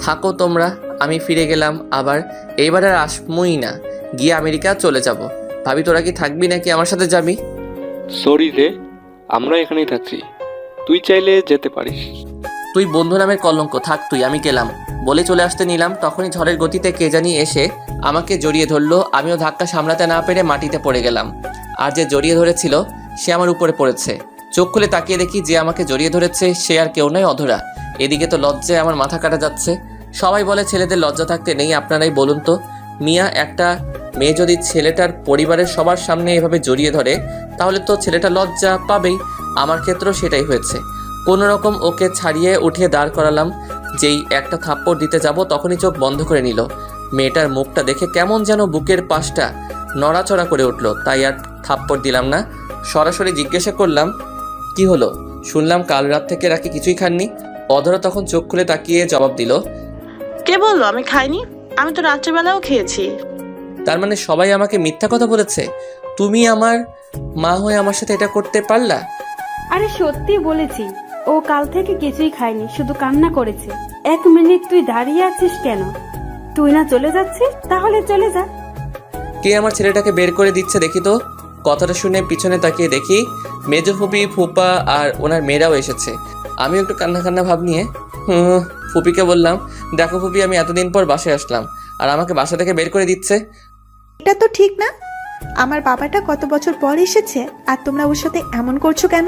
S1: থাকো তোমরা। আমি ফিরে গেলাম আবার। এইবার আর আসমুই না, গিয়ে আমেরিকা চলে যাব। ভাবি তোরা কি থাকবি নাকি আমার সাথে যাবি?
S7: সরি রে, আমরা এখানেই থাকছি, তুই চাইলে যেতে পারিস।
S1: তুই বন্ধু নামের কলঙ্ক, থাক তুই, আমি গেলাম বলে চলে আসতে নিলাম। তখনই ঝড়ের গতিতে কে জানি এসে আমাকে জড়িয়ে ধরলো। আমিও ধাক্কা সামলাতে না পেরে মাটিতে পড়ে গেলাম। আর যে জড়িয়ে ধরেছিল সে আমার উপরে পড়েছে। চোখ খুলে তাকিয়ে দেখি যে আমাকে জড়িয়ে ধরেছে সে আর কেউ নয়, অধরা। এদিকে তো লজ্জায় আমার মাথা কাটা যাচ্ছে। সবাই বলে ছেলেদের লজ্জা থাকতে নেই, আপনারাই বলুন তো মিয়া, একটা মেয়ে যদি ছেলেটার পরিবারের সবার সামনে এভাবে জড়িয়ে ধরে তাহলে তো ছেলেটা লজ্জা পাবেই। আমার ক্ষেত্রেও সেটাই হয়েছে। কোনো রকম ওকে ছাড়িয়ে উঠিয়ে দাঁড় করালাম। যেই একটা থাপ্পড় দিতে যাব তখনই চোখ বন্ধ করে নিল। মেয়েটার মুখটা দেখে কেমন যেন বুকের পাশটা নড়াচড়া করে উঠলো, তাই আর থাপ্পড় দিলাম না। সরাসরি জিজ্ঞাসা করলাম, কি হলো? শুনলাম কাল রাত থেকে রাখি কিছুই খাননি। অধরা তখন চোখ খুলে তাকিয়ে জবাব দিল,
S6: কে বললো আমি খাইনি? আমি তো রাত্রিবেলাও খেয়েছি।
S1: তার মানে সবাই আমাকে মিথ্যা কথা বলেছে? তুমি আমার মা হয়ে আমার সাথে এটা করতে পারলা?
S3: আরে সত্যি বলেছি, ও কাল থেকে কিছুই খায়নি, শুধু কান্না করেছে। 1 মিনিট তুই দাঁড়িয়ে আছিস কেন? তুই না চলে যাচ্ছিস? তাহলে চলে যা।
S1: কে আমার ছেলেটাকে বের করে দিচ্ছে দেখি তো। কথাটা শুনে পিছনে তাকিয়ে দেখি মেজো ফুপি, ফুপা আর ওনার মেয়েরাও এসেছে। আমিও একটু কান্না কান্না ভাব নিয়ে ফুপিকে বললাম, দেখো ফুপি, আমি এতদিন পর বাসায় আসলাম আর আমাকে বাসা থেকে বের করে দিচ্ছে।
S9: এটা তো ঠিক না। আমার বাবাটা কত বছর পর এসেছে আর তোমরা ওর সাথে এমন করছো কেন?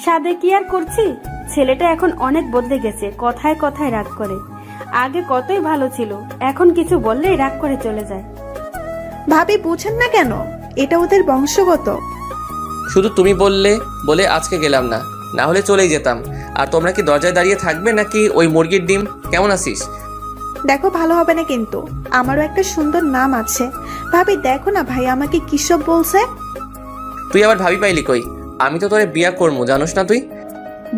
S3: সাদে কি আর করছি, ছেলেটা এখন অনেক বদলে গেছে, কথায় কথায় রাগ করে। আগে কতই ভালো ছিল, এখন কিছু বললেই রাগ করে চলে যায়।
S9: ভাবি বুঝেন না কেন? এটা ওদের বংশগত।
S1: শুধু তুমি বললে বলে আজকে গেলাম না, না হলে চলেই যেতাম। আর তোমরা কি দরজায় দাঁড়িয়ে থাকবে নাকি ওই মুরগির ডিম? কেমন আছিস?
S9: দেখো, ভালো হবে না কিন্তু। আমারও একটা সুন্দর নাম আছে। ভাবি দেখো না ভাই আমাকে কিসব বলছে।
S1: তুই আবার ভাবি পাইলি কই? আমি তো তোরে বিয়া করবো, জানোস না তুই?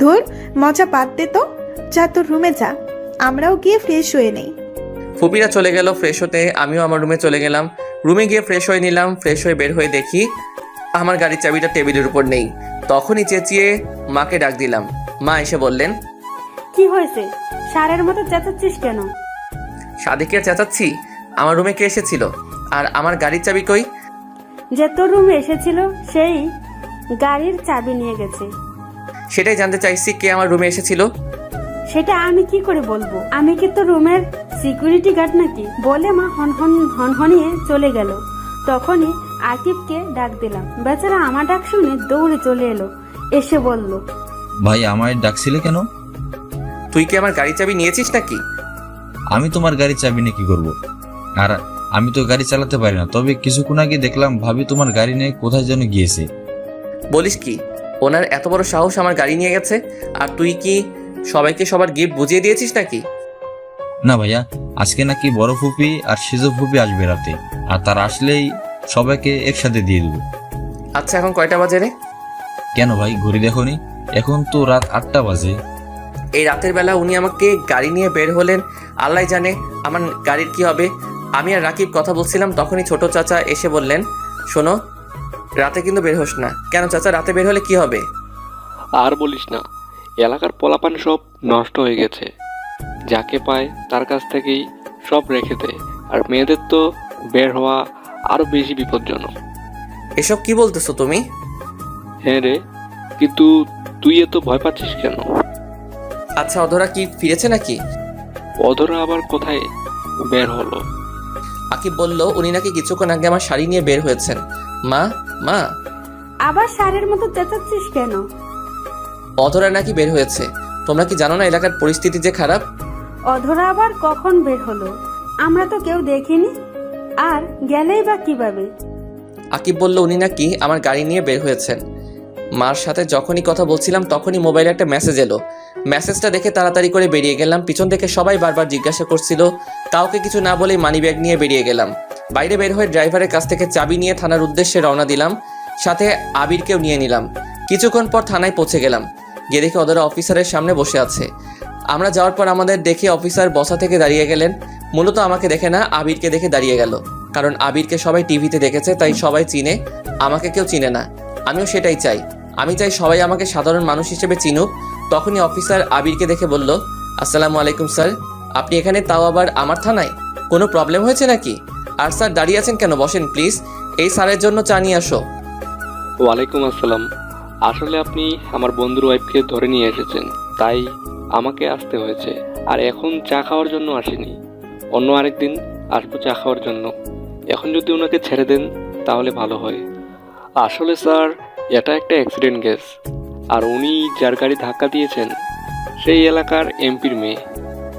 S9: ধুর, মজা বাদ দে তো। যা তোর রুমে যা, আমরাও গিয়ে ফ্রেশ হয়ে নেই।
S1: ফুপিরা চলে গেল ফ্রেশ হতে, আমিও আমার রুমে চলে গেলাম। রুমে গিয়ে ফ্রেশ হয়ে নিলাম। ফ্রেশ হয়ে বের হয়ে দেখি আমার গাড়ির চাবিটা টেবিলের উপর নেই। তখনই চেঁচিয়ে মাকে ডাক দিলাম। মা এসে বললেন,
S3: কি হয়েছে? সারের মতো চেঁচাচ্ছিস কেন?
S1: সাদিকে আর চেঁচাচ্ছি? আমার রুমে কে এসেছিল আর আমার গাড়ির চাবি কই?
S3: যে তোর রুমে এসেছিল সেই গাড়ির চাবি নিয়ে গেছে।
S1: সেটাই জানতে চাইছি, কে আমার রুমে এসেছিল?
S3: সেটা আমি কি করে বলবো? আমি কি তোর রুমের সিকিউরিটি গার্ড নাকি? বলে মা হনহনিয়ে চলে গেল। তখনই আকিবকে ডাক দিলাম। বেচারা আমার ডাক শুনে দৌড়ে চলে এলো। এসে বলল,
S2: ভাই আমায় ডাকছিলে কেন?
S1: তুই কি আমার গাড়ির চাবি নিয়েছিস নাকি?
S2: আমি তোমার গাড়ি চাবি নিয়ে কি করবো? আর আমি তো গাড়ি চালাতে পারি না, তবে কিছুক্ষণ আগে দেখলাম ভাবি তোমার গাড়ি নিয়ে কোথায় যেন গিয়েছে।
S1: বলিস কি? ওনার এত বড় সাহস আমার গাড়ি নিয়ে গেছে? আর তুই কি সবাইকে সবার গিফট বুঝিয়ে দিয়েছিস নাকি?
S2: না ভাইয়া, আজকে নাকি বড় ফুপি আর সিজো ফুপি আসবে রাতে, আর তার আসলেই সবাইকে একসাথে দিয়ে দেবো।
S1: আচ্ছা, এখন কয়টা বাজে রে?
S2: কেন ভাই, ঘড়ি দেখোনি? এখন তো রাত 8টা বাজে।
S1: এই রাতের বেলা উনি আমাকে গাড়ি নিয়ে বের হলেন, আল্লাহ জানে আমার গাড়ির কি হবে। আমি আর রাকিব কথা বলছিলাম, তখনই ছোট চাচা এসে বললেন, শোনো, রাতে কিন্তু বের হোস না। কেন চাচা, রাতে বের হলে কি হবে?
S7: আর বলিস না, এলাকার পোলাপান সব নষ্ট হয়ে গেছে। যাকে পায় তার কাছ থেকেই সব রেখে দেয়, আর মেয়েদের তো বের হওয়া আরো বেশি বিপজ্জনক।
S1: এসব কি বলতেছো তুমি?
S7: হ্যাঁ রে, কিন্তু তুই এত ভয় পাচ্ছিস কেন?
S1: আচ্ছা, অধরা কি ফিরেছে নাকি?
S7: অধরা আবার কোথায় বের হলো?
S1: আকিব বলল উনি নাকি কিছুক্ষণ আগে আমার শাড়ি নিয়ে বের হয়েছেন। মা, মা,
S3: আবার সারের মতো চেঁচাচ্ছিস কেন?
S1: অধরা নাকি বের হয়েছে। তোমরা কি জানো না এলাকার পরিস্থিতি যে খারাপ?
S3: অধরা আবার কখন বের হলো? আমরা তো কেউ দেখিনি। আর গেলেই বা কিভাবে?
S1: আকিব বলল উনি নাকি আমার গাড়ি নিয়ে বের হয়েছেন। মার সাথে যখনই কথা বলছিলাম তখনই মোবাইলে একটা মেসেজ এলো। মেসেজটা দেখে তাড়াতাড়ি করে বেরিয়ে গেলাম। পিছন থেকে সবাই বারবার জিজ্ঞাসা করছিল, কাউকে কিছু না বলেই মানিব্যাগ নিয়ে বেরিয়ে গেলাম। বাইরে বের হয়ে ড্রাইভারের কাছ থেকে চাবি নিয়ে থানার উদ্দেশ্যে রওনা দিলাম, সাথে আবিরকেও নিয়ে নিলাম। কিছুক্ষণ পর থানায় পৌঁছে গেলাম। গিয়ে দেখি অধরা অফিসারের সামনে বসে আছে। আমরা যাওয়ার পর আমাদের দেখে অফিসার বসা থেকে দাঁড়িয়ে গেলেন। মূলত আমাকে দেখে না, আবিরকে দেখে দাঁড়িয়ে গেল, কারণ আবিরকে সবাই টিভিতে দেখেছে, তাই সবাই চিনে, আমাকে কেউ চিনে না। আমিও সেটাই চাই, আমি চাই সবাই আমাকে সাধারণ মানুষ হিসেবে চিনুক। তখনই অফিসার আবিরকে দেখে বলল, আসসালামু আলাইকুম স্যার, আপনি এখানে, তাও আবার আমার থানায়? কোনো প্রবলেম হয়েছে নাকি? আর স্যার দাঁড়িয়ে আছেন কেন? বসেন প্লিজ, এই স্যারের জন্য চা নিয়ে আসো।
S7: ওয়ালাইকুম আসসালাম। আসলে আপনি আমার বন্ধুর ওয়াইফকে ধরে নিয়ে এসেছেন, তাই আমাকে আসতে হয়েছে। আর এখন চা খাওয়ার জন্য আসিনি, অন্য আরেকদিন আসবো চা খাওয়ার জন্য। এখন যদি ওনাকে ছেড়ে দেন তাহলে ভালো হয়। আসলে স্যার, এটা একটা অ্যাক্সিডেন্ট কেস, আর উনি যার গাড়ি ধাক্কা দিয়েছেন সেই এলাকার এমপির মেয়ে,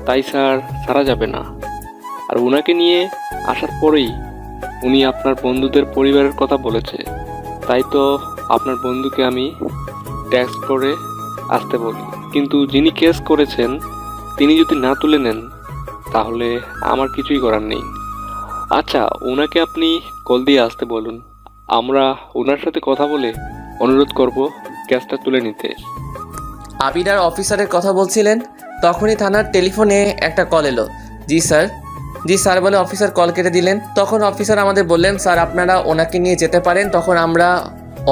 S7: তাই স্যার ছাড়া যাবে না। আর ওনাকে নিয়ে আসার পরেই উনি আপনার বন্ধুদের পরিবারের কথা বলেছে, তাই তো আপনার বন্ধুকে আমি টেক্সট করে আসতে বলি। কিন্তু যিনি কেস করেছেন তিনি যদি না তুলে নেন তাহলে আমার কিছুই করার নেই। আচ্ছা, ওনাকে আপনি কল দিয়ে আসতে বলুন, আমরা ওনার সাথে কথা বলে অনুরোধ করব কেসটা তুলে নিতে।
S1: আবির আর অফিসারের কথা বলছিলেন, তখনই থানার টেলিফোনে একটা কল এলো। জি স্যার, জি স্যার বলে অফিসার কল কেটে দিলেন। তখন অফিসার আমাদের বললেন, স্যার আপনারা ওনাকে নিয়ে যেতে পারেন। তখন আমরা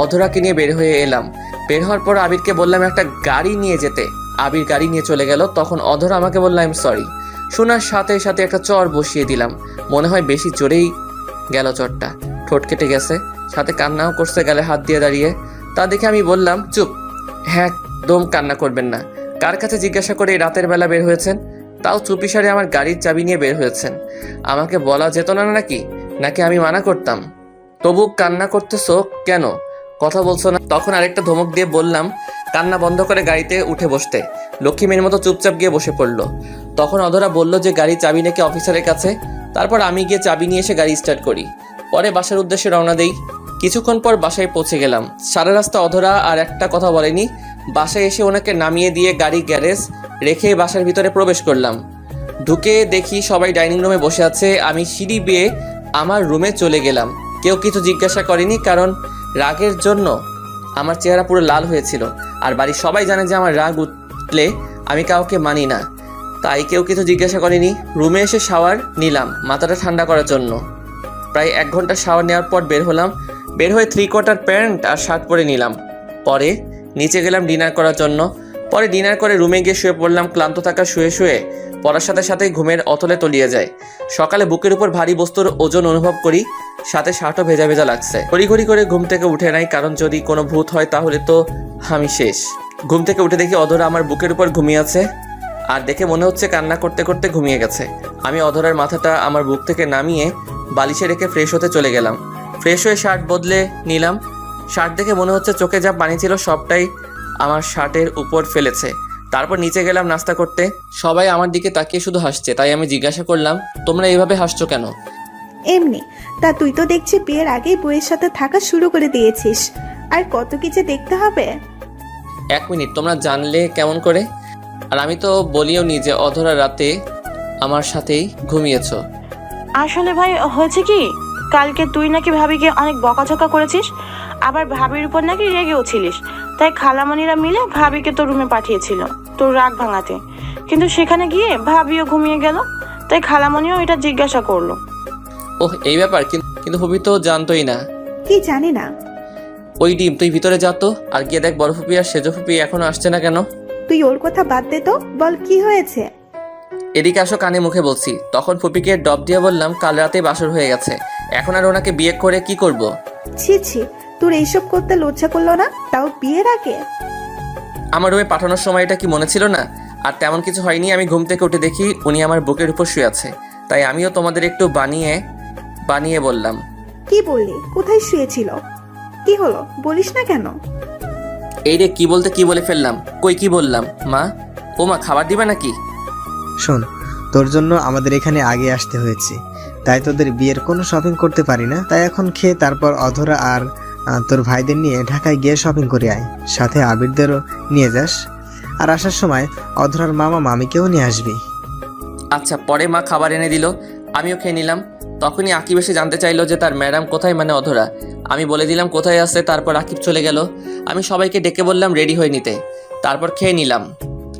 S1: অধরাকে নিয়ে বের হয়ে এলাম। বের হওয়ার পর আবিরকে বললাম একটা গাড়ি নিয়ে যেতে। আবির গাড়ি নিয়ে চলে গেল। তখন অধরা আমাকে বলল, আই এম সরি। শোনার সাথে সাথে একটা চর বসিয়ে দিলাম। মনে হয় বেশি জোরেই গেল চরটা, ঠোঁট কেটে গেছে, সাথে কান্নাও করছে গালে হাত দিয়ে দাঁড়িয়ে। তা দেখে আমি বললাম, চুপ, হ্যাঁ একদম কান্না করবেন না। কার কাছে জিজ্ঞাসা করে রাতের বেলা বের হয়েছেন, তাও চুপিসারে আমার গাড়ির চাবি নিয়ে বের হয়েছেন? আমাকে বলা যেত না নাকি? নাকি আমি মানা করতাম? তবু কান্না করতেছো কেন, কথা বলছো না? তখন আরেকটা ধমক দিয়ে বললাম, কান্না বন্ধ করে গাড়িতে উঠে বসতে। লক্ষ্মী মেয়ের মতো চুপচাপ গিয়ে বসে পড়লো। তখন অধরা বলল যে গাড়ির চাবি নাকি অফিসারের কাছে। তারপর আমি গিয়ে চাবি নিয়ে এসে গাড়ি স্টার্ট করি। পরে বাসার উদ্দেশ্যে রওনা দেই। কিছুক্ষণ পর বাসায় পৌঁছে গেলাম। সারা রাস্তা অধরা আর একটা কথা বলেনি। বাসায় এসে ওনাকে নামিয়ে দিয়ে গাড়ি গ্যারেজ রেখে বাসার ভিতরে প্রবেশ করলাম। ঢুকে দেখি সবাই ডাইনিং রুমে বসে আছে। আমি সিঁড়ি বেয়ে আমার রুমে চলে গেলাম। কেউ কিছু জিজ্ঞাসা করেনি, কারণ রাগের জন্য আমার চেহারা পুরো লাল হয়েছিল। আর বাড়ির সবাই জানে যে আমার রাগ উঠলে আমি কাউকে মানি না, তাই কেউ কিছু জিজ্ঞাসা করেনি। রুমে এসে শাওয়ার নিলাম মাথাটা ঠান্ডা করার জন্য। প্রায় 1 ঘন্টা শাওয়ার নেওয়ার পর বের হলাম। বের হয়ে 3/4 প্যান্ট আর শার্ট পরে নিলাম। পরে নিচে গেলাম ডিনার করার জন্য। পরে ডিনার করে রুমে গিয়ে শুয়ে পড়লাম। ক্লান্ত থাকা শুয়ে শুয়ে পড়ার সাথে সাথেই ঘুমের অতলে তলিয়ে যায়। সকালে বুকের উপর ভারী বস্তুর ওজন অনুভব করি, সাথে শার্টও ভেজা ভেজা লাগছে। ঘড়ি করে ঘুম থেকে উঠে নাই, কারণ যদি কোনো ভূত হয় তাহলে তো আমি শেষ। ঘুম থেকে উঠে দেখি অধরা আমার বুকের উপর ঘুমিয়ে আছে, আর দেখে মনে হচ্ছে কান্না করতে করতে ঘুমিয়ে গেছে। আমি অধরার মাথাটা আমার বুক থেকে নামিয়ে বালিশে রেখে ফ্রেশ হতে চলে গেলাম। ফ্রেশ হয়ে শার্ট বদলে নিলাম। শার্ট দেখে মনে হচ্ছে চোখে যা পানি ছিল সবটাই আমার শার্টের উপর ফেলেছে। তারপর নিচে গেলাম নাস্তা করতে। সবাই আমার দিকে তাকিয়ে শুধু হাসছে, তাই আমি জিজ্ঞাসা করলাম, তোমরা এইভাবে হাসছো কেন?
S9: এমনি। তা তুই তো দেখছি বিয়ের আগেই বইয়ের সাথে থাকা শুরু করে দিয়েছিস, আর কত কিছু দেখতে হবে।
S1: 1 মিনিট, তোমরা জানলে কেমন করে? আর আমি তো বলিও নি যে অধরা রাতে আমার সাথেই ঘুমিয়েছো।
S6: আসলে ভাই হয়েছে কি, কালকে তুই নাকি ভাবিকে অনেক বকাঝকা করেছিস, আবার ভাবির উপর নাকি রেগেও ছিলিস। তাই খালামণিরা মিলে ভাবিকে তোর রুমে পাঠিয়েছিল তোর রাগ ভাঙাতে। কিন্তু সেখানে গিয়ে ভাবিও ঘুমিয়ে গেল, তাই খালামণিও এটা জিজ্ঞাসা করলো।
S1: ওহ, এই ব্যাপার? কিন্তু ফুপি তো জানতোই না।
S9: কি জানি না।
S1: ওই ডিম, তুই ভিতরে যা তো, আর গিয়ে দেখ বড় ফুপি আর সেজ ফুপি এখনো আসছে না কেন।
S9: তুই ওর কথা বাদ দে তো, বল কি হয়েছে।
S1: এদিকে আসো, কানে মুখে বলছি। তখন ফুপিকে ডব দিয়ে বললাম, কাল রাতে বাসর হয়ে গেছে, এখন আর ওনাকে বিয়ে করে কি করব?
S9: ছি ছি, তোর এইসব করতে লজ্জা করলো না, তাও বিয়ের আগে।
S1: আমার রুমে পাঠানোর সময় এটা কি মনে ছিল না? আর তেমন কিছু হয়নি। আমি ঘুম থেকে উঠে দেখি উনি আমার বুকের উপর শুয়ে আছে, তাই আমিও তোমাদের একটু বানিয়ে বললাম।
S9: কি বললি? কোথায় শুয়েছিল? কি হলো বলিস না কেন?
S1: এই রে, কি বলতে কি বলে ফেললাম। কই কি বললাম? মা, ও মা, খাবার দিবে নাকি?
S4: শোন, তোর জন্য আমাদের এখানে আগে আসতে হয়েছে, তাই তোদের বিয়ের কোনো শপিং করতে পারি না। তাই এখন খেয়ে তারপর অধরা আর তোর ভাইদের নিয়ে ঢাকায় গিয়ে শপিং করে আয়, সাথে আবিরদেরও নিয়ে যাস। আর আসার সময় অধরার মামা মামিকেও নিয়ে আসবি।
S1: আচ্ছা। পরে মা খাবার এনে দিল, আমিও খেয়ে নিলাম। তখনই আকিব এসে জানতে চাইলো যে তার ম্যাডাম কোথায়, মানে অধরা। আমি বলে দিলাম কোথায় আছে। তারপর আকিব চলে গেল। আমি সবাইকে ডেকে বললাম রেডি হয়ে নিতে। তারপর খেয়ে নিলাম।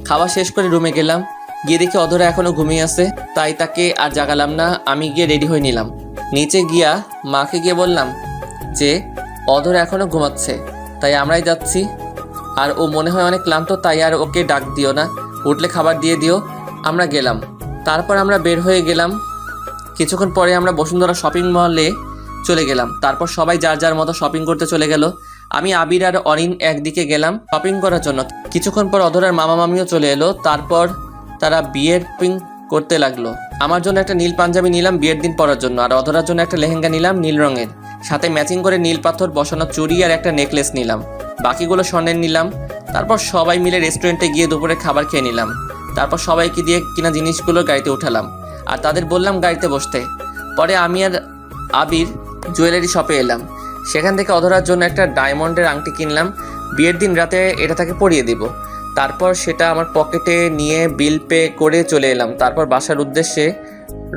S1: খাওয়া শেষ করে রুমে গেলাম, গিয়ে দেখি অধরা এখনও ঘুমিয়ে আছে। তাই তাকে আর জাগালাম না, আমি গিয়ে রেডি হয়ে নিলাম। নিচে গিয়া মাকে গিয়ে বললাম যে অধরা এখনও ঘুমাচ্ছে, তাই আমরাই যাচ্ছি। আর ও মনে হয় অনেক ক্লান্ত, তাই আর ওকে ডাক দিও না, উঠলে খাবার দিয়ে দিও। আমরা গেলাম। তারপর আমরা বের হয়ে গেলাম। কিছুক্ষণ পরে আমরা বসুন্ধরা শপিং মলে চলে গেলাম। তারপর সবাই যার যার মতো শপিং করতে চলে গেল। আমি আবির আর অরিন একদিকে গেলাম শপিং করার জন্য। কিছুক্ষণ পর অধরার মামা মামিও চলে এলো। তারপর তারা বিয়ের পিং করতে লাগলো। আমার জন্য একটা নীল পাঞ্জাবি নিলাম বিয়ের দিন পরার জন্য, আর অধরার জন্য একটা লেহেঙ্গা নিলাম নীল রঙের, সাথে ম্যাচিং করে নীল পাথর বসানো চুড়ি আর একটা নেকলেস নিলাম। বাকিগুলো স্বর্ণের নিলাম। তারপর সবাই মিলে রেস্টুরেন্টে গিয়ে দুপুরে খাবার খেয়ে নিলাম। তারপর সবাইকে দিয়ে কিনা জিনিসগুলো গাড়িতে উঠালাম আর তাদের বললাম গাড়িতে বসতে। পরে আমি আর আবির জুয়েলারি শপে এলাম। সেখান থেকে অধরার জন্য একটা ডায়মন্ডের আংটি কিনলাম। বিয়ের দিন রাতে এটা তাকে পরিয়ে দিব। তারপর সেটা আমার পকেটে নিয়ে বিল পে করে চলে এলাম। তারপর বাসার উদ্দেশ্যে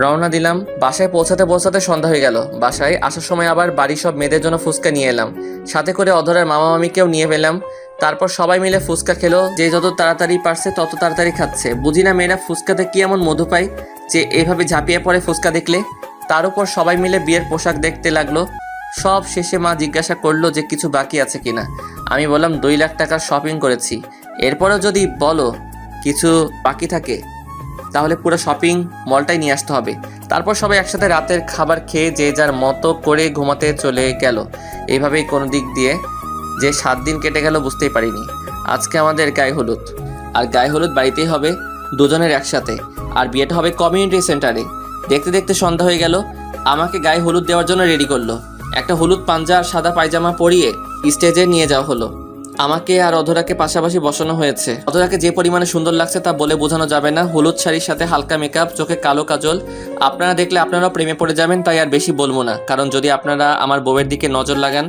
S1: রওনা দিলাম। বাসায় পৌঁছাতে পৌঁছাতে সন্ধ্যা হয়ে গেল। বাসায় আসার সময় আবার বাড়ির সব মেয়েদের জন্য ফুচকা নিয়ে এলাম, সাথে করে অধরার মামা মামিকেও নিয়ে পেলাম। তারপর সবাই মিলে ফুচকা খেলো। যে যত তাড়াতাড়ি পারছে তত তাড়াতাড়ি খাচ্ছে। বুঝি না মেয়েরা ফুচকাতে কি এমন মধু পায় যে এভাবে ঝাঁপিয়ে পড়ে ফুচকা দেখলে। তার উপর সবাই মিলে বিয়ের পোশাক দেখতে লাগলো। সব শেষে মা জিজ্ঞাসা করলো যে কিছু বাকি আছে কিনা। আমি বললাম 2 লাখ টাকার শপিং করেছি, এরপরেও যদি বলো কিছু বাকি থাকে তাহলে পুরো শপিং মলটাই নিয়ে আসতে হবে। তারপর সবাই একসাথে রাতের খাবার খেয়ে যে যার মতো করে ঘুমাতে চলে গেল। এইভাবেই কোনো দিক দিয়ে যে 7 দিন কেটে গেল বুঝতেই পারিনি। আজকে আমাদের গায়ে হলুদ, আর গায়ে হলুদ বাড়িতেই হবে দুজনের একসাথে, আর বিয়েটা হবে কমিউনিটি সেন্টারে। দেখতে দেখতে সন্ধ্যা হয়ে গেল। আমাকে গায়ে হলুদ দেওয়ার জন্য রেডি করলো। একটা হলুদ পাঞ্জা আর সাদা পায়জামা পরিয়ে স্টেজে নিয়ে যাওয়া হলো। আমাকে আর অধরাকে পাশাপাশি বসানো হয়েছে। অধরাকে যে পরিমাণে সুন্দর লাগছে তা বলে বোঝানো যাবে না। হলুদ শাড়ির সাথে হালকা মেকআপ, চোখে কালো কাজল। আপনারা দেখলে আপনারাও প্রেমে পড়ে যাবেন, তাই আর বেশি বলবো না, কারণ যদি আপনারা আমার বউয়ের দিকে নজর লাগান।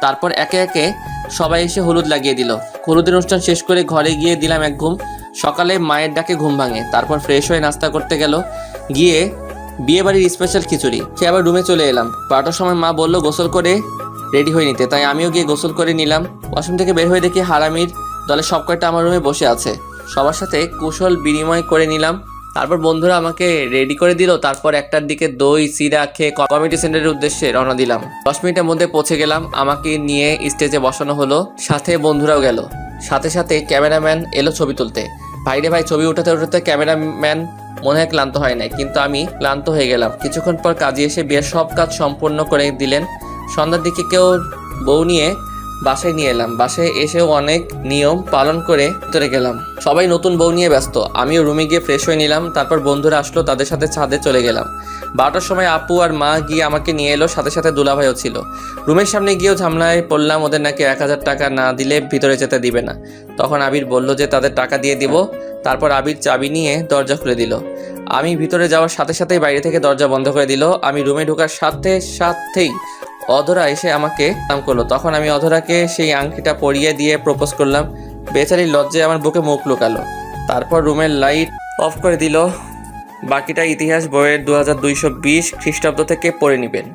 S1: তারপর একে একে সবাই এসে হলুদ লাগিয়ে দিল। হলুদের অনুষ্ঠান শেষ করে ঘরে গিয়ে দিলাম এক ঘুম। সকালে মায়ের ডাকে ঘুম ভাঙে। তারপর ফ্রেশ হয়ে নাস্তা করতে গেল, গিয়ে বিয়ে বাড়ির স্পেশাল খিচুড়ি খেয়ে আবার রুমে চলে এলাম। 12টার সময় মা বলল গোসল করে রেডি হয়ে নিতে, তাই আমিও গিয়ে গোসল করে নিলাম। ওয়াশরুম থেকে বের হয়ে দেখি হারামির দলে সব কয়টা আমার রুমে বসে আছে। সবার সাথে কুশল বিনিময় করে নিলাম। তারপর বন্ধুরা আমাকে রেডি করে দিল। তারপর 1টার দিকে দই চিরা খেয়ে কমিউনিটি সেন্টারের উদ্দেশ্যে রওনা দিলাম। 10 মিনিটের মধ্যে পৌঁছে গেলাম। আমাকে নিয়ে স্টেজে বসানো হলো, সাথে বন্ধুরাও গেল। সাথে সাথে ক্যামেরাম্যান এলো ছবি তুলতে। ভাইরে ভাই, ছবি উঠাতে উঠাতে ক্যামেরাম্যান মনে হয় ক্লান্ত হয় নাই, কিন্তু আমি ক্লান্ত হয়ে গেলাম। কিছুক্ষণ পর কাজে এসে বিয়ের সব কাজ সম্পূর্ণ করে দিলেন। সন্ধ্যার দিকে কেউ বউ নিয়ে বাসায় নিয়ে এলাম। বাসায় এসেও অনেক নিয়ম পালন করে ভিতরে গেলাম। সবাই নতুন বউ নিয়ে ব্যস্ত। আমিও রুমে গিয়ে ফ্রেশ হয়ে নিলাম। তারপর বন্ধুরা আসলো, তাদের সাথে ছাদে চলে গেলাম। 12টার সময় আপু আর মা গিয়ে আমাকে নিয়ে এলো, সাথে সাথে দুলাভাইও ছিল। রুমের সামনে গিয়েও ঝামেলায় পড়লাম। ওদের নাকি 1000 টাকা না দিলে ভিতরে যেতে দিবে না। তখন আবির বলল যে তাদের টাকা দিয়ে দিব। তারপর আবির চাবি নিয়ে দরজা খুলে দিল। আমি ভিতরে যাওয়ার সাথে সাথেই বাইরে থেকে দরজা বন্ধ করে দিল। আমি রুমে ঢোকার সাথে সাথেই অধরা এসে আমাকে নাম করলো। তখন আমি অধরাকে সেই আংটিটা পরিয়ে দিয়ে প্রপোজ করলাম। বেচারির লজ্জায় আমার বুকে মুখ লুকালো। তারপর রুমের লাইট অফ করে দিল। বাকিটা ইতিহাস বইয়ের 2220 খ্রিস্টাব্দ থেকে পড়ে নেবেন।